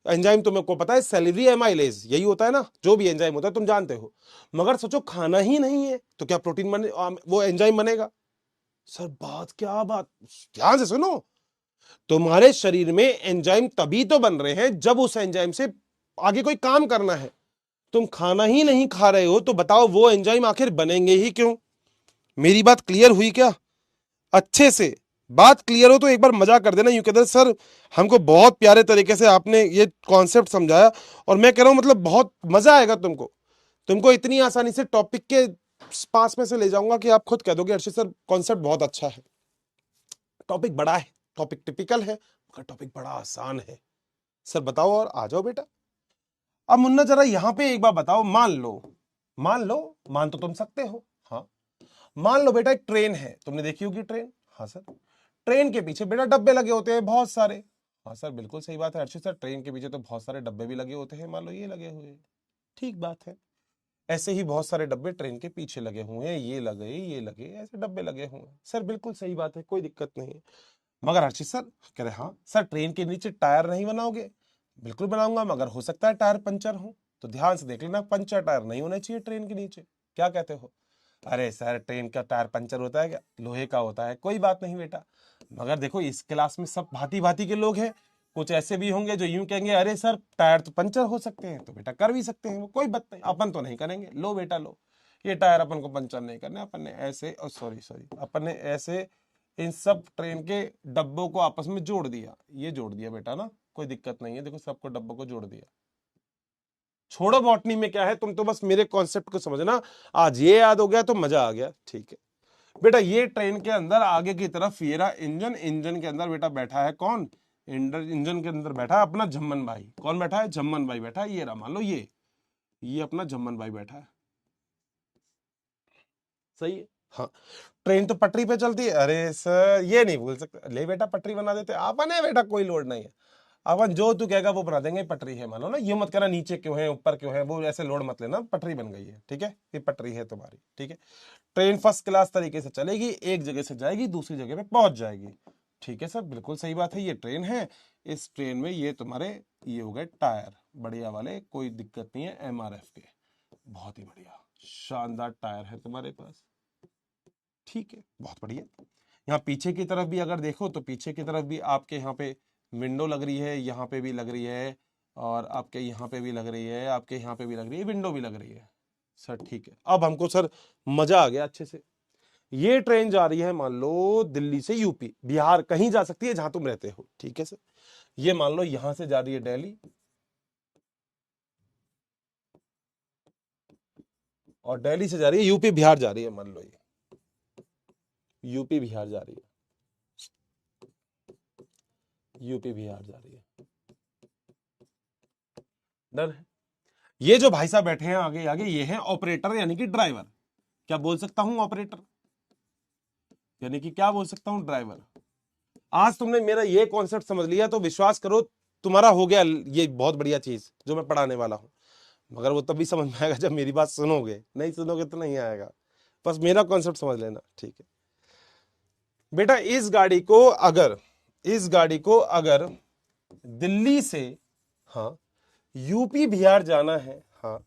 एंजाइम तुमको पता है सेलेरी एमाइलेज, यही होता है ना, जो भी एंजाइम होता है तुम जानते हो। मगर सोचो खाना ही नहीं है तो क्या प्रोटीन बने, वो एंजाइम बनेगा? सर बात क्या बात, ध्यान से सुनो। तुम्हारे शरीर में एंजाइम तभी तो बन रहे हैं जब उस एंजाइम से आगे कोई काम करना है। तुम खाना ही नहीं खा रहे हो तो बताओ वो एंजाइम आखिर बनेंगे ही क्यों? मेरी बात क्लियर हुई क्या? अच्छे से बात क्लियर हो तो एक बार मजा कर देना, यूं कहते सर हमको बहुत प्यारे तरीके से आपने ये कॉन्सेप्ट समझाया, और मैं कह रहा हूं मतलब बहुत मजा आएगा तुमको इतनी आसानी से टॉपिक के पास में से ले जाऊंगा कि आप खुद कह दोगे अर्षित सर कॉन्सेप्ट बहुत अच्छा है। टॉपिक बड़ा है, टॉपिक टिपिकल है, मगर टॉपिक बड़ा आसान है। सर बताओ और आ जाओ बेटा। अब मुन्ना जरा यहां पे एक बार बताओ, मान तो तुम सकते हो, हाँ मान लो बेटा एक ट्रेन है, तुमने देखी होगी ट्रेन, हाँ सर। ट्रेन के पीछे बेटा डब्बे लगे होते हैं बहुत सारे, हाँ सर बिल्कुल सही बात है अर्षित सर, ट्रेन के पीछे तो बहुत सारे डब्बे भी लगे होते हैं, मान लो ये लगे हुए हैं, ठीक बात है। ऐसे ही बहुत सारे डब्बे ट्रेन के पीछे लगे हुए हैं, ये लगे ऐसे डब्बे लगे हुए हैं, सर बिल्कुल सही बात है, कोई दिक्कत नहीं है। मगर अर्षित सर कह रहे हाँ सर ट्रेन के नीचे टायर नहीं बनाओगे? बिल्कुल बनाऊंगा, मगर हो सकता है टायर पंचर हो। तो ध्यान से देख लेना, पंचर टायर नहीं होना चाहिए ट्रेन के नीचे, क्या कहते हो? अरे सर ट्रेन का टायर पंचर होता है क्या? लोहे का होता है, कोई बात नहीं बेटा। मगर देखो इस क्लास में सब भांति भांति के लोग हैं, कुछ ऐसे भी होंगे जो यूं कहेंगे अरे सर टायर तो पंचर हो सकते हैं, तो बेटा कर भी सकते हैं वो, कोई बात नहीं, अपन तो नहीं करेंगे। लो बेटा लो, ये टायर अपन को पंचर नहीं करने, अपन ने ऐसे सॉरी अपन ने ऐसे इन सब ट्रेन के डब्बों को आपस में जोड़ दिया, ये जोड़ दिया बेटा ना, कोई दिक्कत नहीं है, देखो सबको डब्बों को जोड़ दिया। छोड़ो बॉटनी में क्या है, तुम तो बस मेरे कॉन्सेप्ट को समझना, आज ये याद हो गया तो मजा आ गया, ठीक है बेटा। ये ट्रेन के अंदर आगे की तरफ ये रहा इंजन, इंजन के अंदर बेटा बैठा है कौन? इंजन के अंदर बैठा है अपना झम्मन भाई। कौन बैठा है? झम्मन भाई बैठा है, ये रहा मान लो ये अपना झम्मन भाई बैठा है, सही है हाँ। ट्रेन तो पटरी पे चलती है, अरे सर ये नहीं बोल सकते, ले बेटा पटरी बना देते अपन है बेटा, कोई लोड नहीं है, अपन जो तू कहेगा वो बना देंगे, पटरी है मानो ना, ये मत करना नीचे क्यों है ऊपर क्यों है, वो ऐसे लोड मत लेना, पटरी बन गई है, ठीक है, ये पटरी है तुम्हारी, ठीक है। ट्रेन फर्स्ट क्लास तरीके से चलेगी, एक जगह से जाएगी दूसरी जगह पे पहुंच जाएगी, ठीक है सर बिल्कुल सही बात है। ये ट्रेन है, इस ट्रेन में ये तुम्हारे ये हो गए टायर बढ़िया वाले, कोई दिक्कत नहीं है, MRF के, बहुत ही बढ़िया शानदार टायर है तुम्हारे पास, ठीक है बहुत बढ़िया। यहाँ पीछे की तरफ भी अगर देखो तो पीछे की तरफ भी आपके यहाँ पे विंडो लग रही है, यहाँ पे भी लग रही है, और आपके यहाँ पे भी लग रही है, आपके यहाँ पे भी लग रही है, विंडो भी लग रही है सर, ठीक है। अब हमको सर मजा आ गया अच्छे से। ये ट्रेन जा रही है मान लो दिल्ली से यूपी, बिहार, कहीं जा सकती है जहां तुम रहते हो, ठीक है सर। ये मान लो यहां से जा रही है दिल्ली, और दिल्ली से जा रही है यूपी बिहार जा रही है, मान लो ये यूपी बिहार जा रही है, यूपी बिहार जा रही है, डर है। ये जो भाई साहब बैठे हैं आगे आगे, ये हैं ऑपरेटर यानी कि ड्राइवर, क्या बोल सकता हूं ऑपरेटर, यानी कि क्या बोल सकता हूं ड्राइवर। आज तुमने मेरा ये कॉन्सेप्ट समझ लिया तो विश्वास करो तुम्हारा हो गया ये बहुत बढ़िया चीज जो मैं पढ़ाने वाला हूं। मगर वो तभी समझ में आएगा जब मेरी बात सुनोगे, नहीं सुनोगे तो नहीं आएगा, बस मेरा कॉन्सेप्ट समझ लेना, ठीक है बेटा। इस गाड़ी को अगर दिल्ली से हाँ यूपी बिहार जाना है, हाँ,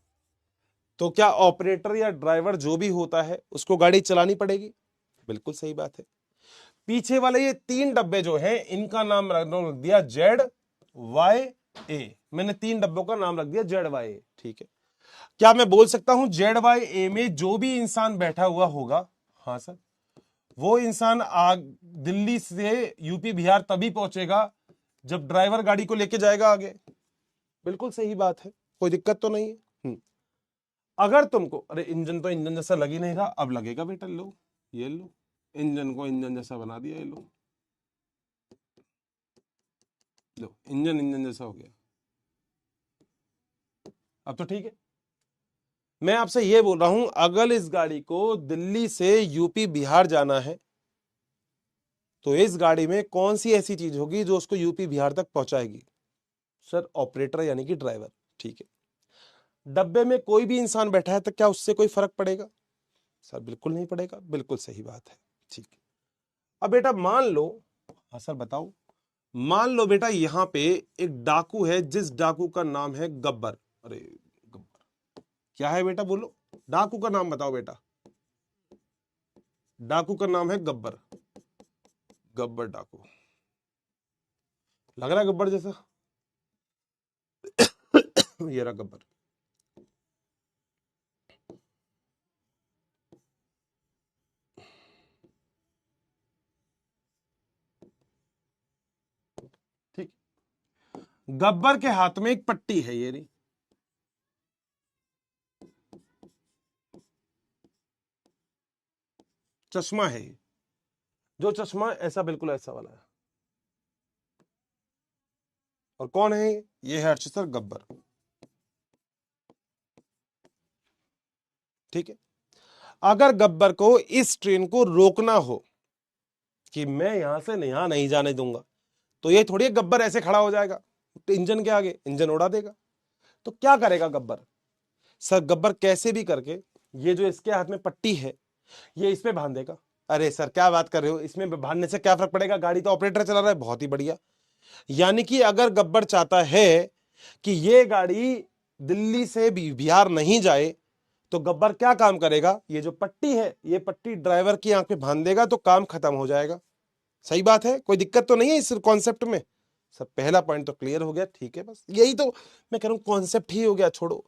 तो क्या ऑपरेटर या ड्राइवर जो भी होता है उसको गाड़ी चलानी पड़ेगी? बिल्कुल सही बात है। पीछे वाले ये 3 डब्बे जो हैं इनका नाम रख दिया ZYA, मैंने 3 डब्बों का नाम रख दिया ZYA, ठीक है। क्या मैं बोल सकता हूं ZYA में जो भी इंसान बैठा हुआ होगा, हाँ सर, वो इंसान दिल्ली से यूपी बिहार तभी पहुंचेगा जब ड्राइवर गाड़ी को लेके जाएगा आगे, बिल्कुल सही बात है, कोई दिक्कत तो नहीं है। अगर तुमको अरे इंजन तो इंजन जैसा लग ही नहीं रहा, अब लगेगा बेटा, लो ये लो, इंजन को इंजन जैसा बना दिया, ये लो इंजन इंजन जैसा हो गया, अब तो ठीक है। मैं आपसे ये बोल रहा हूं अगर इस गाड़ी को दिल्ली से यूपी बिहार जाना है, तो इस गाड़ी में कौन सी ऐसी चीज होगी जो उसको यूपी बिहार तक पहुंचाएगी? सर ऑपरेटर यानी कि ड्राइवर। ठीक है। डब्बे में कोई भी इंसान बैठा है तो क्या उससे कोई फर्क पड़ेगा? सर बिल्कुल नहीं पड़ेगा। बिल्कुल सही बात है। ठीक है। अब बेटा मान लो, हाँ सर बताओ, मान लो बेटा यहां पे एक डाकू है जिस डाकू का नाम है गब्बर। अरे गब्बर क्या है बेटा, बोलो डाकू का नाम बताओ बेटा। डाकू का नाम है गब्बर। गब्बर डाकू लग रहा है गब्बर जैसा। ये रहा गब्बर। ठीक। गब्बर के हाथ में एक पट्टी है, ये रही। चश्मा है ये। जो चश्मा ऐसा बिल्कुल ऐसा वाला है। और कौन है ये है हर्षित सर गब्बर। ठीक है। अगर गब्बर को इस ट्रेन को रोकना हो कि मैं यहां से यहां नहीं जाने दूंगा, तो ये थोड़ी गब्बर ऐसे खड़ा हो जाएगा तो इंजन के आगे, इंजन उड़ा देगा। तो क्या करेगा गब्बर? सर गब्बर कैसे भी करके ये जो इसके हाथ में पट्टी है ये इस पे बांध देगा। अरे सर क्या बात कर रहे हो, इसमें बांधने से क्या फर्क पड़ेगा, गाड़ी तो ऑपरेटर चला रहा है। बहुत ही बढ़िया। यानी कि अगर गब्बर चाहता है कि ये गाड़ी दिल्ली से बिहार नहीं जाए, तो गब्बर क्या काम करेगा, ये जो पट्टी है ये पट्टी ड्राइवर की आंख पे बांध देगा तो काम खत्म हो जाएगा। सही बात है, कोई दिक्कत तो नहीं है इस कॉन्सेप्ट में? सब पहला पॉइंट तो क्लियर हो गया। ठीक है, बस यही तो मैं कह रहा हूं, कॉन्सेप्ट ही हो गया। छोड़ो,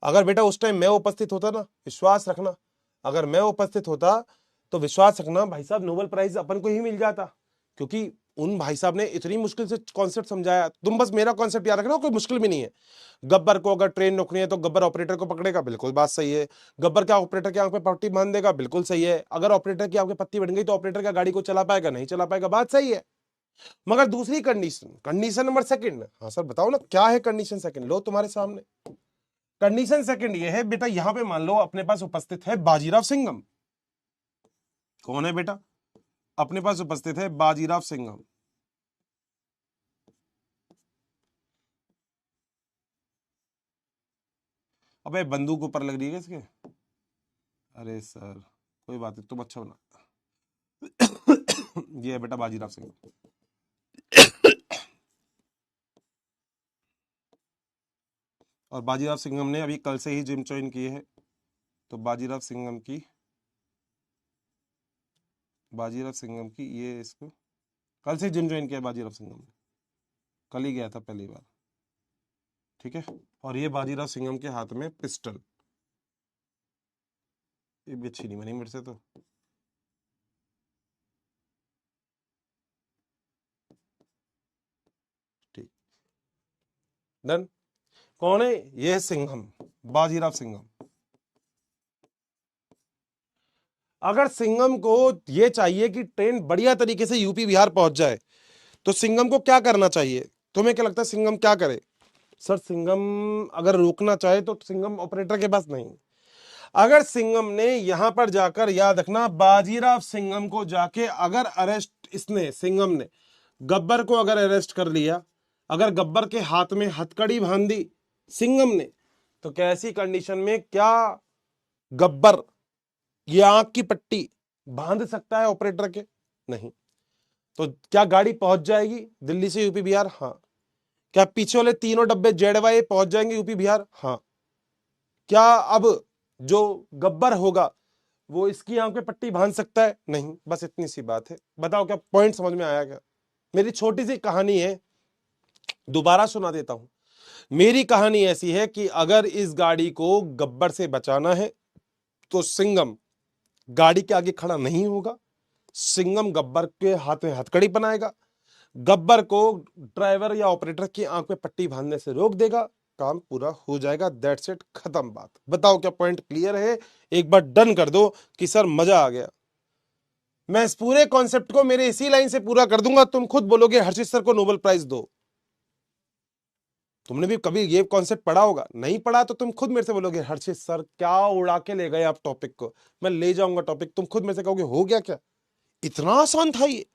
अगर बेटा उस टाइम मैं उपस्थित होता ना, विश्वास रखना, अगर मैं उपस्थित होता तो विश्वास रखना भाई साहब नोबेल प्राइज अपन को ही मिल जाता। क्योंकि उन भाई साहब ने इतनी मुश्किल से कॉन्सेप्ट समझाया। तुम बस मेरा कॉन्सेप्ट याद रखना, कोई मुश्किल भी नहीं है। गब्बर को अगर ट्रेन रोकनी है तो गब्बर ऑपरेटर को पकड़ेगा, बिल्कुल बात सही है। गब्बर क्या ऑपरेटर की आंख पे पट्टी बांध देगा, बिल्कुल सही है। अगर ऑपरेटर की आंख पे पट्टी बन गई तो ऑपरेटर क्या गाड़ी को चला पाएगा, नहीं चला पाएगा, बात सही है। मगर दूसरी कंडीशन, कंडीशन नंबर सेकंड। हाँ सर बताओ ना क्या है कंडीशन सेकंड, लो तुम्हारे सामने। कंडीशन सेकंड ये है बेटा, यहां पे मान लो अपने पास उपस्थित है बाजीराव सिंघम। कौन है बेटा? अपने पास उपस्थित है बाजीराव सिंघम। अबे बंदूक ऊपर लग रही है इसके। अरे सर कोई बात नहीं, तुम अच्छा बना। ये है बेटा बाजीराव सिंघम। और बाजीराव सिंघम ने अभी कल से ही जिम ज्वाइन की है। तो बाजीराव सिंघम की ये इसको कल से जिम ज्वाइन किया बाजीराव सिंघम ने, कल ही गया था पहली बार। ठीक है। और ये बाजीराव सिंघम के हाथ में पिस्टल, ये भी अच्छी नहीं बनी मेरे से तो। ठीक, डन। कौन है ये? है सिंघम, बाजीराव सिंघम। अगर सिंघम को ये चाहिए कि ट्रेन बढ़िया तरीके से यूपी बिहार पहुंच जाए, तो सिंघम को क्या करना चाहिए? तुम्हें क्या लगता है सिंघम क्या करे? सर सिंघम अगर रोकना चाहे तो सिंघम ऑपरेटर के पास नहीं। अगर सिंघम ने यहां पर जाकर, याद रखना, बाजीराव सिंघम को जाके अगर अरेस्ट, इसने सिंघम ने गब्बर को अगर अरेस्ट कर लिया, अगर गब्बर के हाथ में हथकड़ी बांध दी सिंघम ने, तो कैसी कंडीशन में क्या गब्बर ये आंख की पट्टी बांध सकता है ऑपरेटर के? नहीं। तो क्या गाड़ी पहुंच जाएगी दिल्ली से यूपी बिहार? हाँ। क्या पीछे वाले तीनों डब्बे जेडवाई पहुंच जाएंगे यूपी बिहार? हाँ। क्या अब जो गब्बर होगा वो इसकी आंख पे पट्टी बांध सकता है? नहीं। बस इतनी सी बात है। बताओ क्या पॉइंट समझ में आया क्या? मेरी छोटी सी कहानी है, दोबारा सुना देता हूं। मेरी कहानी ऐसी है कि अगर इस गाड़ी को गब्बर से बचाना है तो सिंघम गाड़ी के आगे खड़ा नहीं होगा, सिंघम गब्बर के हाथ में हथकड़ी बनाएगा, गब्बर को ड्राइवर या ऑपरेटर की आंख में पट्टी बांधने से रोक देगा, काम पूरा हो जाएगा। दैट्स इट, खत्म बात। बताओ क्या पॉइंट क्लियर है? एक बार डन कर दो कि सर मजा आ गया। मैं इस पूरे कॉन्सेप्ट को मेरे इसी लाइन से पूरा कर दूंगा, तुम खुद बोलोगे हर्षित सर को नोबेल प्राइज दो। तुमने भी कभी ये कॉन्सेप्ट पढ़ा होगा, नहीं पढ़ा तो तुम खुद मेरे से बोलोगे हर्षित सर क्या उड़ा के ले गए आप टॉपिक को। मैं ले जाऊंगा टॉपिक, तुम खुद मेरे से कहोगे हो गया क्या, इतना आसान था ये।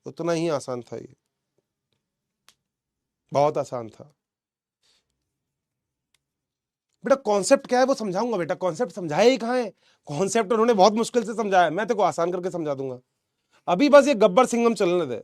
उतना ही आसान था ये, बहुत आसान था बेटा। कॉन्सेप्ट क्या है वो समझाऊंगा बेटा, कॉन्सेप्ट समझाया ही कहाँ है? कॉन्सेप्ट उन्होंने बहुत मुश्किल से समझाया, मैं तेरे को आसान करके समझा दूंगा। अभी बस ये गब्बर सिंघम चलने दे।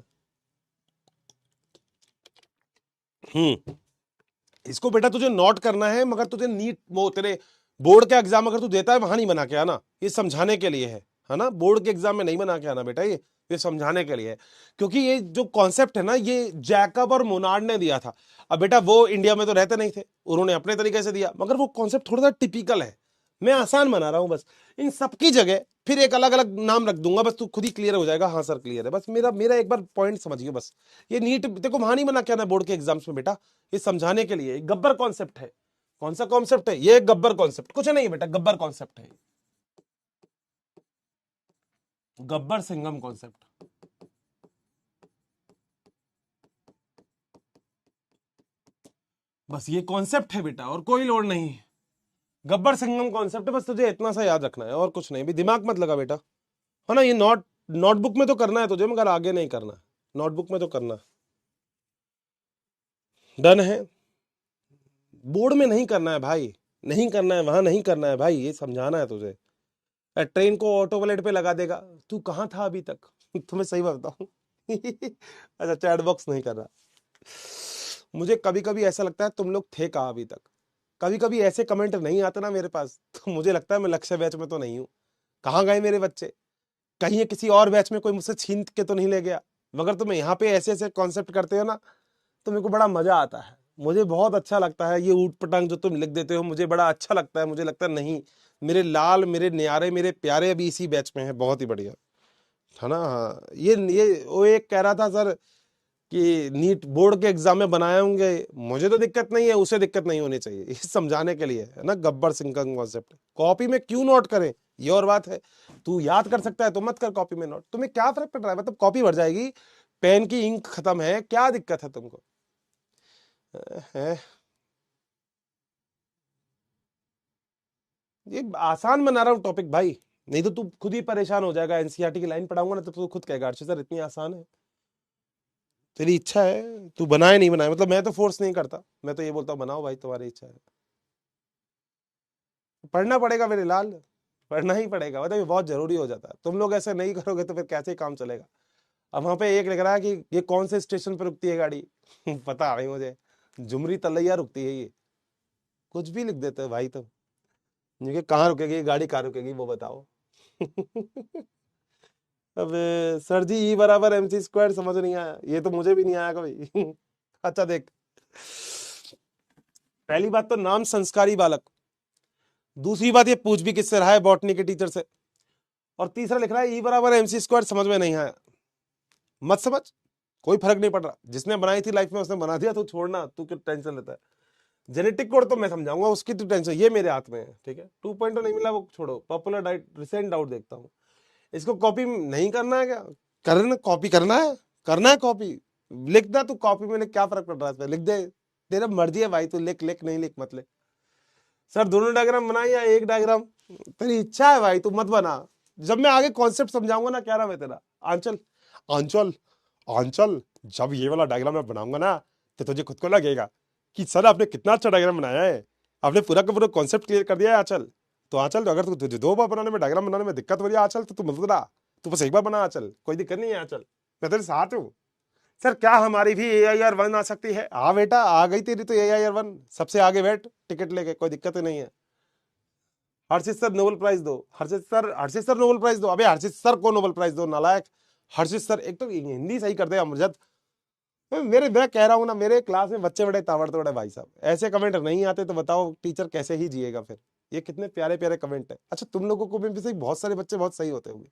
इसको बेटा तुझे नोट करना है, मगर तुझे नीट वो तेरे बोर्ड का एग्जाम अगर तू देता है वहां नहीं बना के आना, ये समझाने के लिए है ना? बोर्ड के एग्जाम में नहीं बना के आना बेटा, ये समझाने के लिए है। क्योंकि ये जो कॉन्सेप्ट है ना, ये जैकब और मोनार्ड ने दिया था। अब बेटा वो इंडिया में तो रहते नहीं थे, उन्होंने अपने तरीके से दिया, मगर वो कॉन्सेप्ट थोड़ा सा टिपिकल है। मैं आसान बना रहा हूं बस, इन सबकी जगह फिर एक अलग अलग नाम रख दूंगा, बस तू खुद ही क्लियर हो जाएगा। हाँ सर क्लियर है, बस मेरा मेरा एक बार पॉइंट समझिए बस। ये नीट देखो वहां नहीं बना के आना बोर्ड के एग्जाम्स में बेटा, ये समझाने के लिए। गब्बर कॉन्सेप्ट है। कौन सा कॉन्सेप्ट है ये? गब्बर कॉन्सेप्ट, कुछ नहीं है बेटा, गब्बर कॉन्सेप्ट है, गब्बर सिंघम कॉन्सेप्ट। बस ये कॉन्सेप्ट है बेटा, और कोई लोड नहीं है। गब्बर सिंघम कॉन्सेप्ट है, बस तुझे इतना सा याद रखना है और कुछ नहीं। भी दिमाग मत लगा बेटा, है ना? ये नोटबुक में तो करना है तुझे, मगर आगे नहीं करना है। नोटबुक में तो करना डन है, बोर्ड में नहीं करना है भाई, नहीं करना है वहां, नहीं करना है भाई, ये समझाना है तुझे। ट्रेन को ऑटो वालेट पे लगा देगा, तू कहाँ था अभी तक? तुम्हें सही बात बताऊं अच्छा चैट बॉक्स नहीं कर रहा। मुझे कभी कभी ऐसा लगता है तुम लोग थे कहाँ अभी तक। कभी कभी ऐसे कमेंट नहीं आते ना मेरे पास, तो मुझे लगता है मैं लक्ष्य बैच में तो नहीं हूँ। कहाँ गए मेरे बच्चे? कहीं ये किसी और बैच में कोई मुझसे छीन के तो नहीं ले गया? मगर तुम यहाँ पे ऐसे ऐसे कॉन्सेप्ट करते हो ना, तो मेरे को बड़ा मजा आता है, मुझे बहुत अच्छा लगता है। ये ऊट पटांग जो तुम लिख देते हो मुझे बड़ा अच्छा लगता है। मुझे लगता है नहीं, मेरे लाल, मेरे न्यारे, मेरे प्यारे अभी इसी बैच में है, बहुत ही बढ़िया, है ना? हाँ, ये वो एक कह रहा था सर कि नीट बोर्ड के एग्जाम में बनाए होंगे, मुझे तो दिक्कत नहीं है, उसे दिक्कत नहीं होनी चाहिए, ये समझाने के लिए है ना। गब्बर सिंह का कॉन्सेप्ट कॉपी में क्यों नोट करें, ये और बात है। तू याद कर सकता है तो मत कर कॉपी में नोट, तुम्हें क्या फर्क पड़ रहा है? मतलब कॉपी भर जाएगी, पेन की इंक खत्म है, क्या दिक्कत है तुमको? है ये आसान बना रहा हूँ टॉपिक भाई, नहीं तो तू खुद ही परेशान हो जाएगा। एनसीईआरटी की लाइन पढ़ाऊंगा ना तो तू खुद कहेगा अर्षित सर इतनी आसान है। तेरी इच्छा है, तू बनाए नहीं बनाए, मतलब मैं तो फोर्स नहीं करता, मैं तो ये बोलता हूँ बनाओ भाई, तुम्हारी इच्छा है। पढ़ना पड़ेगा मेरे लाल, पढ़ना ही पड़ेगा, मतलब ये बहुत जरूरी हो जाता है। तुम लोग ऐसे नहीं करोगे तो फिर कैसे काम चलेगा? अब वहां पे एक लिख रहा है कि ये कौन से स्टेशन पर रुकती है गाड़ी पता नहीं मुझे, झुमरी तलैया रुकती है ये, कुछ भी लिख देते हो भाई तुम। ये कहाँ रुकेगी ये गाड़ी, कहाँ रुकेगी वो बताओ अब सर जी ई बराबर MC स्क्वायर समझ नहीं आया, ये तो मुझे भी नहीं आया कभी अच्छा देख, पहली बात तो नाम संस्कारी बालक, दूसरी बात ये पूछ भी किससे रहा है? बॉटनी के टीचर से। और तीसरा लिख रहा है ई बराबर MC स्क्वायर समझ में नहीं आया। मत समझ, कोई फर्क नहीं पड़ रहा, जिसने बनाई थी लाइफ में उसने बना दिया, तू छोड़ना, तू क्यों टेंशन लेता है? जेनेटिक कोड तो मैं समझाऊंगा, उसकी तो टेंशन, ये मेरे हाथ में है, ठीक है। 2.0 नहीं मिला वो छोड़ो, पॉपुलर डाइट रिसेंट डाउट देखता हूँ। इसको कॉपी नहीं करना है क्या? करना, कॉपी करना है, करना है कॉपी, लिखना तू कॉपी में लिख, क्या फर्क पड़ रहा है इसमें, लिख दे, तेरा मर्जी है भाई, तू लिख, लिख नहीं लिख मत लिख। सर दोनों डायग्राम बनाए या एक डायग्राम? तेरी इच्छा है भाई, तू मत बना। जब मैं आगे कॉन्सेप्ट समझाऊंगा ना, क्या नाम है तेरा? आंचल, आंचल, आंचल, जब ये वाला डायग्राम मैं बनाऊंगा ना, तो तुझे खुद को लगेगा कि सर आपने कितना अच्छा डायग्राम बनाया है, आपने पूरा का पूरा कॉन्सेप्ट क्लियर कर दिया है आंचल। तो आंचल, तो अगर तुझे 2 बार बनाने में, डायग्राम बनाने में दिक्कत हो रही है आंचल, तो तू मत बना, तू बस एक बार बना आंचल, कोई दिक्कत नहीं है आंचल, मैं तेरे साथ हूँ। सर क्या हमारी भी AIR1 आ सकती है? हाँ बेटा आ गई तेरी तो AIR1, सबसे आगे बैठ टिकट लेके, कोई दिक्कत ही नहीं है। हर्षित सर नोबेल प्राइज दो, हर्षित सर, हर्षित सर नोबेल प्राइज दो। अबे हर्षित सर को नोबेल प्राइज दो नालायक, हर्षित सर। एक तो हिंदी सही कर दे अमरजद। मैं कह रहा हूँ ना, मेरे क्लास में बच्चे बड़े ताबड़तोड़ है भाई साहब, ऐसे कमेंट नहीं आते तो बताओ टीचर कैसे ही जिएगा फिर? ये कितने प्यारे प्यारे कमेंट है। अच्छा तुम लोगों को भी सही, बहुत सारे बच्चे बहुत सही होते होंगे,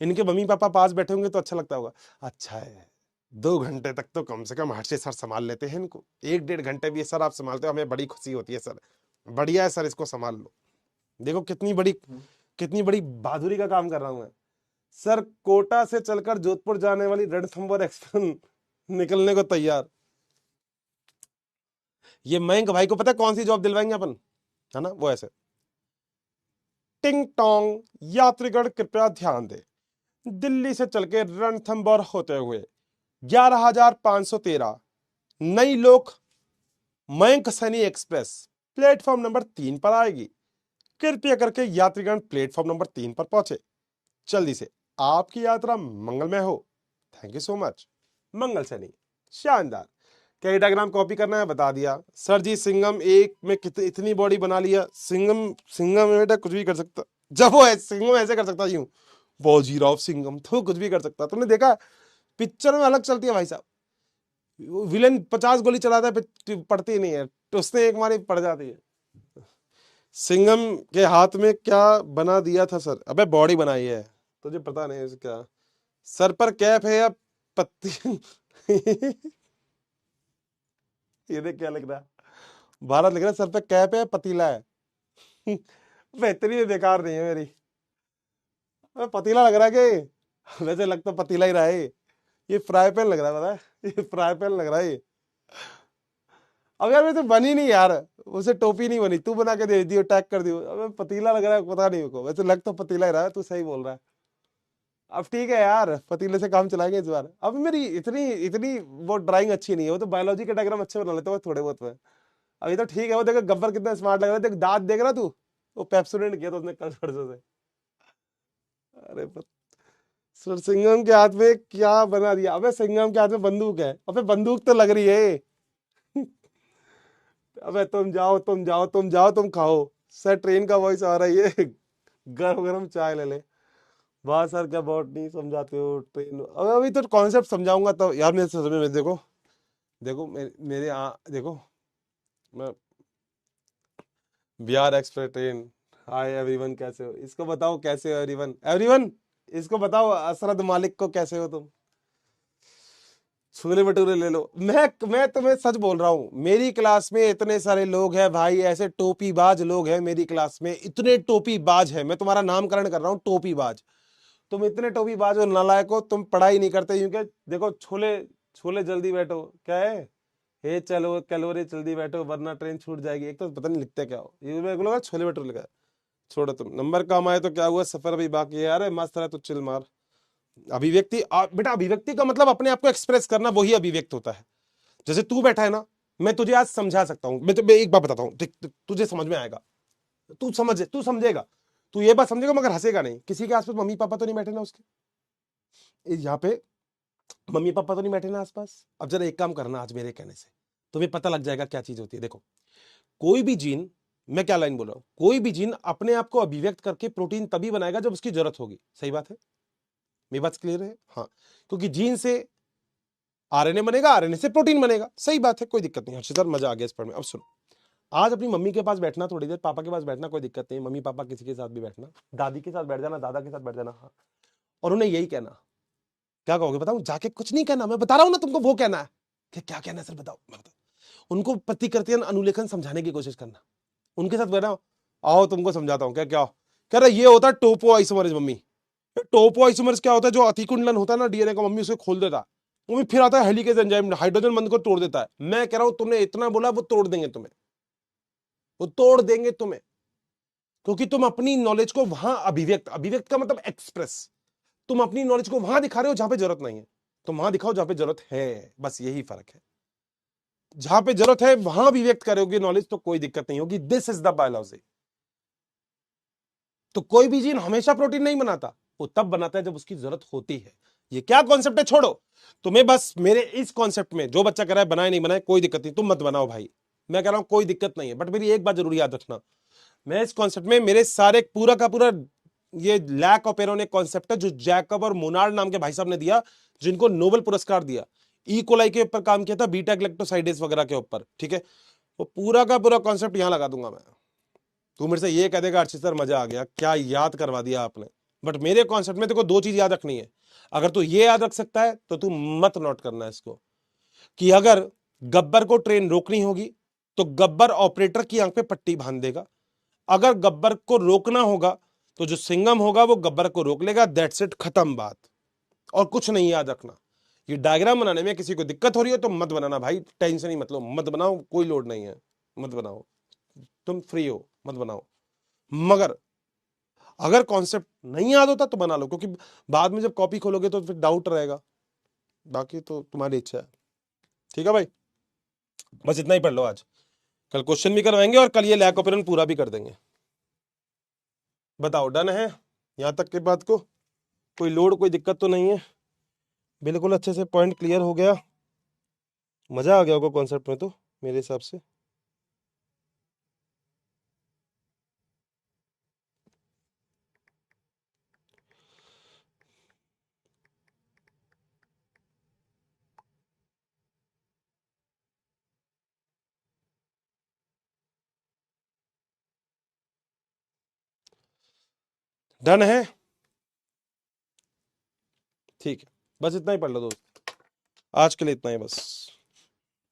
इनके मम्मी पापा पास बैठे होंगे तो अच्छा लगता होगा। अच्छा है, 2 घंटे तक तो कम से कम हर्षित सर संभाल लेते हैं इनको, 1-1.5 घंटे भी सर आप संभालते हो, हमें बड़ी खुशी होती है सर, बढ़िया है सर, इसको संभाल लो। देखो कितनी बड़ी बहादुरी का काम कर रहा हूं मैं। सर कोटा से चलकर जोधपुर जाने वाली रणथंभौर एक्सप्रेस निकलने को तैयार। ये मयंक भाई को पता है कौन सी जॉब दिलवाएंगे अपन, है ना? वो ऐसे, टिंग टोंग, यात्रीगण कृपया ध्यान दें, दिल्ली से चल के रणथंभौर होते हुए 11,513 नई लोक Mayank Saini express platform number 3 पर आएगी। कृपया करके यात्रीगण प्लेटफॉर्म नंबर 3 पर पहुंचे। जल्दी से आपकी यात्रा मंगलमय हो। Thank you so much. Mangal Saini, शानदार। क्या डायग्राम कॉपी करना है? बता दिया सर जी। सिंघम एक में इतनी बॉडी बना लिया। सिंघम सिंघम बेटा कुछ भी कर सकता। जब वो सिंघम ऐसे कर सकता यूं, बाजीराव सिंघम तो कुछ भी कर सकता। तुमने देखा पिक्चर में अलग चलती है भाई साहब। विलेन 50 गोली चलाता है, पड़ती नहीं है, तो उसने एक मारी पड़ जाती है। सिंघम के हाथ में क्या बना दिया था सर? अबे बॉडी बनाई है, तुझे पता नहीं है क्या? सर पर कैप है या पत्ती? ये देख क्या लिख रहा है, भारत लिख रहा है। सर पे कैप है, पतीला है। बेहतरीन, बेकार नहीं है मेरी। अबे पतीला लग रहा है कि? वैसे लग तो पतीला ही रहा है। ये फ्राई पैन लग रहा है, पता है? ये फ्राई पैन लग रहा है ये। अब यार तो बनी नहीं यार, उसे टोपी नहीं बनी, तू बना के दे दियो, टैग कर दियो। अब पतीला लग रहा है, पता नहीं को, वैसे लग तो पतीला ही रहा है। तू सही बोल रहा है। अब ठीक है यार, पतीले से काम चलाएंगे इस बार। अब मेरी इतनी इतनी वो ड्राइंग अच्छी नहीं है, वो तो बायोलॉजी के डायग्राम अच्छे बना लेते हो थोड़े बहुत में। अभी तो ठीक है। वो देखो गब्बर कितना स्मार्ट लग रहा है, देख दांत देख रहा तू, वो पेप्सोडेंट किया तो उसने कल परसों से। अरे सर सिंघम के हाथ में क्या बना दिया? अबे सिंघम के हाथ में बंदूक है। अबे बंदूक तो लग रही है। अबे तुम जाओ, तुम जाओ, तुम जाओ, तुम खाओ। सर ट्रेन का वॉइस आ रहा है, गरम गरम चाय ले ले। वाह सर, क्या बहुत नहीं समझाते हो ट्रेन। अबे अभी तो कॉन्सेप्ट समझाऊंगा तो यार, मेरे समझ में देखो, देखो देखो मैं, Bihar express train. Hi everyone, कैसे हो? इसको बताओ कैसे हो एवरीवन। एवरीवन इसको बताओ, असरद मालिक को कैसे हो तुम? छोले भटूरे ले लो। मैं तुम्हें सच बोल रहा हूँ, मेरी क्लास में इतने सारे लोग हैं भाई, ऐसे टोपीबाज लोग हैं मेरी क्लास में, इतने टोपीबाज हैं। मैं तुम्हारा नामकरण कर रहा हूँ, टोपीबाज। तुम इतने टोपीबाज हो, नालायक हो, तुम पढ़ाई नहीं करते क्योंकि देखो छोले, छोले जल्दी बैठो क्या है, हे चलो कैलोरी जल्दी बैठो वरना ट्रेन छूट जाएगी। एक तो पता नहीं लिखते क्या हो, ये मेरे को लगा छोले भटूरे लिखा है। छोड़ो तुम, नंबर कम आए तो क्या हुआ, सफर अभी बाकी है। अरे मस्त रहा तो चिल मार। अभिव्यक्ति बेटा, अभिव्यक्ति का मतलब अपने आप को एक्सप्रेस करना, वही अभिव्यक्त होता है। जैसे तू बैठा है ना, मैं तुझे आज समझा सकता हूँ। मैं एक बात बताता हूँ, तुझे समझ में आएगा, तू समझेगा, तू ये बात समझेगा मगर हंसेगा नहीं। किसी के आसपास मम्मी पापा तो नहीं बैठे ना उसके, यहाँ पे मम्मी पापा तो नहीं बैठे ना आसपास। अब जरा एक काम करना, आज मेरे कहने से तुम्हें पता लग जाएगा क्या चीज होती है। देखो कोई भी जीन, मैं क्या लाइन बोल रहा हूं, कोई भी जीन अपने आप को अभिव्यक्त करके प्रोटीन तभी बनाएगा जब उसकी जरूरत होगी। सही बात है, मेरी बात क्लियर है? हाँ, क्योंकि जीन से आरएनए बनेगा, आरएनए से प्रोटीन बनेगा। सही बात है, कोई दिक्कत नहीं। हर्षित मजा आ गया इस पर में। अब सुनो, आज अपनी मम्मी के पास बैठना थोड़ी देर, पापा के पास बैठना, कोई दिक्कत नहीं। मम्मी पापा किसी के साथ भी बैठना, दादी के साथ बैठ जाना, दादा के साथ बैठ जाना। हाँ, और उन्हें यही कहना। क्या कहोगे बताओ? जाके कुछ नहीं कहना, मैं बता रहा हूं ना तुमको, वो कहना है कि क्या कहना है सर बताओ, मैं बताओ। उनको प्रतिकृतियां अनुलेखन समझाने की कोशिश करना, उनके साथ बैठा, आओ तुमको समझाता हूँ। क्या क्या कह रहा, ये होता है टोपो आइसोमरेज मम्मी। टोपो आइसोमरेज क्या होता है? जो अतिकुंडलन होता है ना डीएनए का, मम्मी उसे खोल देता है, मम्मी फिर आता है हेलिकेज एंजाइम, हाइड्रोजन बंध को तोड़ देता है। मैं कह रहा हूं तुमने इतना बोला, वो तोड़ देंगे तुम्हें, वो तोड़ देंगे तुम्हें, क्योंकि तुम अपनी नॉलेज को वहां अभिव्यक्त, अभिव्यक्त का मतलब एक्सप्रेस, तुम अपनी नॉलेज को वहां दिखा रहे हो जहां पे जरूरत नहीं है। तुम वहां दिखाओ जहां पे जरूरत है, बस यही फर्क है। जहां पे जरूरत है वहां अभिव्यक्त करोगे नॉलेज तो कोई दिक्कत नहीं होगी। This is the biology. तो कोई भी जीन हमेशा प्रोटीन नहीं बनाता, वो तब बनाता है जब उसकी जरूरत होती है। ये क्या कॉन्सेप्ट है छोड़ो, तुम्हें बस मेरे इस कॉन्सेप्ट में, जो बच्चा कह रहा है बनाए नहीं बनाए कोई दिक्कत नहीं, तुम मत बनाओ भाई, मैं कह रहा हूं कोई दिक्कत नहीं है। बट मेरी एक बात जरूर याद रखना, मैं इस कॉन्सेप्ट में मेरे सारे पूरा का पूरा, ये लैक ऑफ एरोन एक कॉन्सेप्ट है जो जैकब और मोनार्ड नाम के भाई साहब ने दिया, जिनको नोबेल पुरस्कार दिया। ई कोलाई के ऊपर काम किया था, बीटा ग्लैक्टोसाइडेस वगैरह के ऊपर, ठीक है। वो पूरा का पूरा कॉन्सेप्ट यहां लगा दूंगा मैं। तू मेरे से ये कह देगा अर्चित सर मजा आ गया, क्या याद करवा दिया आपने। बट मेरे कॉन्सेप्ट में तेको दो चीज याद रखनी है। अगर तू ये याद रख सकता है तो तू मत नोट करना इसको, कि अगर गब्बर को ट्रेन रोकनी होगी तो गब्बर ऑपरेटर की आंख पे पट्टी बांध देगा। अगर गब्बर को रोकना होगा तो जो सिंघम होगा वो गब्बर को रोक लेगा। दैट्स इट, खत्म बात, और कुछ नहीं याद रखना। ये डायग्राम बनाने में किसी को दिक्कत हो रही है तो मत बनाना भाई, टेंशन ही मत लो, मत बनाओ, कोई लोड नहीं है, मत बनाओ, तुम फ्री हो, मत बनाओ। मगर अगर कॉन्सेप्ट नहीं याद होता तो बना लो, क्योंकि बाद में जब कॉपी खोलोगे तो फिर डाउट रहेगा। बाकी तो तुम्हारी इच्छा है। ठीक है भाई, बस इतना ही पढ़ लो आज, कल क्वेश्चन भी करवाएंगे और कल ये लैक ऑपरेशन पूरा भी कर देंगे। बताओ डन है यहाँ तक के बात को? कोई लोड कोई दिक्कत तो नहीं है? बिल्कुल अच्छे से पॉइंट क्लियर हो गया, मजा आ गया होगा कॉन्सेप्ट में तो मेरे हिसाब से। डन है, ठीक है, बस इतना ही पढ़ लो दोस्त, आज के लिए इतना ही बस।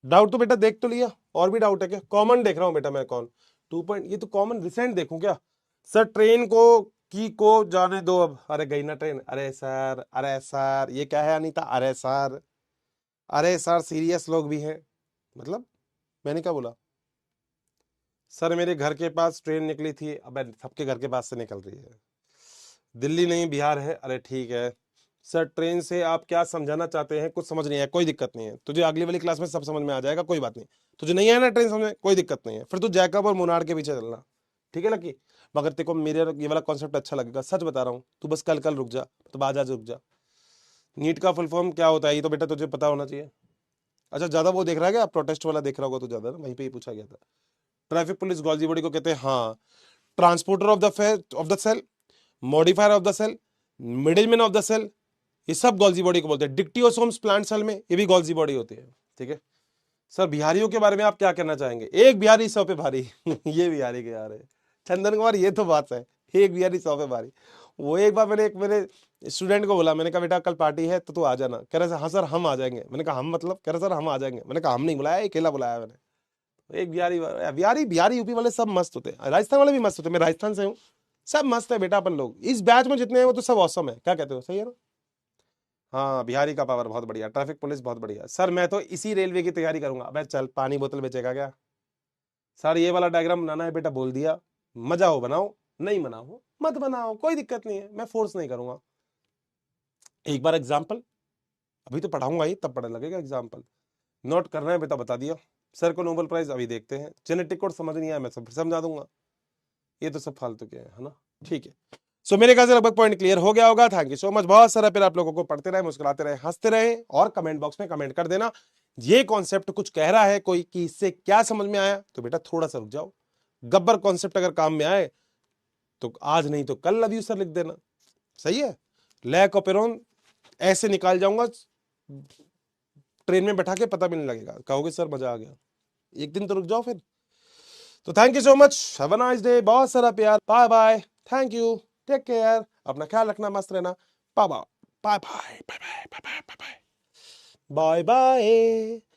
डाउट तो बेटा देख तो लिया, और भी डाउट है क्या? कॉमन देख रहा हूँ बेटा मैं, कौन 2 पॉइंट, ये तो कॉमन रिसेंट देखूं क्या? सर ट्रेन को जाने दो अब। अरे गई ना ट्रेन, अरे सर ये क्या है अनीता? अरे सर सीरियस लोग भी हैं, मतलब मैंने क्या बोला? सर मेरे घर के पास ट्रेन निकली थी। अब सबके घर के पास से निकल रही है, दिल्ली नहीं बिहार है। अरे ठीक है सर, ट्रेन से आप क्या समझाना चाहते हैं? कुछ समझ नहीं आया, कोई दिक्कत नहीं है, तुझे अगली वाली क्लास में सब समझ में आ जाएगा, कोई बात नहीं। तुझे नहीं आया ना ट्रेन समझ में, कोई दिक्कत नहीं है, फिर तू जैकब और मुनार के पीछे चलना, ठीक है लकी? मगर तेरे को मेरे ये वाला कॉन्सेप्ट अच्छा लगेगा, सच बता रहा हूँ, तू बस कल कल रुक जा, तो आज रुक जा। नीट का फुल फॉर्म क्या होता है ये तो बेटा तुझे पता होना चाहिए। अच्छा ज्यादा वो देख रहा है क्या, प्रोटेस्ट वाला देख रहा होगा तो ज्यादा ना, वहीं पे ही पूछा गया था। ट्रैफिक पुलिस गॉल्जी बॉडी को कहते हैं, हाँ, transporter of the cell, modifier of the cell, middleman of the cell, ये सब गॉल्जी बॉडी को बोलते हैं। डिक्टियोसोम्स प्लांट सेल में ये भी गॉल्जी बॉडी होती है, ठीक है? सर बिहारियों के बारे में आप क्या कहना चाहेंगे? एक बिहारी 100 पे भारी ये बिहारी के यार है चंदन कुमार, ये तो बात है, एक बिहारी 100 पे भारी। वो एक बार मैंने एक मेरे स्टूडेंट को बोला, मैंने कहा बेटा कल पार्टी है तो तू आ जाना। कह रहा हाँ सर हम आ जाएंगे। मैंने कहा हम मतलब? कह रहा सर हम आ जाएंगे। मैंने कहा हम नहीं बुलाया, अकेला बुलाया मैंने। एक बिहारी बिहारी बिहारी यूपी वाले सब मस्त होते हैं, राजस्थान वाले भी मस्त होते हैं, मैं राजस्थान से हूँ, सब मस्त है बेटा। अपन लोग इस बैच में जितने हैं वो तो सब औसम है, क्या कहते हो? सही है ना? हाँ बिहारी का पावर बहुत बढ़िया, ट्रैफिक पुलिस बहुत बढ़िया। सर मैं तो इसी रेलवे की तैयारी करूंगा। अबे चल, पानी बोतल बेचेगा क्या? सर ये वाला डायग्राम बनाना है बेटा, बोल दिया, मजा हो बनाओ, नहीं बनाओ मत बनाओ, कोई दिक्कत नहीं है, मैं फोर्स नहीं करूंगा। एक बार एग्जाम्पल, अभी तो पढ़ाऊंगा ही, तब पढ़ने लगेगा एग्जाम्पल। नोट करना है बेटा, बता दिया। सर को नोबेल प्राइज अभी देखते हैं, जेनेटिक कोड समझ नहीं आया मैं सब समझा दूंगा, ये तो सब फालतू के है ना? ठीक है, सो मेरे ख्याल से लगभग पॉइंट क्लियर हो गया होगा। थैंक यू सो मच, बहुत सारा फिर आप लोगों को पढ़ते रहे, मुस्कुराते रहे, हंसते रहे, और कमेंट बॉक्स में कमेंट कर देना ये कॉन्सेप्ट कुछ कह रहा है कोई कि इससे क्या समझ में आया, तो बेटा थोड़ा सा रुक जाओ। गब्बर कॉन्सेप्ट अगर काम में आए तो आज नहीं तो कल लव यू सर लिख देना, सही है? लैक ऑपेरॉन ऐसे निकाल जाऊंगा, ट्रेन में बैठा के पता भी नहीं लगेगा, कहोगे सर मजा आ गया। एक दिन तो रुक जाओ फिर। तो thank you so much, have a nice day, बहुत सारा प्यार, bye bye, thank you, take care, अपना ख्याल रखना, मस्त रहना, bye bye bye bye bye bye bye bye bye bye.